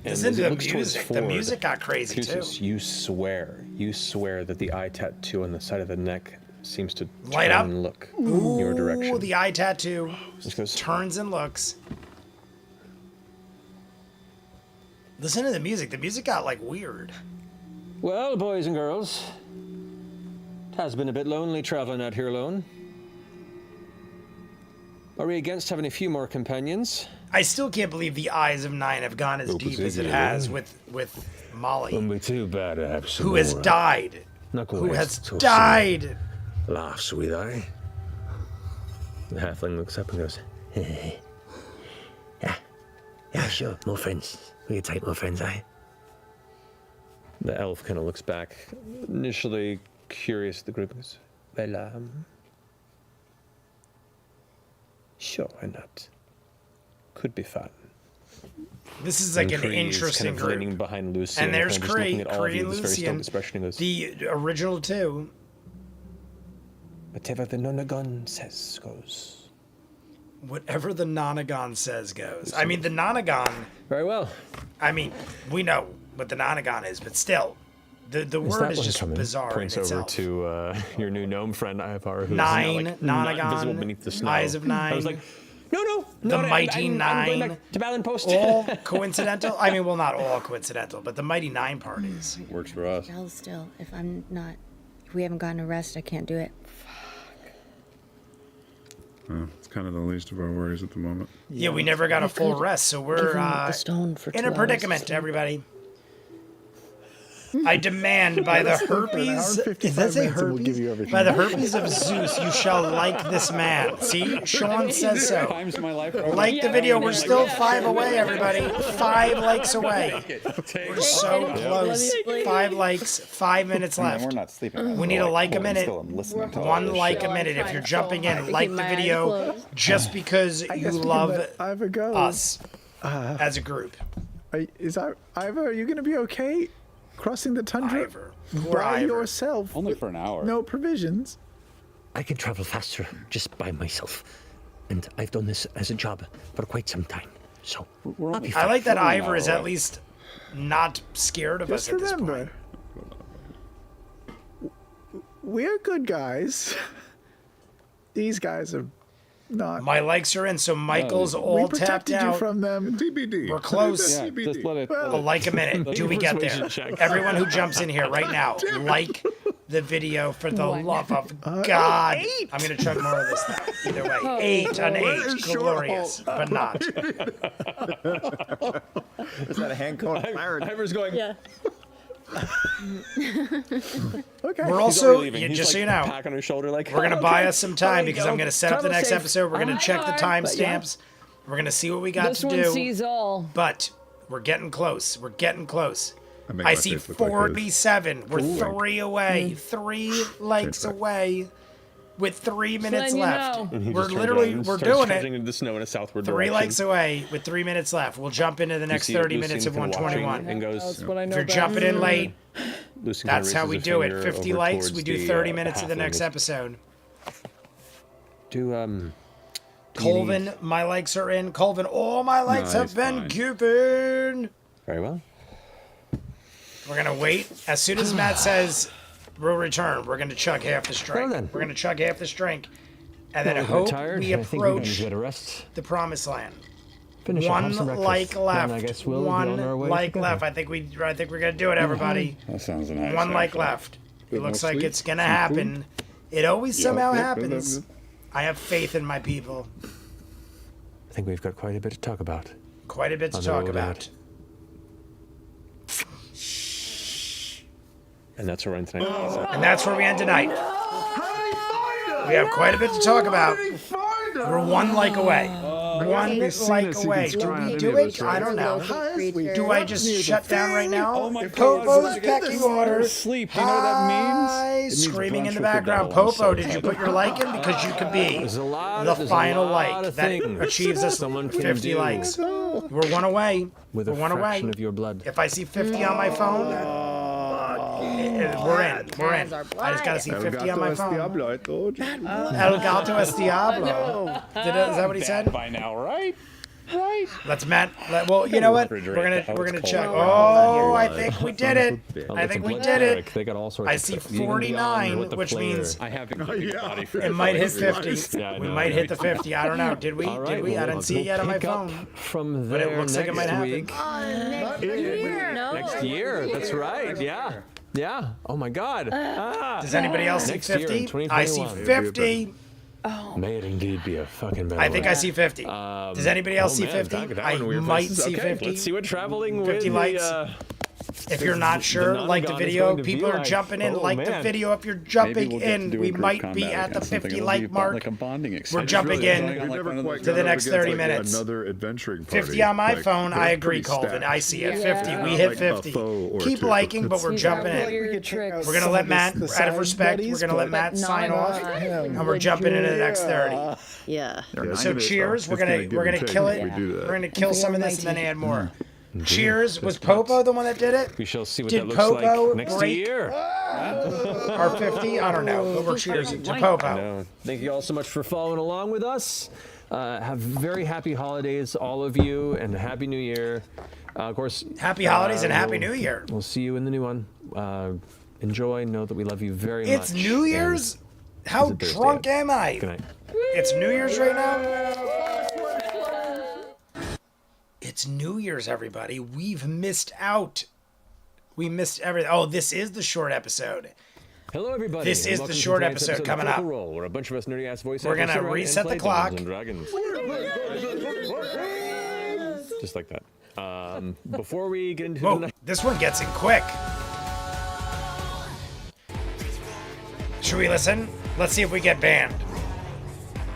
and Listen as to it the looks towards music. The Ford, music got crazy too. Caduceus, you swear that the eye tattoo on the side of the neck seems to Light turn up? and look in your Ooh, direction. the eye tattoo Just goes, turns and looks. Listen to the music. The music got like weird. well, boys and girls, it has been a bit lonely traveling out here alone. Are we against having a few more companions? I still can't believe the eyes of Nine have gone as deep as it has with Molly, Wouldn't be too bad to have some who has more, died. knuckleheads Who has to some died. Laughs with I. The halfling looks up and goes, yeah, sure, more friends. We could take more friends, eh? The elf kind of looks back, initially curious at the group, and goes, well, sure, why not? Could be fun. This is like And an Kree is interesting kind of group. leaning behind Lucian, And there's kind of just looking Kree, at all of Kree you and with this very stone Lucian. expression, and goes, The original two. whatever the Nonagon says goes. Whatever the Nonagon says goes. I mean, the Nonagon. Very well. I mean, we know what the Nonagon is, but still, the Is word that is one just coming? bizarre Points in over itself. to your new gnome friend Ivar, who's Nine, now, like, Nonagon, not visible beneath the snow. Eyes of I was Nine. like, no, The Mighty I'm going Nine. back to Balin Post. All coincidental? I mean, well, not all coincidental, but the Mighty Nine part is. Works for us. Hell, still, if we haven't gotten a rest, I can't do it. It's kind of the least of our worries at the moment. Yeah, we never got a full rest, so we're Give him the stone for in 2 a hours predicament, to sleep. everybody. I demand by the herpes. Does that say herpes? By the herpes of Zeus, you shall like this man. See, Sean says so. Like the video. We're still 5 away, everybody. 5 likes away. We're so close. 5 likes. 5 minutes left. We're not sleeping. We need a like a minute. Still, I'm listening to all 1 this like shit. a minute. If you're jumping in, Keep like the my eyes video closed. just because you love Ivor go. us as a group. Ivor, are you gonna be okay? Crossing the tundra Ivor. Poor by Ivor. yourself. Only for an hour. No provisions. I can travel faster just by myself. And I've done this as a job for quite some time. So, We're I'll only be I fine. like that Only an Ivor hour is at away. least not scared of us Just at this remember, point. we're good guys. These guys are not. My likes are in, so Michael's all we tapped protected you out. from them. TBD. We're close. Yeah, just let it. A like a minute. Do we get there? Persuasion check. Everyone who jumps in here right now, like the video for the love of God. I'm going to chug more of this now. Either way. 8 on 8. Glorious, but not. Is that a hand cone? Ivor's going. Yeah. Okay. We're He's also, already leaving. He's just so like you know, pack on his shoulder like. we're going to buy us some time because I'm going to set up the Travel next safe. episode. We're going to check the timestamps. We're going to see what we got This to one do. sees all. But we're getting close. We're getting close. make I my see face look like his. 47. We're 3 away. 3 likes away with 3 minutes letting you left. know. And he We're just turns literally, around and we're starts doing trudging it. into the snow in a southward 3 direction. likes away with 3 minutes left. We'll jump into the next 30 minutes of Lucian kinda watching 121. and That's goes. what I know If you're best. jumping in late, Lucian kinda that's how we raises a do it. finger 50 over likes, towards we do the, 30 minutes of the halfling. next episode. Do Colvin, my likes are in. Colvin, all my likes No, have he's been fine. given. very well. We're gonna wait. As soon as Matt says we'll return, we're gonna chug half this drink. Well then. We're gonna chug half this drink, and then Well, hope tired. we I think we can approach get a rest. the promised land. Finish up, have One some breakfast. like Then left. I guess we'll be on our One way like together. left. I think we're gonna do it, everybody. That sounds nice. One like actually. left. It Bit looks more like sleep, it's gonna some happen. It always somehow yep, happens. yep. I have faith in my people. I think we've got quite a bit to talk about. Quite a bit to On the talk road about. And that's where we're in tonight. And that's where we end tonight. We have quite a bit to talk about. We're 1 like away. 1 like away. Do we do it? I don't know. Do I just shut down right now? Oh my God, Popo's look at pecking this. order. Sleep. Do you know what that means? Hi, means screaming in brunch the with the background. devil. I'm Popo, so did you put your like in? Because you could be There's a lot. the there's final a lot like of that things achieves us someone can 50 do likes. We're 1 away. with a We're 1 away. fraction of your blood. If I see 50 on my phone, we're in. We're in. I just gotta see 50 on my phone. Diablo, I told you. El gato es diablo. Is that what he said? By now, right? Let's well, you know what? We're Refrigerate the gonna house check. cold. Oh, I think we did it. Oh, I it's a think we blood did it. cleric. They got all sorts I of see stuff. You can be on 49, with the which player. means I have been keeping the body for it might hit 50. Yeah, I We know, might right? hit the 50. I don't know. Did we? All Did right, we? I well, didn't see it yet on my pick up phone. From But there it looks like it might next happen. week. Next year. No. Next year. That's right. Yeah. Yeah. Oh my God. Does anybody else see Next year in 50? I see 2021. 50. May it indeed be a fucking better I think I way. see 50. Does anybody else see 50? I might see 50. Let's see what traveling 50 with likes. If you're not sure, like the non-Gon is video. going to be People are like. jumping in. Oh, Like the man. video if you're Maybe jumping we'll get to in. do a We group might combat be at the against something. 50 It'll like be about mark. like a bonding We're experience. jumping Really, in going on We've like never one of quite those- to the got up next against, 30 like, minutes. Another adventuring party. 50 on my Like, phone. they're I agree, pretty Colvin. stacked. I see it. Yeah. 50. We Not hit like a 50. foe or Keep two. liking, but we're These jumping are in. your check tricks. out We're gonna some let of Matt, the out side of respect, we're buddies, gonna let but Matt sign not off, on and we're jumping into the next 30. Yeah. So cheers. We're gonna kill it. We're gonna kill some of this and then add more. Cheers. Was Popo the one that did it? We shall see what Did that looks Popo like next break- year. Or 50? I don't know. But we're cheersing to Popo. No. Thank you all so much for following along with us. Have very happy holidays, all of you, and a happy new year. Of course, Happy holidays and Happy we'll- New Year. We'll see you in the new one. Enjoy. Know that we love you very much. It's New Year's? How It's a Thursday. drunk am I? Good night. It's New Year's right now? It's New Year's, everybody. We've missed out. We missed everything. Oh, this is the short episode. Hello, everybody. This and is the welcome to short tonight's episode of coming Critical up. Role, where a bunch of us nerdy ass voice We're actors gonna sit around and reset play the clock. Dungeons and Dragons. Just like that. Before we get into Whoa, the night. this one gets in quick. Should we listen? Let's see if we get banned.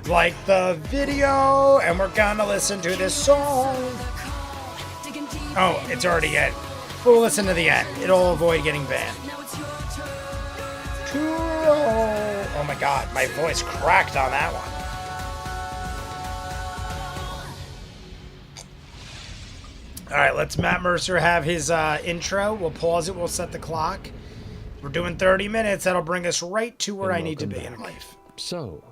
Like the video, and we're gonna listen to this song. Oh, it's already in. We'll listen to the end. It'll avoid getting banned. Oh my god, my voice cracked on that one. All right, let's Matt Mercer have his intro. We'll pause it. We'll set the clock. We're doing 30 minutes. That'll bring us right to where I need to be in life. So,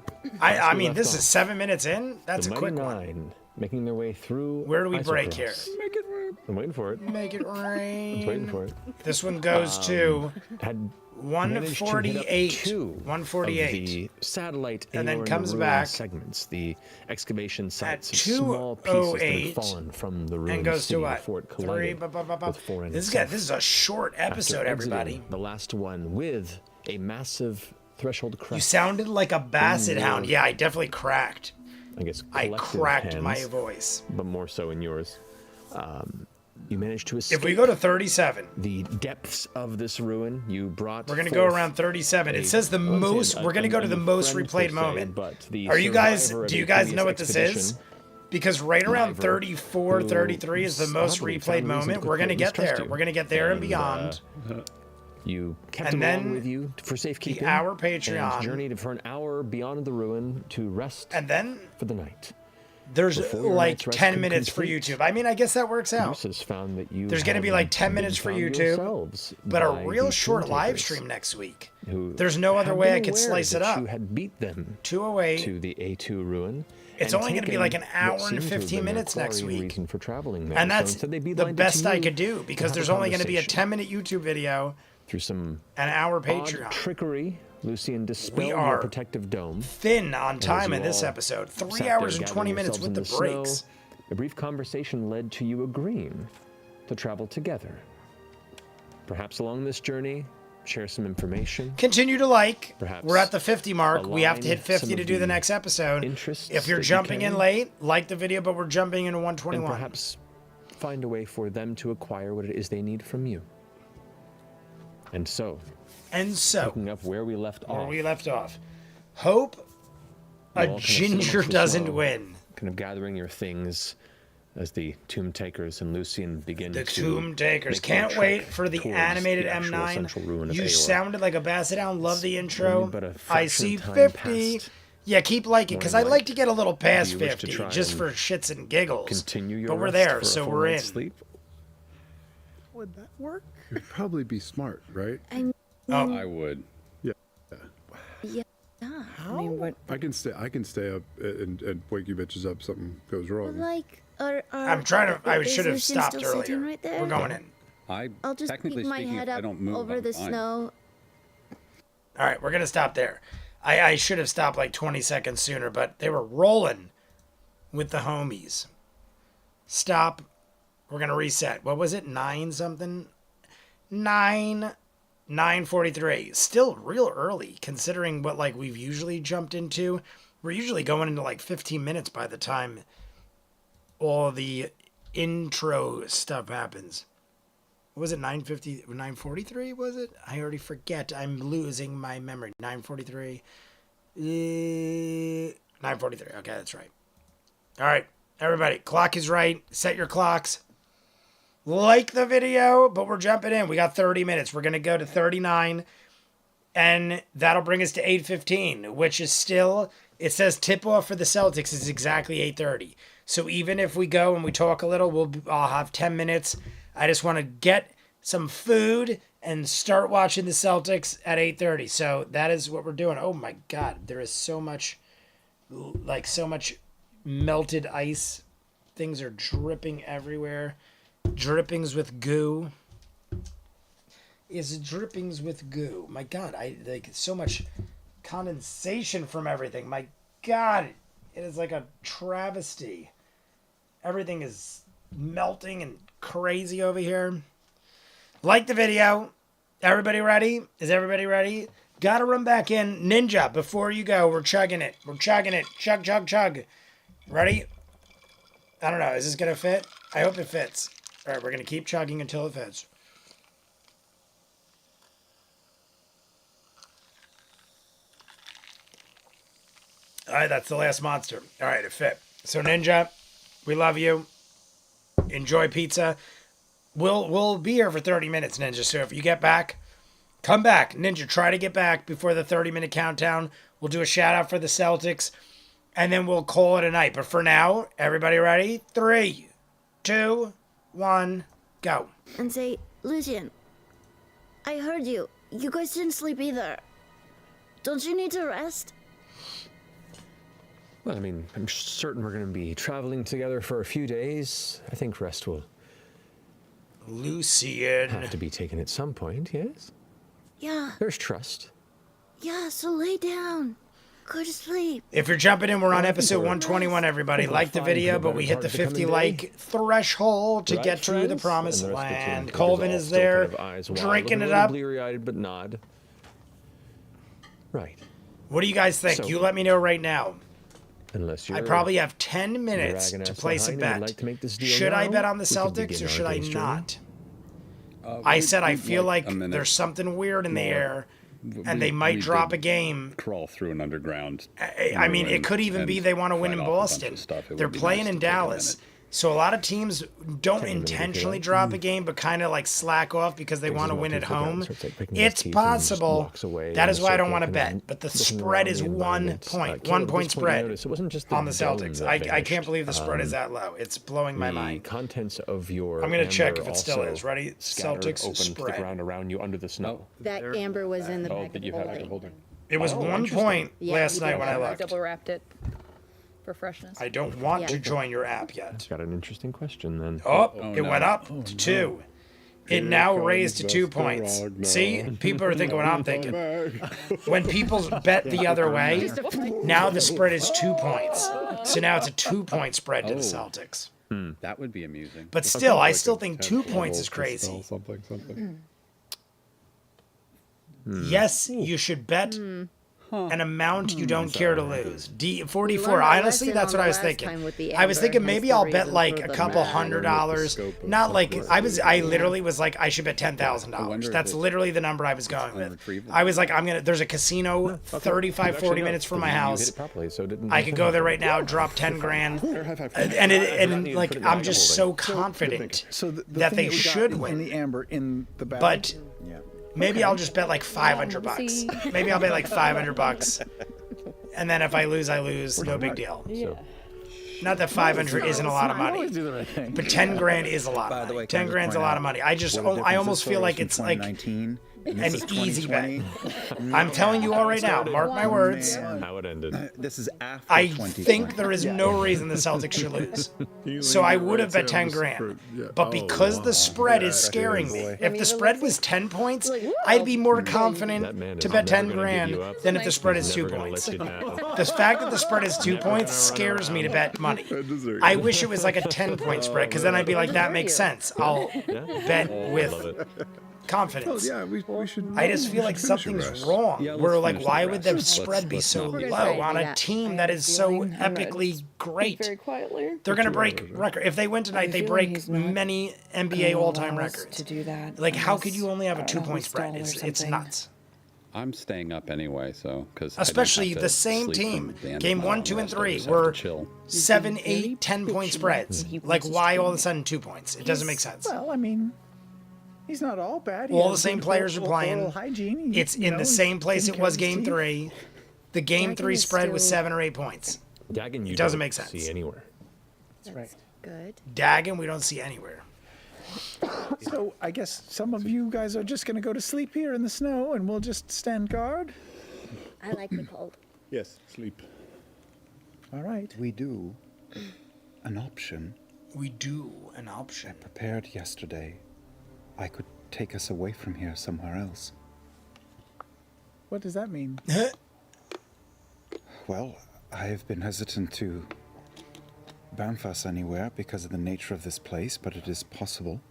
I mean, this is 7 minutes in. That's a the quick Mighty one. Nine, making their way through. Where do we break Isocross. here? Make it work. I'm waiting for it. Make it rain. I'm waiting for it. This one goes to Had managed to hit up 148. two 148. of the satellite And then Aeorn comes ruin back segments, the excavation sites of 2:08 small pieces that had fallen from the ruined and goes city to what? before it 3. collided with foreign This itself. is a short episode, After everybody. exiting the last one with a massive threshold crest. You sounded like a basset hound. your- Yeah, I definitely cracked. I guess I collective cracked hands, my voice. but more so in yours. You managed to escape If we go to 37, the depths of this ruin. You brought. we're going to go forth around 37. It a- says the I wouldn't say most. a- We're going to go to a the most friend per replayed se, moment. but the Are you guys? survivor of Do a you guys know previous what this is? expedition, Because right around Diver, 34, who 33 is the most oddly replayed found reason moment. to We're going to get mistrust there. you. We're going to get there and And, beyond. You kept And him then along with you for safekeeping. our Patreon. And journeyed for an hour beyond the ruin to rest And then for the night. there's Before your like night's rest 10 could minutes for complete, YouTube. I mean, I guess that works out. Lucis found that you There's going to be had like 10 been minutes for found YouTube, yourselves but a by real the short live Contentious, stream next week. who There's no other had way been I could aware slice it that up. You had beat them 208. to the A2 ruin. It's and only gonna be taken like an hour what and seemed to have 15 been their minutes next quarry week. reason for traveling there. And So that's instead they the beelined it best to I you could do to because have there's a only going to be a conversation. 10-minute YouTube video, Through some an hour odd Patreon. trickery, Lucian dispelled are your protective dome. Thin on And as time you in this all episode. sat 3 there hours and 20 gathering minutes with yourselves the in snow, breaks. a brief conversation led to you agreeing to travel together. Perhaps along this journey, share some information. Continue to like. Perhaps We're at the 50 mark. We have to hit align 50 some to of do the the next episode. interests If you're that you jumping in carry. late, like the video, but we're jumping into And 121. perhaps find a way for them to acquire what it is they need from you. And so, picking up where we left off, Hope you a all kind of sit ginger amongst the doesn't snow, win. Kind of gathering your things as the Tomb Takers and Lucian begin The to Tomb Takers. make their Can't trek wait for the towards animated the actual central ruin of M9. You Aeor. sounded like a basset hound. Love the intro. only but a I fraction see of time 50. passed. Yeah, keep liking because I Morning like light. to get a little past Do you wish to 50 try just and for shits and giggles. Continue your But we're rest there, for a so full we're in. night's sleep. Would that work? It'd probably be smart, right? Oh, I would. Yeah. I mean, what? I can stay up and wake you bitches up. Something goes wrong. Like, I'm trying to. I is should have Lucian stopped still sitting earlier. right there? We're going in. I'll just technically keep my speaking, head if I up don't move, over I'm the fine. snow. All right, we're gonna stop there. I should have stopped like 20 seconds sooner, but they were rolling with the homies. Stop. We're gonna reset. What was it? 9 something? 9:43. Still real early considering what like we've usually jumped into. We're usually going into like 15 minutes by the time all the intro stuff happens. What was it? 9:50, 9:43 was it? I already forget. I'm losing my memory. 9:43. 9:43. Okay, that's right. All right, everybody, clock is right. Set your clocks. Like the video, but we're jumping in. We got 30 minutes. We're going to go to 39, and that'll bring us to 8:15, which is still, it says tip-off for the Celtics is exactly 8:30. So even if we go and we talk a little, I'll have 10 minutes. I just want to get some food and start watching the Celtics at 8:30. So that is what we're doing. Oh my God, there is so much melted ice. Things are dripping everywhere. Drippings with goo. Is drippings with goo. My God, I like so much condensation from everything. My God, it is like a travesty. Everything is melting and crazy over here. Like the video. Everybody ready? Is everybody ready? Gotta run back in. Ninja, before you go, we're chugging it. We're chugging it. Chug, chug, chug. Ready? I don't know. Is this gonna fit? I hope it fits. All right, we're gonna keep chugging until it fits. All right, that's the last monster. All right, it fit. So Ninja, we love you. Enjoy pizza. We'll be here for 30 minutes, Ninja. So if you get back, come back. Ninja, try to get back before the 30-minute countdown. We'll do a shout out for the Celtics, and then we'll call it a night. But for now, everybody ready? 3, 2, 1, go. And say, Lucian, I heard you. You guys didn't sleep either. Don't you need to rest? Well, I mean, I'm certain we're going to be traveling together for a few days. I think rest will Lucian. have to be taken at some point, yes? Yeah. There's trust. Yeah, so lay down. Go to sleep. If you're jumping in, we're on episode 121, everybody. Like the video, but we hit the 50 like threshold to get to the promised land. Colvin is there, drinking it up. Bleary-eyed, but nod. Right. What do you guys think? So- You let me know right now. Unless you're I probably have 10 minutes dragging to us place a behind and would bet. like to make this deal Should I now, bet on the we could begin Celtics or our should I day's journey. not? I said I we'd feel like a minute there's something weird in the more. air, and they might We drop did a game. Crawl through an underground. I mean, it could even be they want to win fight in off a bunch Boston. of stuff. It They're would be playing nice in to take a Dallas. minute. So a lot of teams don't Can't even intentionally manipulate. drop a game, but kind of like slack off because they want to win at home. Starts, like, picking his It's teeth and just possible. walks away That in is a why I don't circle, want to kind bet. of But the looking spread around is the 1 environment. point. Caleb, 1 at this point you spread notice it wasn't just the on the villain Celtics. that I can't vanished. believe the spread is that low. It's blowing my The mind. contents of your I'm gonna check amber if it still also is. Ready? scattered Celtics open to spread. the ground around you under the snow. That amber was in the Oh, bag that of you had holding. holding. It was Oh, 1 interesting. point Yeah, last we night did. when I I looked. Double wrapped it for freshness. I don't want Yeah. to join your app yet. Got an interesting question then. Oh, it no. went up to 2. It now raised to 2 points. See, people are thinking what I'm thinking. When people bet the other way, now the spread is 2 points. So now it's a 2-point spread to the Celtics. That would be amusing. But still, I still think 2 points is crazy. Something. Yes, you should bet an amount you don't care to lose. We 44. learned our Honestly, lesson that's on what the I was last thinking. time with the I was amber thinking has maybe the I'll bet reason like for a the couple bag. $100. Not like I literally was like I should bet $10,000. wonder That's if it- literally the number I was going with. Unretrievable. I was like there's a casino 35 40 minutes from my You hit house. it properly, so it didn't I could go there right now, drop 10 grand, and like I'm just so confident So the that thing they we got should in win. the amber in the bag. But Yeah. maybe I'll just bet like $500. Maybe I'll bet like $500, and then if I lose, I lose. No big deal. So, Not that 500 isn't a lot of I always money, do the right thing. but 10 grand is a lot By of the money. way, 10 grand's a lot of money. I almost feel like it's like an an easy bet. I'm telling you all right now, mark my words. how it ended. This is after I 2020. think there is no reason the Celtics should lose. So I would have bet 10 grand. But because the spread is scaring me, if the spread was 10 points, I'd be more That confident man to is bet never 10 gonna give grand you up. than if the spread is He's 2 never gonna points. let you down. The fact that the spread is 2 points scares me to bet money. I wish it was like a 10-point spread, because then I'd be like, that makes sense. I'll bet Love with it. confidence. Yeah, we should. I just feel like we should finish something's your rest. wrong. Yeah, We're let's like, finish why the would the rest. spread be Let's so not do low that. on a Yeah. team that is so epically great? Very quietly. They're gonna break record. If they win tonight, they break many NBA all-time records. To do that. Like, how could unless, you only have a I don't know, 2-point we spread? stall or It's something. nuts. I'm staying up anyway, so because Especially the same team. Game 1, 2, and 3 were chill. 7, 8, 10-point spreads. Like, why all of a sudden 2 points? It doesn't make sense. Well, I mean, he's not all bad. He All has the same good players are oral playing. Hygiene. It's in the same place it was Game 3. The Game Dagon 3 is spread was still- 7 or 8 points. Dagon, you doesn't don't make sense. see anywhere. That's right. Good. Dagon, we don't see anywhere. So I guess some of you guys are just going to go to sleep here in the snow, and we'll just stand guard. I like the cold. Yes, sleep. All right. We do an option We do an option. prepared yesterday. I could take us away from here somewhere else. What does that mean? Well, I have been hesitant to bounce us anywhere because of the nature of this place, but it is possible.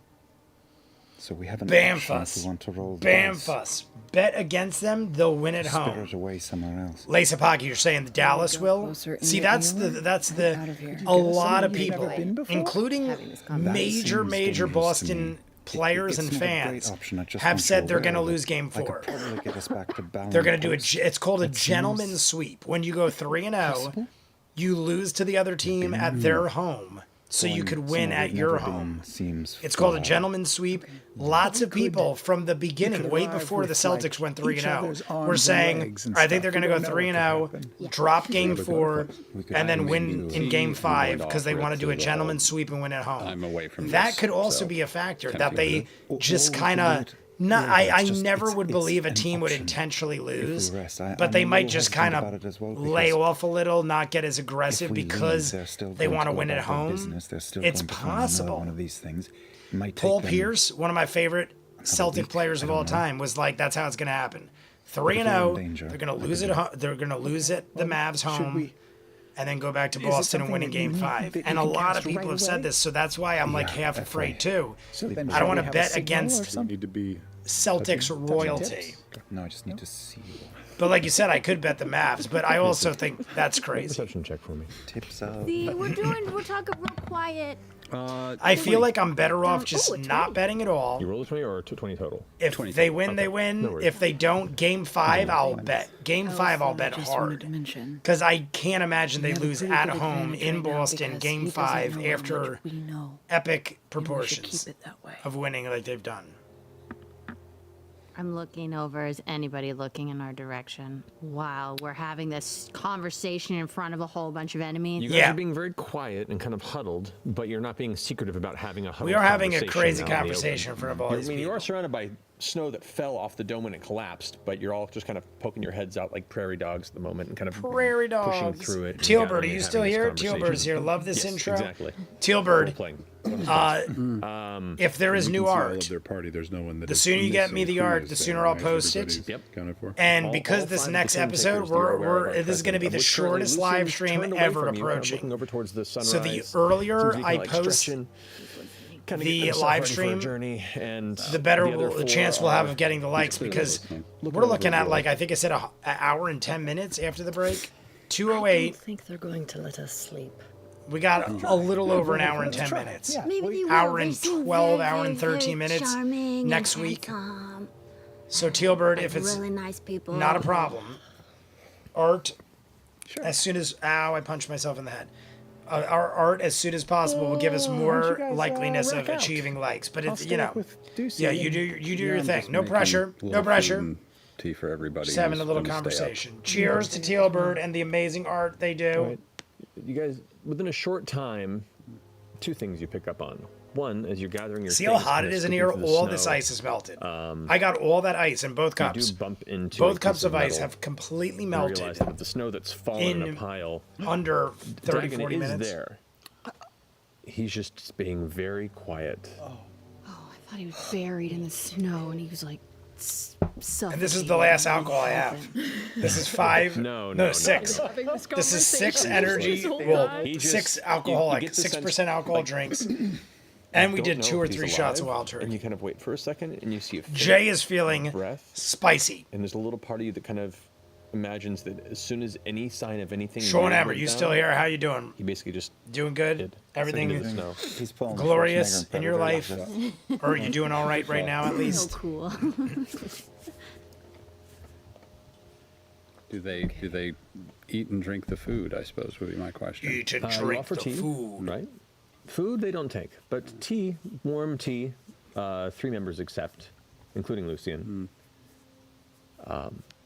So we have an Bamf option us. if we want to roll the Bamf dice. us. Bet against them, they'll win at home. Spirit away somewhere else. Lasapaki, you're saying the Dallas will? closer See, into that's England? the Out of here. a lot of You've never people, been before? including Having this conversation. major That seems dangerous to Boston me. players and it's not a great fans option. I just have want you said they're aware going to that lose game I could 4. probably get us back to balance. They're going to do it's called a gentleman's sweep. When you go 3-0, you lose to the other team at their home, so you could win at your home. It's called a gentleman's sweep. Lots of people from the beginning, way before the Celtics went 3-0, were saying, I think they're going to go 3-0, drop game 4, and then win in game 5 because they want to do a gentleman's sweep and win at home. I'm away from That this, could also so be a factor, can't that do they it. just Or we kind can of... do it. No, Yeah, I it's just- never it's- would it's believe a an team would option intentionally lose, rest. but they I'm a might little just kind hesitant of about it as well, lay because off a little, not get as aggressive if we because leave, they're still they going want to go win at about their home. business. They're still It's going to find another possible. one of these things. It might take Paul them Pierce, one of my favorite Celtic week, players I of don't all know. time, was like, "That's how it's going to happen. if we're in 3-0, danger, they're going to I lose could it. do it. They're going to lose at the Mavs home." And then go back to it Boston and something win in that you game need 5. that And you a can lot of cast people right have said away? this, so that's why I'm like Yeah, half that's afraid right. too. So then I don't should want we to have a bet signal or against something? Need to be. Celtics royalty. tips? No, I just need to see you. But like you said, I could bet the Mavs, but I also think that's crazy. Perception check for me. Tips out. See, we're talking real quiet. I feel like I'm better off just Oh, it's not right. betting at all. You roll a 20 or 20 total? If 20. they win, they No win. worries. If they don't, game 5, I'll bet. Game 5, I'll bet just wanted to hard. mention. Because I can't imagine they have a lose pretty at good home advantage in right now Boston, because game he doesn't 5, know how after much we know, epic and we should proportions keep it that way. of winning like they've done. I'm looking over. Is anybody looking in our direction while we're having this conversation in front of a whole bunch of enemies? You guys Yeah. are being very quiet and kind of huddled, but you're not being secretive about having a huddled We are having a conversation crazy out in the conversation in open. front of all I these mean, you people. are surrounded by snow that fell off the dome when it collapsed, but you're all just kind of poking your heads out like prairie dogs at the moment and kind of Prairie pushing dogs. through it. and Tealbird, are gathering you and still having this here? conversation. Tealbird's here. Love this Yes, intro. Exactly. Tealbird, Role-playing. if there is You new can see all art, of their party. There's no one that the is sooner you get missing. me the Who art, is the there, sooner I'll right? post it. Everybody's Yep. accounted for. And All- because all this 5 of next the episode, takers, they're aware of our this is going to be the presence, of which currently shortest live Lucian's stream turned away ever from you, kind of approaching. looking over towards the sunrise. So the Seems earlier to be kinda I like post stretching, kinda the getting himself live ready for a stream, journey, and the better other the four chance we'll have are of getting the likes, clearly because listening. we're looking at, like, I think I said an hour and 10 minutes after the break. 2:08. think they're going to let us sleep. We got a little over an hour and 10 minutes. Maybe they will. Hour They and seem 12, very, hour and very, 13 very minutes charming next and week. handsome, So Tealbird, like if it's really nice people. not a problem, art, as soon as, ow, I punched myself in the head. Our art, as soon as possible, will give us why don't more you guys, likeliness of rack out? achieving likes. But I'll it's, stay you know, up with Ducey yeah, and- you do your I'm thing. just No making pressure. a No little food pressure. and Tea for everybody. Just having a who's little gonna stay up. conversation. Cheers to Tealbird and the amazing art they do. Right. You guys, within a short time, 2 things you pick up on. One, as you're gathering your See how things, hot kinda it is in scooping here? through the All snow, this ice is melted. I got all that ice in both you cups. do bump into a Both piece cups of ice metal have completely and melted realize that the snow that's fallen in in a pile. under 30, Dragon 40 is minutes. there. He's just being very quiet. Oh, I thought he was buried in the snow, and he was like And this is the last alcohol I have. This is 5. No, 6. This is 6 energy. Well, He just- 6 you alcoholic, get the sense, 6% alcohol like, drinks. And we Don't did know 2 or if he's 3 shots of alive, wild And you turkey. kind of wait for a second, and you see a Jay faint is feeling breath, spicy. and there's a little part of you that kind of imagines that as soon as any sign of anything. Sean weird Amber, went you down, still here? How you doing? He basically just Doing good? did. Everything Into the snow. He's pulling the glorious Schwarzenegger in your Predator life? like this. Or are you doing all right right now, at so least? cool. Do they eat and drink the food? I suppose would be my question. Eat and You drink offer the tea, food. right? Food they don't take, but tea, warm tea, 3 members accept, including Lucian.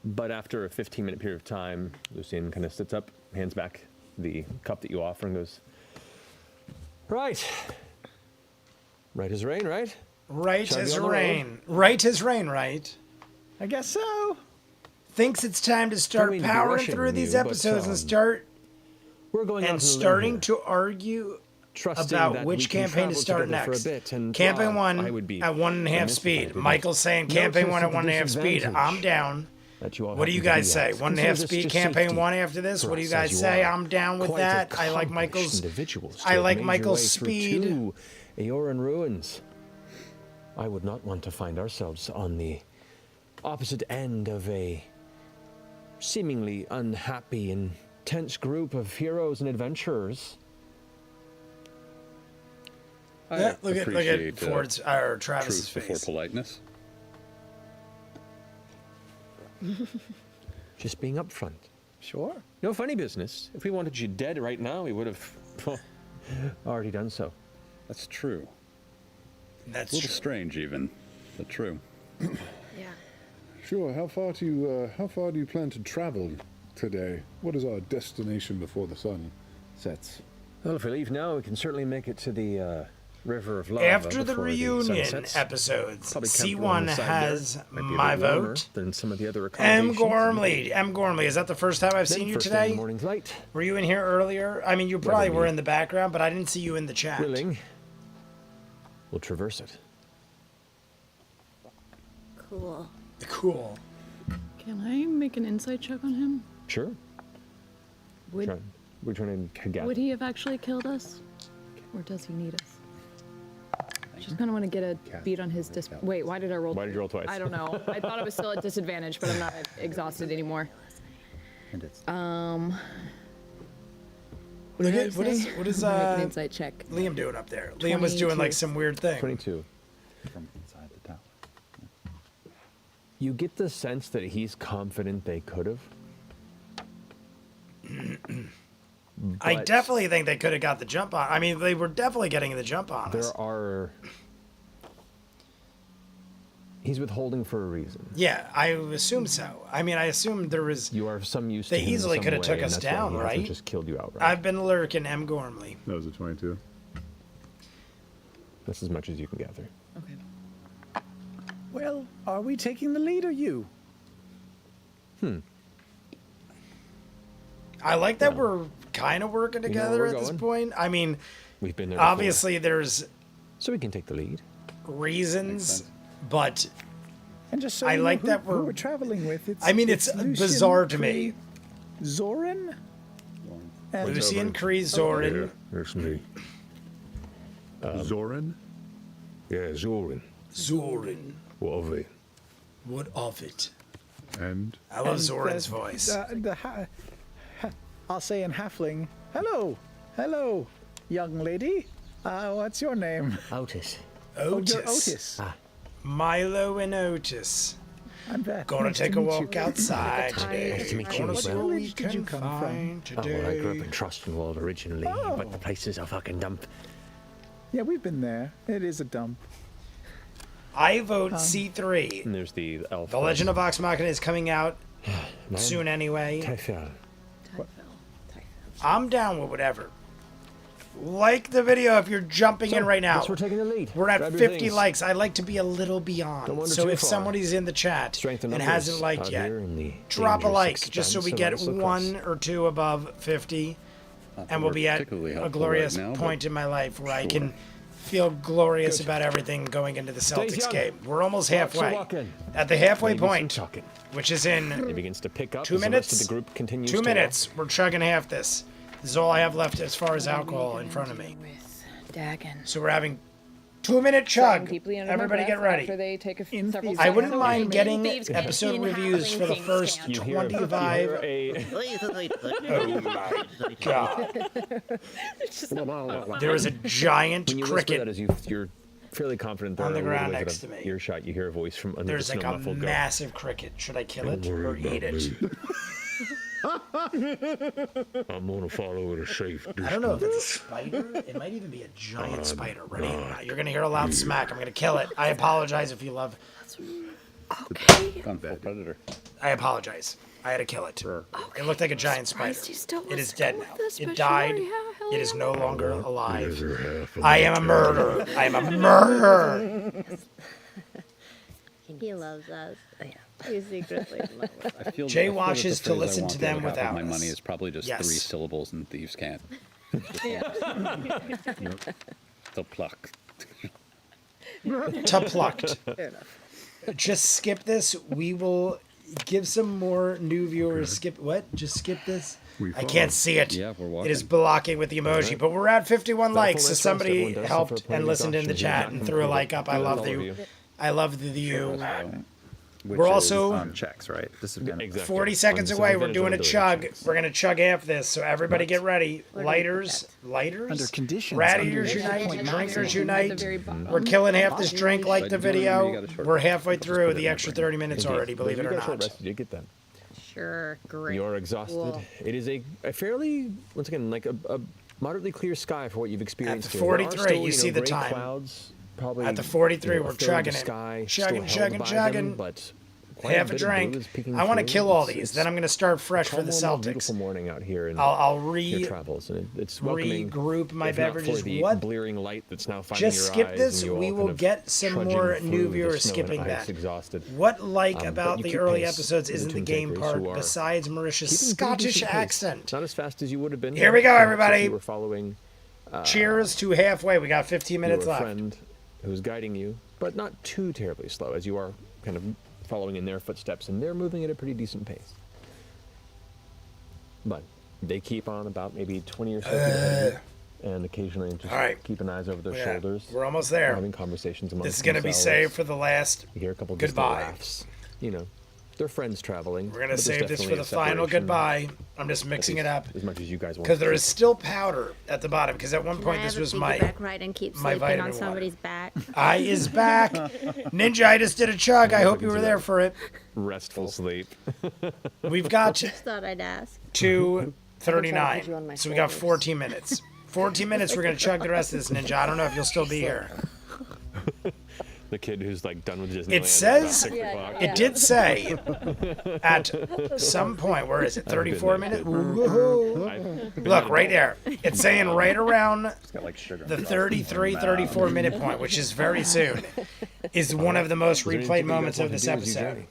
But after a 15-minute period of time, Lucian kind of sits up, hands back the cup that you offer, and goes, "Right, right as rain, right? Right Shall I be as on the road? rain. Right as rain, right? I guess so. Thinks it's time to start mean to be powering rushing through these you, but, episodes and start We're going out and on a limb starting here, to argue trusting about that which we can campaign to travel start together next. For a bit, and Campaign Rob, 1 I would be at 1.5 remiss if I speed. didn't Michael's saying note campaign 1 the at 1.5 speed. disadvantage I'm down. that you all What do you happen to guys be say? at. 1.5 Consider this speed just campaign safety 1 after this? for What do you us, guys as say? are I'm down with quite that. I like accomplished Michael's. individuals to I have like made your Michael's way through speed. 2 Aeoran ruins. I would not want to find ourselves on the opposite end of a seemingly unhappy and tense group of heroes and adventurers. Yeah, look at appreciate, Ford's or Travis's truth before face. politeness. Just being upfront. Sure. No funny business. If we wanted you dead right now, we would have already done so. That's true. That's a little true. strange, even, but true. Yeah. Sure. How far do you plan to travel today? What is our destination before the sun sets? Well, if we leave now, we can certainly make it to the River of Lava. After the before reunion sun sets. episodes, Probably camp along C1 the side has there. Might be a my bit warmer vote. than some of the other M. accommodations. Gormley. M. Gormley. Is that the first time I've Then seen you first thing in today? the morning's light. Were you in here earlier? I mean, you probably Whether were we- in the background, but I didn't see you in the chat. Willing, we'll traverse it. Cool. Cool. Can I make an insight check on him? Sure. Would, We're trying to gather. would he have actually killed us? Or does he need us? Just kind of want to get a beat on his Wait, why did I roll? Why did you roll twice? I don't know. I thought I was still at disadvantage, but I'm not exhausted anymore. And it's Look did I at what is say? what is Make an insight check. Liam doing up there? Liam was doing like 22. some weird thing. 22. from inside the tower. You get the sense that he's confident they could have. I But definitely think they could have got the jump on. I mean, they were definitely getting the jump on us. There are. He's withholding for a reason. Yeah, I assume so. I mean, I assume there was. You are of some use They to him in easily some could have way, took and us that's why down, he hasn't right? Just killed you outright. I've been lurking, M. Gormley. That was a 22. That's as much as you can gather. Okay. Well, are we taking the lead or you? I like that we're kind of working know together where at we're this going. point. I mean, We've been there. before. obviously there's So we can take the lead. reasons, but And just so I you know like who, that who we're- traveling with. It's, I mean, it's Lucian, bizarre to me. Zoran? And Lucian, Kree, Zorin, There's me. Zoran? Yeah, Zorin. Zorin. What of it? What of it? And I love and Zorin's the- voice. I'll say in Halfling, hello, hello, young lady. What's your name? Otis. Oh, Otis. you're Otis. Milo and Otis. I'm back. Gonna Nice take to a meet walk you. outside today. Nice to meet you Gonna as see well. what we Village did you can come from? find Oh, well, I grew up today. in Trostonwald originally, but the place is a fucking dump. Yeah, we've been there. It is a dump. I vote C3. And there's the elf. The Legend of Vox Machina is coming out Nein. soon anyway. Typhel. I'm down with whatever. Like the video if you're jumping in right now. Guess we're taking the lead. We're at Grab your 50 things. likes. I like to be a little beyond. Don't wander So too if far. somebody's in the chat Strength in and numbers hasn't liked out yet, here in the drop a dangerous like just so we get expanse of one Islacross. or two above 50, Not that and we'll we're be at particularly a helpful glorious right now, but point in my life where I can feel glorious about everything going into the Celtics young. game. We're almost Walks a halfway. walking. At the halfway Maybe some point, talking. which is in It begins to pick up 2 as the rest minutes. of the group continues 2 to minutes. We're chugging half this. This is all I have left as far as alcohol in front of me. With Dagon. So we're having 2-minute chug. Deeply under Everybody my get breath ready. After they take a In several thieves' I wouldn't Can't mind getting Thieves can't episode in reviews for the Howling first Things You hear, 25. You hear God. There is a giant when you whisper that cricket. as you're fairly confident On the they're ground within next to me. earshot, you hear a voice from under There's the like snow a muffled go. massive cricket. Should I kill it or eat it? I'm gonna follow it a safe I don't know if it's a spider. It might even be a giant spider. Ready? You're gonna hear a loud smack. I'm gonna kill it. I apologize if you love. Gone full predator. I apologize. I had to kill it. It looked like a giant spider. Surprised he still It wants is to dead come now. with us, It but died. sure, yeah, hell It is yeah. no longer alive. I am a murderer. I am a murderer. He loves us. He secretly loves us. I feel Jay I feel that watches the to phrase I listen want to the them other half of without my us. money is probably just Yes. 3 syllables and thieves can't. The pluck. To plucked. Just skip this. We will give some more new viewers. Skip what? Just skip this. I can't see it. Yeah, we're It is walking. blocking with the emoji, but we're at 51 likes. So nice roast somebody everyone does helped for playing and listened in the exhaustion. chat and threw a like up. I love all of you. you. I love you. which We're is also on checks, right? This is gonna, Exactly. 40 seconds On away. some We're doing a advantage chug. ability checks. We're gonna chug half this. So everybody get ready. Where do we put Lighters. Lighters. Under conditions, Rat under eaters unite. 8.9. Drinkers At the unite. very bottom. We're killing half this drink like But the do you remember you video. got a short We're rest? halfway through put it the in extra there. 30 minutes already, believe it you or got a short not. rest, you did get that. Sure, great. You're exhausted. Cool. It is a fairly, once again, like a moderately clear sky for what you've experienced. At the here. There are 43, still, you see the gray time. Clouds, probably, At the 43, we're a third of the chugging it. sky Chugging, still held chugging, by chugging. them, but quite Half a bit of blue drink. is peeking I want to through. kill all It's- these. it's Then I'm going to start fresh for the far more Celtics. Beautiful morning out here in I'll your travels, and it's welcoming. regroup my if not beverages. For the What? blearing light that's now finding Just your skip eyes, this. and you We all will kind of get some trudging more through new the viewers snow and skipping ice, that. Exhausted. What like But about you the keep early pace episodes with isn't the Twin game Takers part who are besides Marisha's keeping pretty Scottish decent pace. accent? Not as fast as you would have been. Here we go, perhaps everybody. If you were following Cheers to halfway. We got 15 minutes your left. friend who's guiding you, but not too terribly slow, as you are kind of following in their footsteps, and they're moving at a pretty decent pace. But they keep on about maybe 20 or so feet ahead of you, and occasionally just All right. keeping eyes over their Yeah, shoulders. we're almost there. Having conversations amongst This is going to be themselves. saved for the last. You hear a couple of distant Goodbye. laughs. You know, they're friends traveling. We're going to but there's save this for definitely the a final separation, goodbye. I'm just mixing it up as much as you guys want. because there to is still powder at the bottom. Because at one point Can I this have a was my piggyback ride and keep my sleeping vitamin on water. somebody's back? eye is back. Ninja, I just did a chug. I hope you were there for it. restful sleep. We've got Just thought I'd ask. 2:39, so we got 14 minutes. 14 minutes. We're gonna chug the rest of this, Ninja. I don't know if you'll still be here. The kid who's like done with Disneyland. It at says- about 6 Yeah, o'clock. It did say at some point, where is it? 34 minutes? Woohoo. Look, right there. It's saying right around it's got like sugar. the 33, 34 minute point, which is very soon, is one of the most Is there anything replayed you guys moments want of this to do as you episode. journey?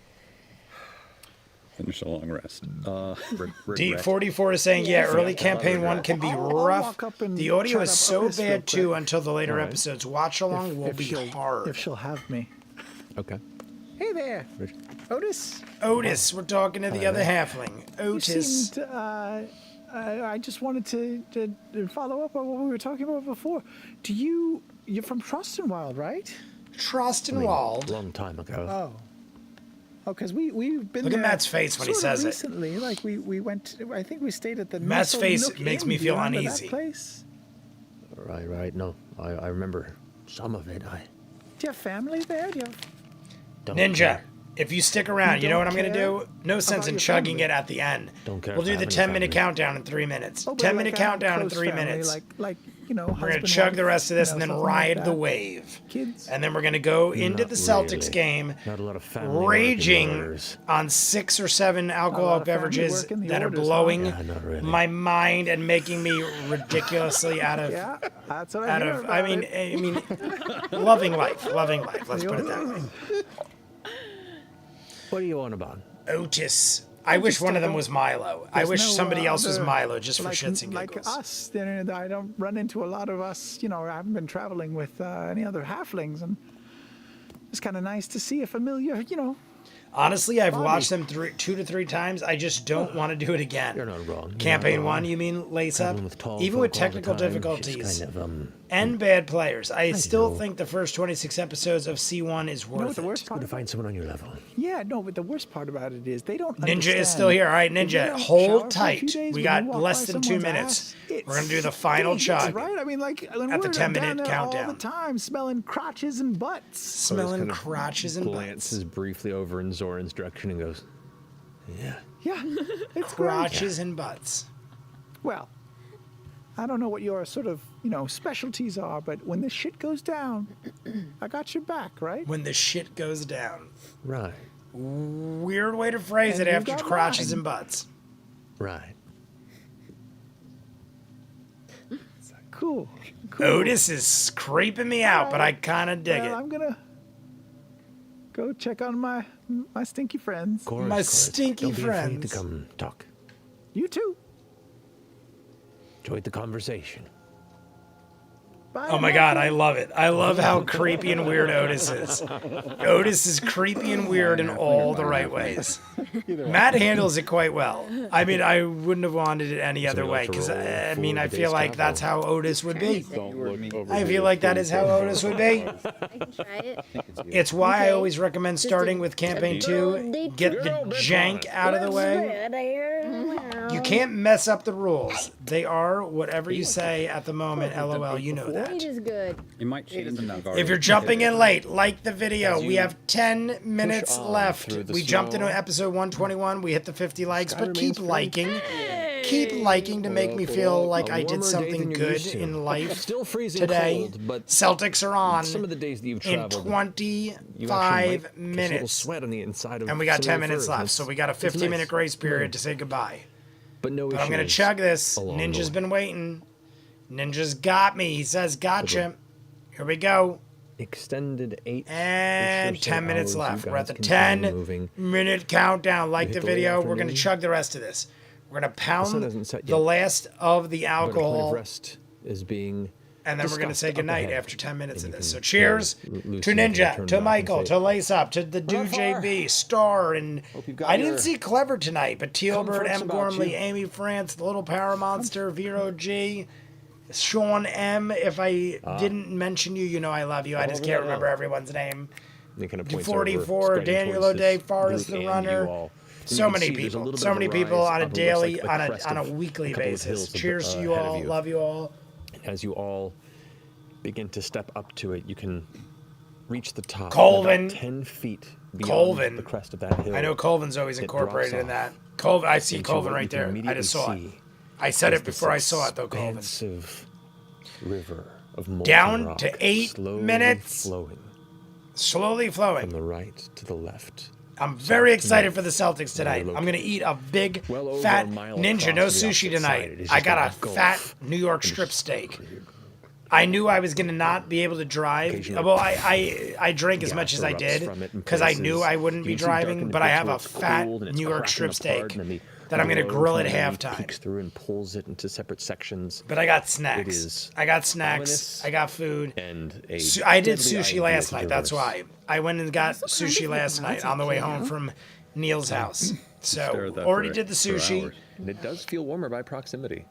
Finish a long rest. D44 is saying, yeah, early campaign one can be I'll rough. walk up and The audio chat is up so Otis real bad too quick. until the later Alright. episodes. Watch along will be If hard. she'll have me. Okay. Hey there, Otis. Otis, we're talking to the other halfling. You Otis. seemed, I just wanted to follow up on what we were talking about before. You're from Trostenwald, right? Trostenwald. Long time ago. Oh, because we've been Look at there Matt's face when he sort of says it. recently. Like we went. I think we stayed at the Matt's Nestle face Nook makes Inn. me Do you feel remember uneasy. That place? Right. No, I remember some of it. I Do you have family there? Do you have... don't Ninja, care. if you stick around, you know what I'm going to don't do? No sense about in your chugging family? it at the end. Don't care We'll if do I the have any 10-minute family. countdown in 3 minutes. Oh, but 10-minute like, countdown in close 3 family, minutes. Like We're going to husband, chug wife, the rest of this and then something like ride the that. wave. Kids. And then we're going to go into Not the Celtics really. game, Not a lot of family work in the raging orders. on 6 or 7 lot alcoholic of family beverages work in the that are orders, huh? blowing Yeah, not really. my mind and making me ridiculously out of Yeah, that's what out I hear of. about I mean, it. loving life. Let's put it that way. What are you on about? Otis. I wish one of them was Milo. I There's wish no, somebody else was other- Milo, just for like, shits and like giggles. us. I don't run into a lot of us. I haven't been traveling with any other halflings, and it's kind of nice to see a familiar. Honestly, I've Bobby. watched them 2 to 3 times. I just don't want to do it again. You're not wrong. You're Campaign not 1, wrong. you mean lace up? Traveling with tall Even with folk all the technical time, difficulties just kind of, and bad players, I still know. think the first 26 episodes of C1 is You know what worth the it. worst part? to find someone on your level. Yeah, no, but the worst part about it is they don't. Ninja is understand. still here. All right, If you Ninja, don't shower hold for a few tight. days We when got you walk less by than 2 someone's minutes. ass, it We're gonna do the final stinks, chug right? I mean, like when at the we're 10-minute down there all countdown. the time, smelling crotches and butts. Smelling kind of crotches and butts. Glances briefly over in Zoran's direction and goes, Yeah. Yeah, it's great. Crotches and butts. Well, I don't know what your sort of specialties are, but when the shit goes down, I got your back, right? When the shit goes down. Right. Weird way to phrase And it you after got crotches mine. and butts. Right. Cool. Cool. Otis is creeping me out, but I kind of dig Well, it. I'm gonna go check on my stinky friends. Of course, My of course. stinky Don't be afraid friends. to come talk. You too. Enjoyed the conversation. Bye, Oh my god, I love it. I love how creepy and weird Otis is. Otis is creepy and weird in all the right ways. Matt handles it quite well. I mean, I wouldn't have wanted it any other way, because, I mean, I feel like that's how Otis would be. I feel like that is how Otis would be. I can try it. It's why I always recommend starting with Campaign 2. Get the jank out of the way. You can't mess up the rules. They are whatever you say at the moment, LOL. You know that. It is good. It might change. If you're jumping in late, like the video. We have 10 minutes left. We jumped into episode 121. We hit the 50 likes, but keep liking. Keep liking to make me feel like I did something good in life Still freezing today. cold, but Celtics are on some of the days that you've in traveled, 25 a little minutes. sweat on the inside of And we got some 10 of the minutes fur. left, so we got a It's 15-minute nice. grace period to say goodbye. But no But I'm going to issues chug this. along the Ninja's way. been waiting. Ninja's got me. He says, gotcha. Here we go. Extended 8 And or so 10 minutes hours, you left. We're at guys the continue moving. 10-minute countdown. Like the hit the late video. We're going to afternoon. chug the rest of this. We're going to sun pound hasn't set the yet. last of the But a point of alcohol. rest is being And then we're going to discussed say up goodnight ahead. after 10 minutes of And you this. So can cheers very to loosely turn Ninja, back to and Michael, say, to Lace Up, to the Dude JB, Star, and got I didn't your see Clever tonight, but Tealbert, comforts M. about Gormley, you. Amy France, the Little Power Monster, Vero G, Sean M. If I didn't mention you, you know I love you. I just can't remember everyone's name. They kind of points over, 44, spreading Daniel towards O'Day, this Forrest group the and you Runner. all. And So you can many see there's a people, little so bit of many a people rise on a up what looks daily, like the on crest a of weekly couple of basis. hills Cheers to you ahead of all. you. Love you all. As you all begin to step up to it, you can reach the top. and Colvin. about 10 feet beyond Colvin. the crest of that hill. I know Colvin's always it incorporated drops in that. off Colvin, I see into Colvin what right you can there. I immediately just saw it. see I said is it before I saw it, though, this Colvin. expansive river of molten Down rock, to 8 slowly minutes. flowing Slowly from flowing. the right to the left. I'm very Soft excited and for the Celtics tonight. very I'm going to eat a big, Well over fat a mile Ninja. across No to the sushi opposite tonight. side, it is I just got like a a gulf. fat New York And strip just- steak. I knew I was going to not be able to drive. Occasionally, Well, I drank as much as I gas did erupts from it in because I knew places. I wouldn't You be can see darkened driving, but I bits have where a it's fat cold and it's New York cracking strip steak apart, and then the that I'm going to glow grill from at underneath halftime. peeks through and pulls it into separate sections. But I got It snacks. is I got snacks. ominous I got food. and a I did deadly sushi idea last to night. That's traverse. why. I went and got kind sushi of last night on the way home from Neil's house. Stare So at that already for- did the for sushi. hours. And it does feel warmer by proximity.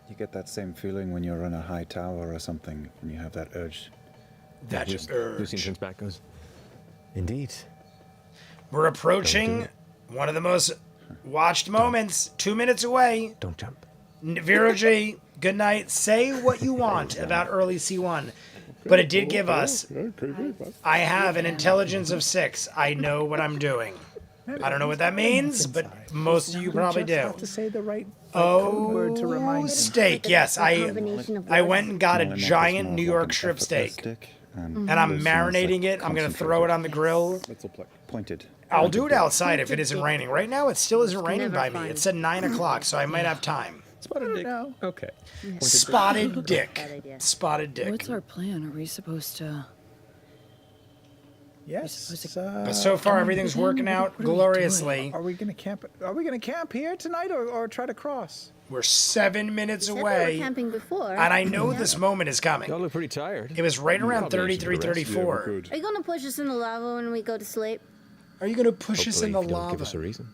You get that same feeling when you're in a high tower or something, and you have that urge. That's Lucy urge. turns back, goes, indeed. We're approaching one of the most watched moments. 2 minutes away. Don't jump. Vero G, good night. Say what you want about early C1. But it did give us, I have an intelligence of 6. I know what I'm doing. I don't know what that means, but most of you probably just do. have to say the right code word to remind him. Steak, yes. Combination of I words. went and got a Smaller neck is giant more New of York like an strip effortless steak. stick, And I'm this smells marinating like it. I'm going to throw it on the grill. Pointed. I'll do it outside if it isn't raining. Right now, it still isn't raining never by me. fun. It said 9 o'clock, so I might have time. Spotted dick. know. Okay. Spotted dick. Bad idea. Spotted dick. What's our plan? Are we supposed to? Yes. But so far, everything's working out What are we gloriously. Are we gonna camp? Are we gonna camp here tonight, or try to cross? We're 7 minutes Said we were away. camping before. And I know this moment is coming. Y'all look pretty tired. It was right around probably should 33, rest. 34. Are you gonna push us in the lava when we go to sleep? Are you going to push us Hopefully, in the if you don't give us a lava? reason.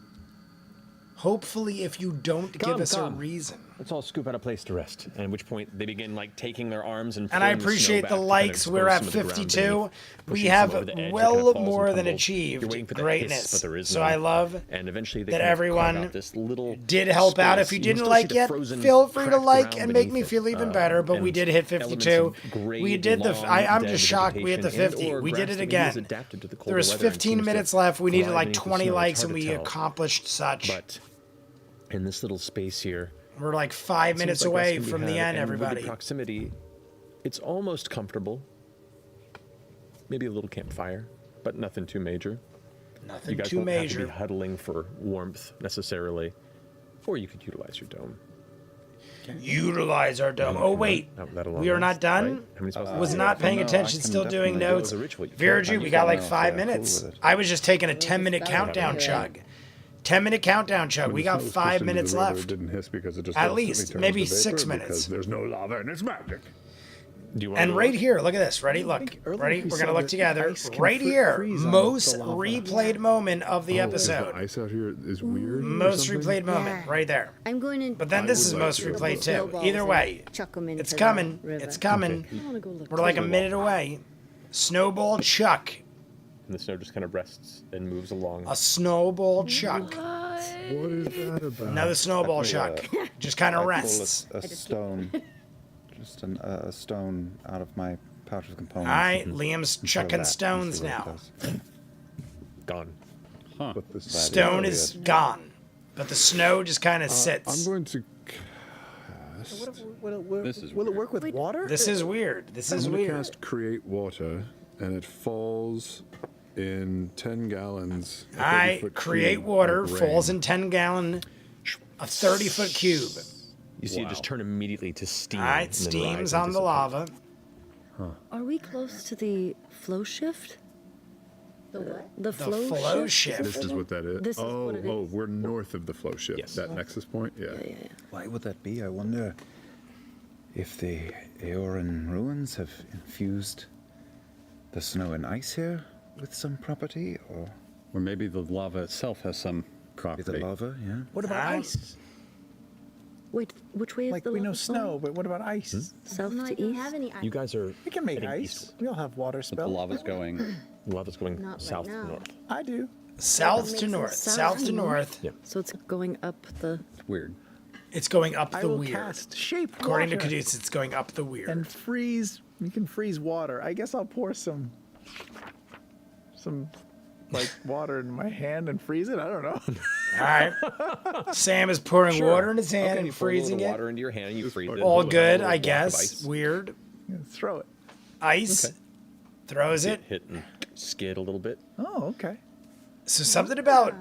Hopefully, if you don't give us a come. reason. Let's all scoop out a place to rest. And at which point they begin like taking their arms and. And I pulling the snow appreciate back the to kind of likes. expose We're at some of the ground 52. beneath, We pushing have some over the edge that well kind of falls more and than tumbles. achieved You're waiting for the greatness. hiss, but there is So none. I love and eventually they that kind of carve everyone out this little did help out. If space. you can didn't still like see the yet, frozen, feel free to cracked like ground and make me beneath feel it, even better. But we and did hit elements 52. of grade, We did the. long, I'm dead just shocked we hit the vegetation 50. and/or We did grass it that has again. adapted to the colder There was weather and 15 seems to minutes left. We needed thrive like beneath the 20 snow. It's likes, hard and to we tell. accomplished such. But in this little space here, We're like 5 minutes seems like rest away can be from the had, end, and with the everybody. proximity, it's almost comfortable. Maybe a little campfire, but nothing too major. You Nothing guys too won't have to major. be huddling for warmth necessarily, or you could utilize your dome. Utilize our dome. Oh, wait. That'll We are last, not done? right? How many spells Was do you not have? paying no, I attention, can still doing definitely do it. notes. It was a ritual. You Virgie, can't- we got like Yeah, 5 cool minutes. with it. I was just taking a 10-minute better countdown than chug. 10-minute countdown chug. We got 5 minutes It left. didn't hiss because it just At instantly least, turns maybe to vapor 6 minutes. because there's no lava and it's magic. Do you want And to right here, look at this. Ready? Look. think earlier Ready? he We're said going to look that together. ice can Right here. freeze on Most the lava. replayed moment of the Is the episode. ice out here is weird. or Most something? replayed moment. Yeah. Right there. I'm going to. But then this is would like most to. replayed too. Snowballs Either and way, chuck 'em into it's the coming. river. It's coming. I want to go look. We're like a minute away. Snowball Chuck. And the snow just kind of rests and moves along. A snowball Chuck. What is that about? Another snowball pull, Chuck. Just kind of I rests. pull a stone, just a stone out of my pouch of components. All right, and Liam's throw chucking that stones and see what it now. does. Gone. But this Stone is gone, but the snow just kind of I'm sits. going to This is Will it weird. work with water? This is weird. This is I'm going to weird. cast Create Water, and it falls in 10 gallons. a All right, 30-foot create cube water, of rain. falls in 10-gallon, a 30-foot cube. You see it just turn immediately to steam. All right, and then rise steams and on the dissipate. lava. Are we close to the flow shift? The what? The The flow, flow shift. shift. This is what that is. This is oh, what it oh, is. we're north of the flow shift. Yes. That nexus point. Yeah. Why would that be? I wonder if the Aeoran ruins have infused the snow and ice here with some property, or Or maybe the lava itself has some the property. lava. Yeah. What about I- ice? Wait, which way is Like the we know lava flowing? snow, but what about ice? South No, I to don't east? have any ice. You guys are. We can make heading ice. east. We all have water But the spells. lava's going. The lava's going Not right south now. to north. I do. South makes to them north. south South to to north. Yeah. So it's going up the. It's weird. It's going up I the will weird. cast shape According to water Caduce, it's going up the weird. and freeze. You can freeze water. I guess I'll pour some like water in my hand and freeze it. I don't know. All right. Sam is pouring water in his hand Okay, and you pour a little freezing it. water into your hand and you freeze it. All Put it on a good, little I block of guess. ice. Weird. Throw it. Ice. Okay. Throws it. Hit and skid a little bit. Oh, okay. So something about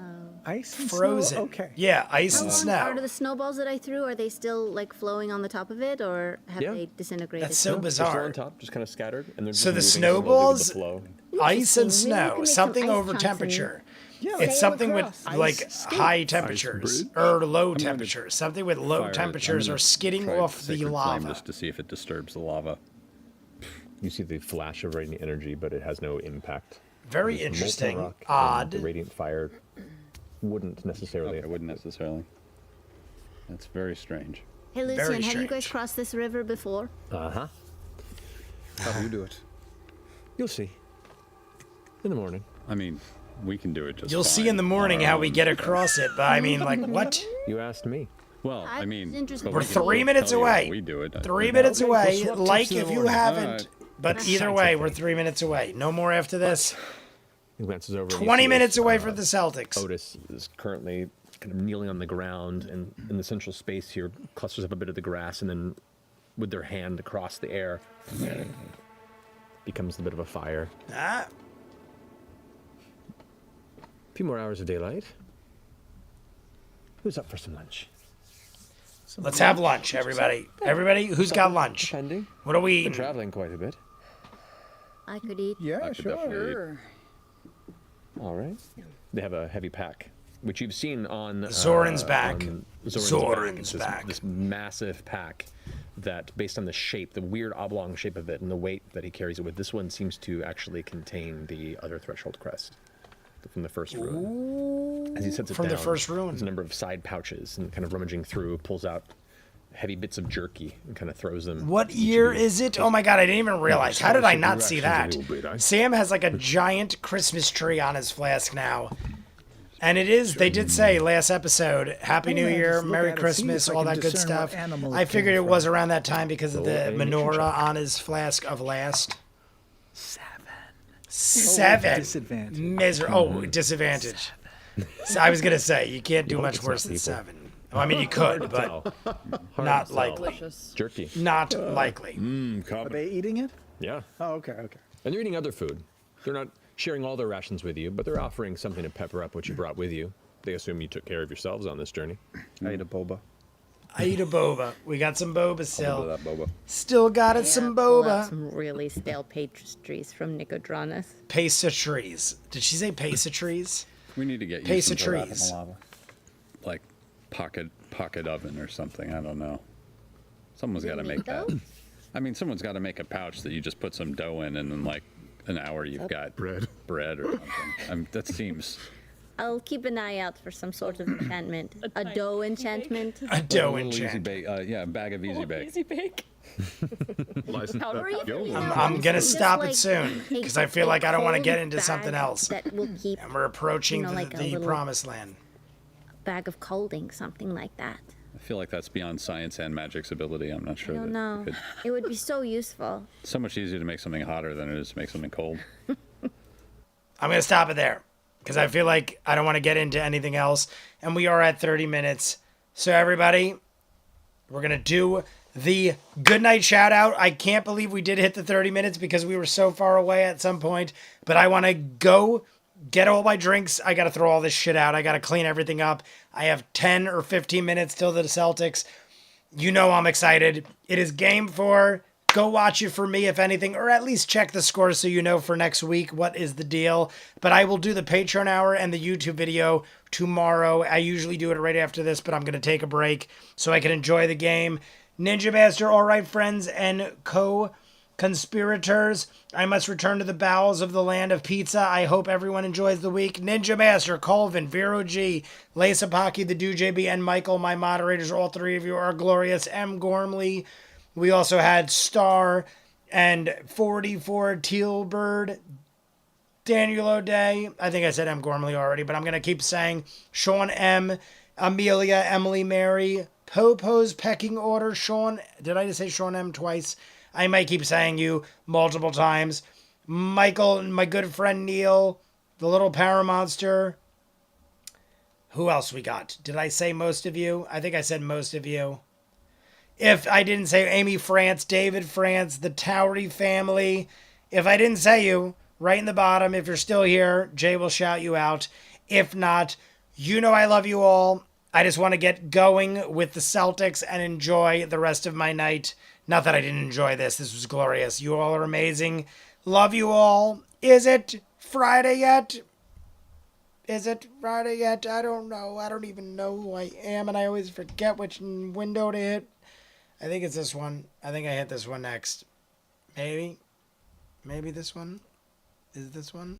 Ice and frozen. Snow? Okay. Yeah, ice How and long snow. are the snowballs that I threw? Are they still like flowing on the top of it, or have Yeah. they disintegrated? That's so They're still bizarre. on top, just kind of scattered, and they're So just the moving slowly with snowballs- the flow. Ice and Interesting. Maybe we snow. can make some Something ice over chunks and temperature. Yeah. It's sail something with across. like Ice high temperatures bridge? or low going to temperatures. Something with low Fire it. temperatures I'm or gonna skidding try off the Sacred Flame lava. just to see if it disturbs the lava. You see the flash of radiant energy, but it has no impact. Very Molten interesting. rock and Odd. The radiant fire wouldn't necessarily. Okay, I wouldn't necessarily. That's very strange. Hey, Very Lucian, have you guys strange. crossed this river before? Uh huh. How do you do it? You'll see. In the morning. I mean, we can do it just You'll see fine in the morning on our how we own. get across it. But I mean, like, what? You asked me. Well, I I'm mean, interested. but We're we can 3 minutes tell you how away. We do it. 3 minutes Okay, away. we'll swap Like tips in the if you morning. haven't. Alright. But either way, we're 3 minutes away. No more after this. He glances over. and you 20 see minutes this, away from the Celtics. Otis is currently kind of kneeling on the ground, and in the central space here clusters up a bit of the grass, and then with their hand across the air becomes a bit of a fire. Ah, A few more hours of daylight. Who's up for some lunch? let's have lunch, everybody. Everybody, who's got lunch? Depending. What are we Been eating? traveling quite a bit. I could eat. Yeah, I could sure. definitely eat. Sure. All right. They have a heavy pack, which you've seen on Zoran's back. on Zoran's It's back. This massive pack that, based on the shape, the weird oblong shape of it, and the weight that he carries it with, this one seems to actually contain the other threshold crest from the first rune. As he sets it From the down, first rune. there's a number of side pouches, and kind of rummaging through, pulls out heavy bits of jerky and kind of throws them. What to each of year you. is it? Oh my god, I didn't even realize. How did I not see that? Directions a little bit, Sam has like a giant Christmas tree on his flask now. And it is, they did say last episode, Happy New Yeah, Year, just look Merry at it, see Christmas, if I all can that good discern what stuff. animal it I figured came it was from. around that time because of the ahead and make your menorah check. on his flask of last. 7. Seven. Disadvantage. Oh, disadvantage. So I was going to say, you can't do hope much it's not worse than people. 7. Well, I mean, you could, but Hard not to tell. likely. Delicious. Jerky. Not likely. Are they eating it? Yeah. Oh, okay, okay. And they're eating other food. They're not sharing all their rations with you, but they're offering something to pepper up what you brought with you. They assume you took care of yourselves on this journey. I ate a boba. I eat a boba. We got some boba Little still. of that boba. Still got it, some Pull out boba. some really stale pastries from Nicodranus. Pastries. Did she say pastries? We need to get you Pace some of sort of, trees. like pocket oven or something. I don't know. Someone's got to Did we make make that. those? I mean, someone's got to make a pouch that you just put some dough in, and in like an hour you've got bread or something. That seems. I'll keep an eye out for some sort of enchantment. A dough enchantment. A dough Easy enchantment. bake, yeah, a bag of Easy Bake. Easy bake. I'm gonna stop it soon because I feel like I don't want to get into something else. That will keep. And we're approaching like a the little promised land. bag of colding, something like that. I feel like that's beyond science and magic's ability. I'm not sure. I don't know. It would be so useful. So much easier to make something hotter than it is to make something cold. I'm gonna stop it there because I feel like I don't want to get into anything else, and we are at 30 minutes. So everybody, we're gonna do the good night shout out. I can't believe we did hit the 30 minutes because we were so far away at some point, but I want to go get all my drinks. I got to throw all this shit out. I got to clean everything up. I have 10 or 15 minutes till the Celtics. You know I'm excited. It is game 4. Go watch it for me, if anything, or at least check the score so you know for next week what is the deal. But I will do the Patreon hour and the YouTube video tomorrow. I usually do it right after this, but I'm going to take a break so I can enjoy the game. Ninja Master, all right, friends and co-conspirators, I must return to the bowels of the land of pizza. I hope everyone enjoys the week. Ninja Master, Colvin, Vero G, Lasapaki, the DJB, and Michael, my moderators, all 3 of you are glorious. M. Gormley. We also had Star and 44 Tealbird, Daniel O'Day. I think I said M. Gormley already, but I'm going to keep saying Sean M., Amelia, Emily Mary, Popo's Pecking Order, Sean. Did I just say Sean M. twice? I might keep saying you multiple times. Michael, my good friend Neil, the little Paramonster. Who else we got? Did I say most of you? I think I said most of you. If I didn't say Amy France, David France, the Tal'dorei family. If I didn't say you, right in the bottom, if you're still here, Jay will shout you out. If not, you know I love you all. I just want to get going with the Celtics and enjoy the rest of my night. Not that I didn't enjoy this. This was glorious. You all are amazing. Love you all. Is it Friday yet? Is it Friday yet? I don't know. I don't even know who I am, and I always forget which window to hit. I think it's this one. I think I hit this one next. Maybe. Maybe this one. Is this one?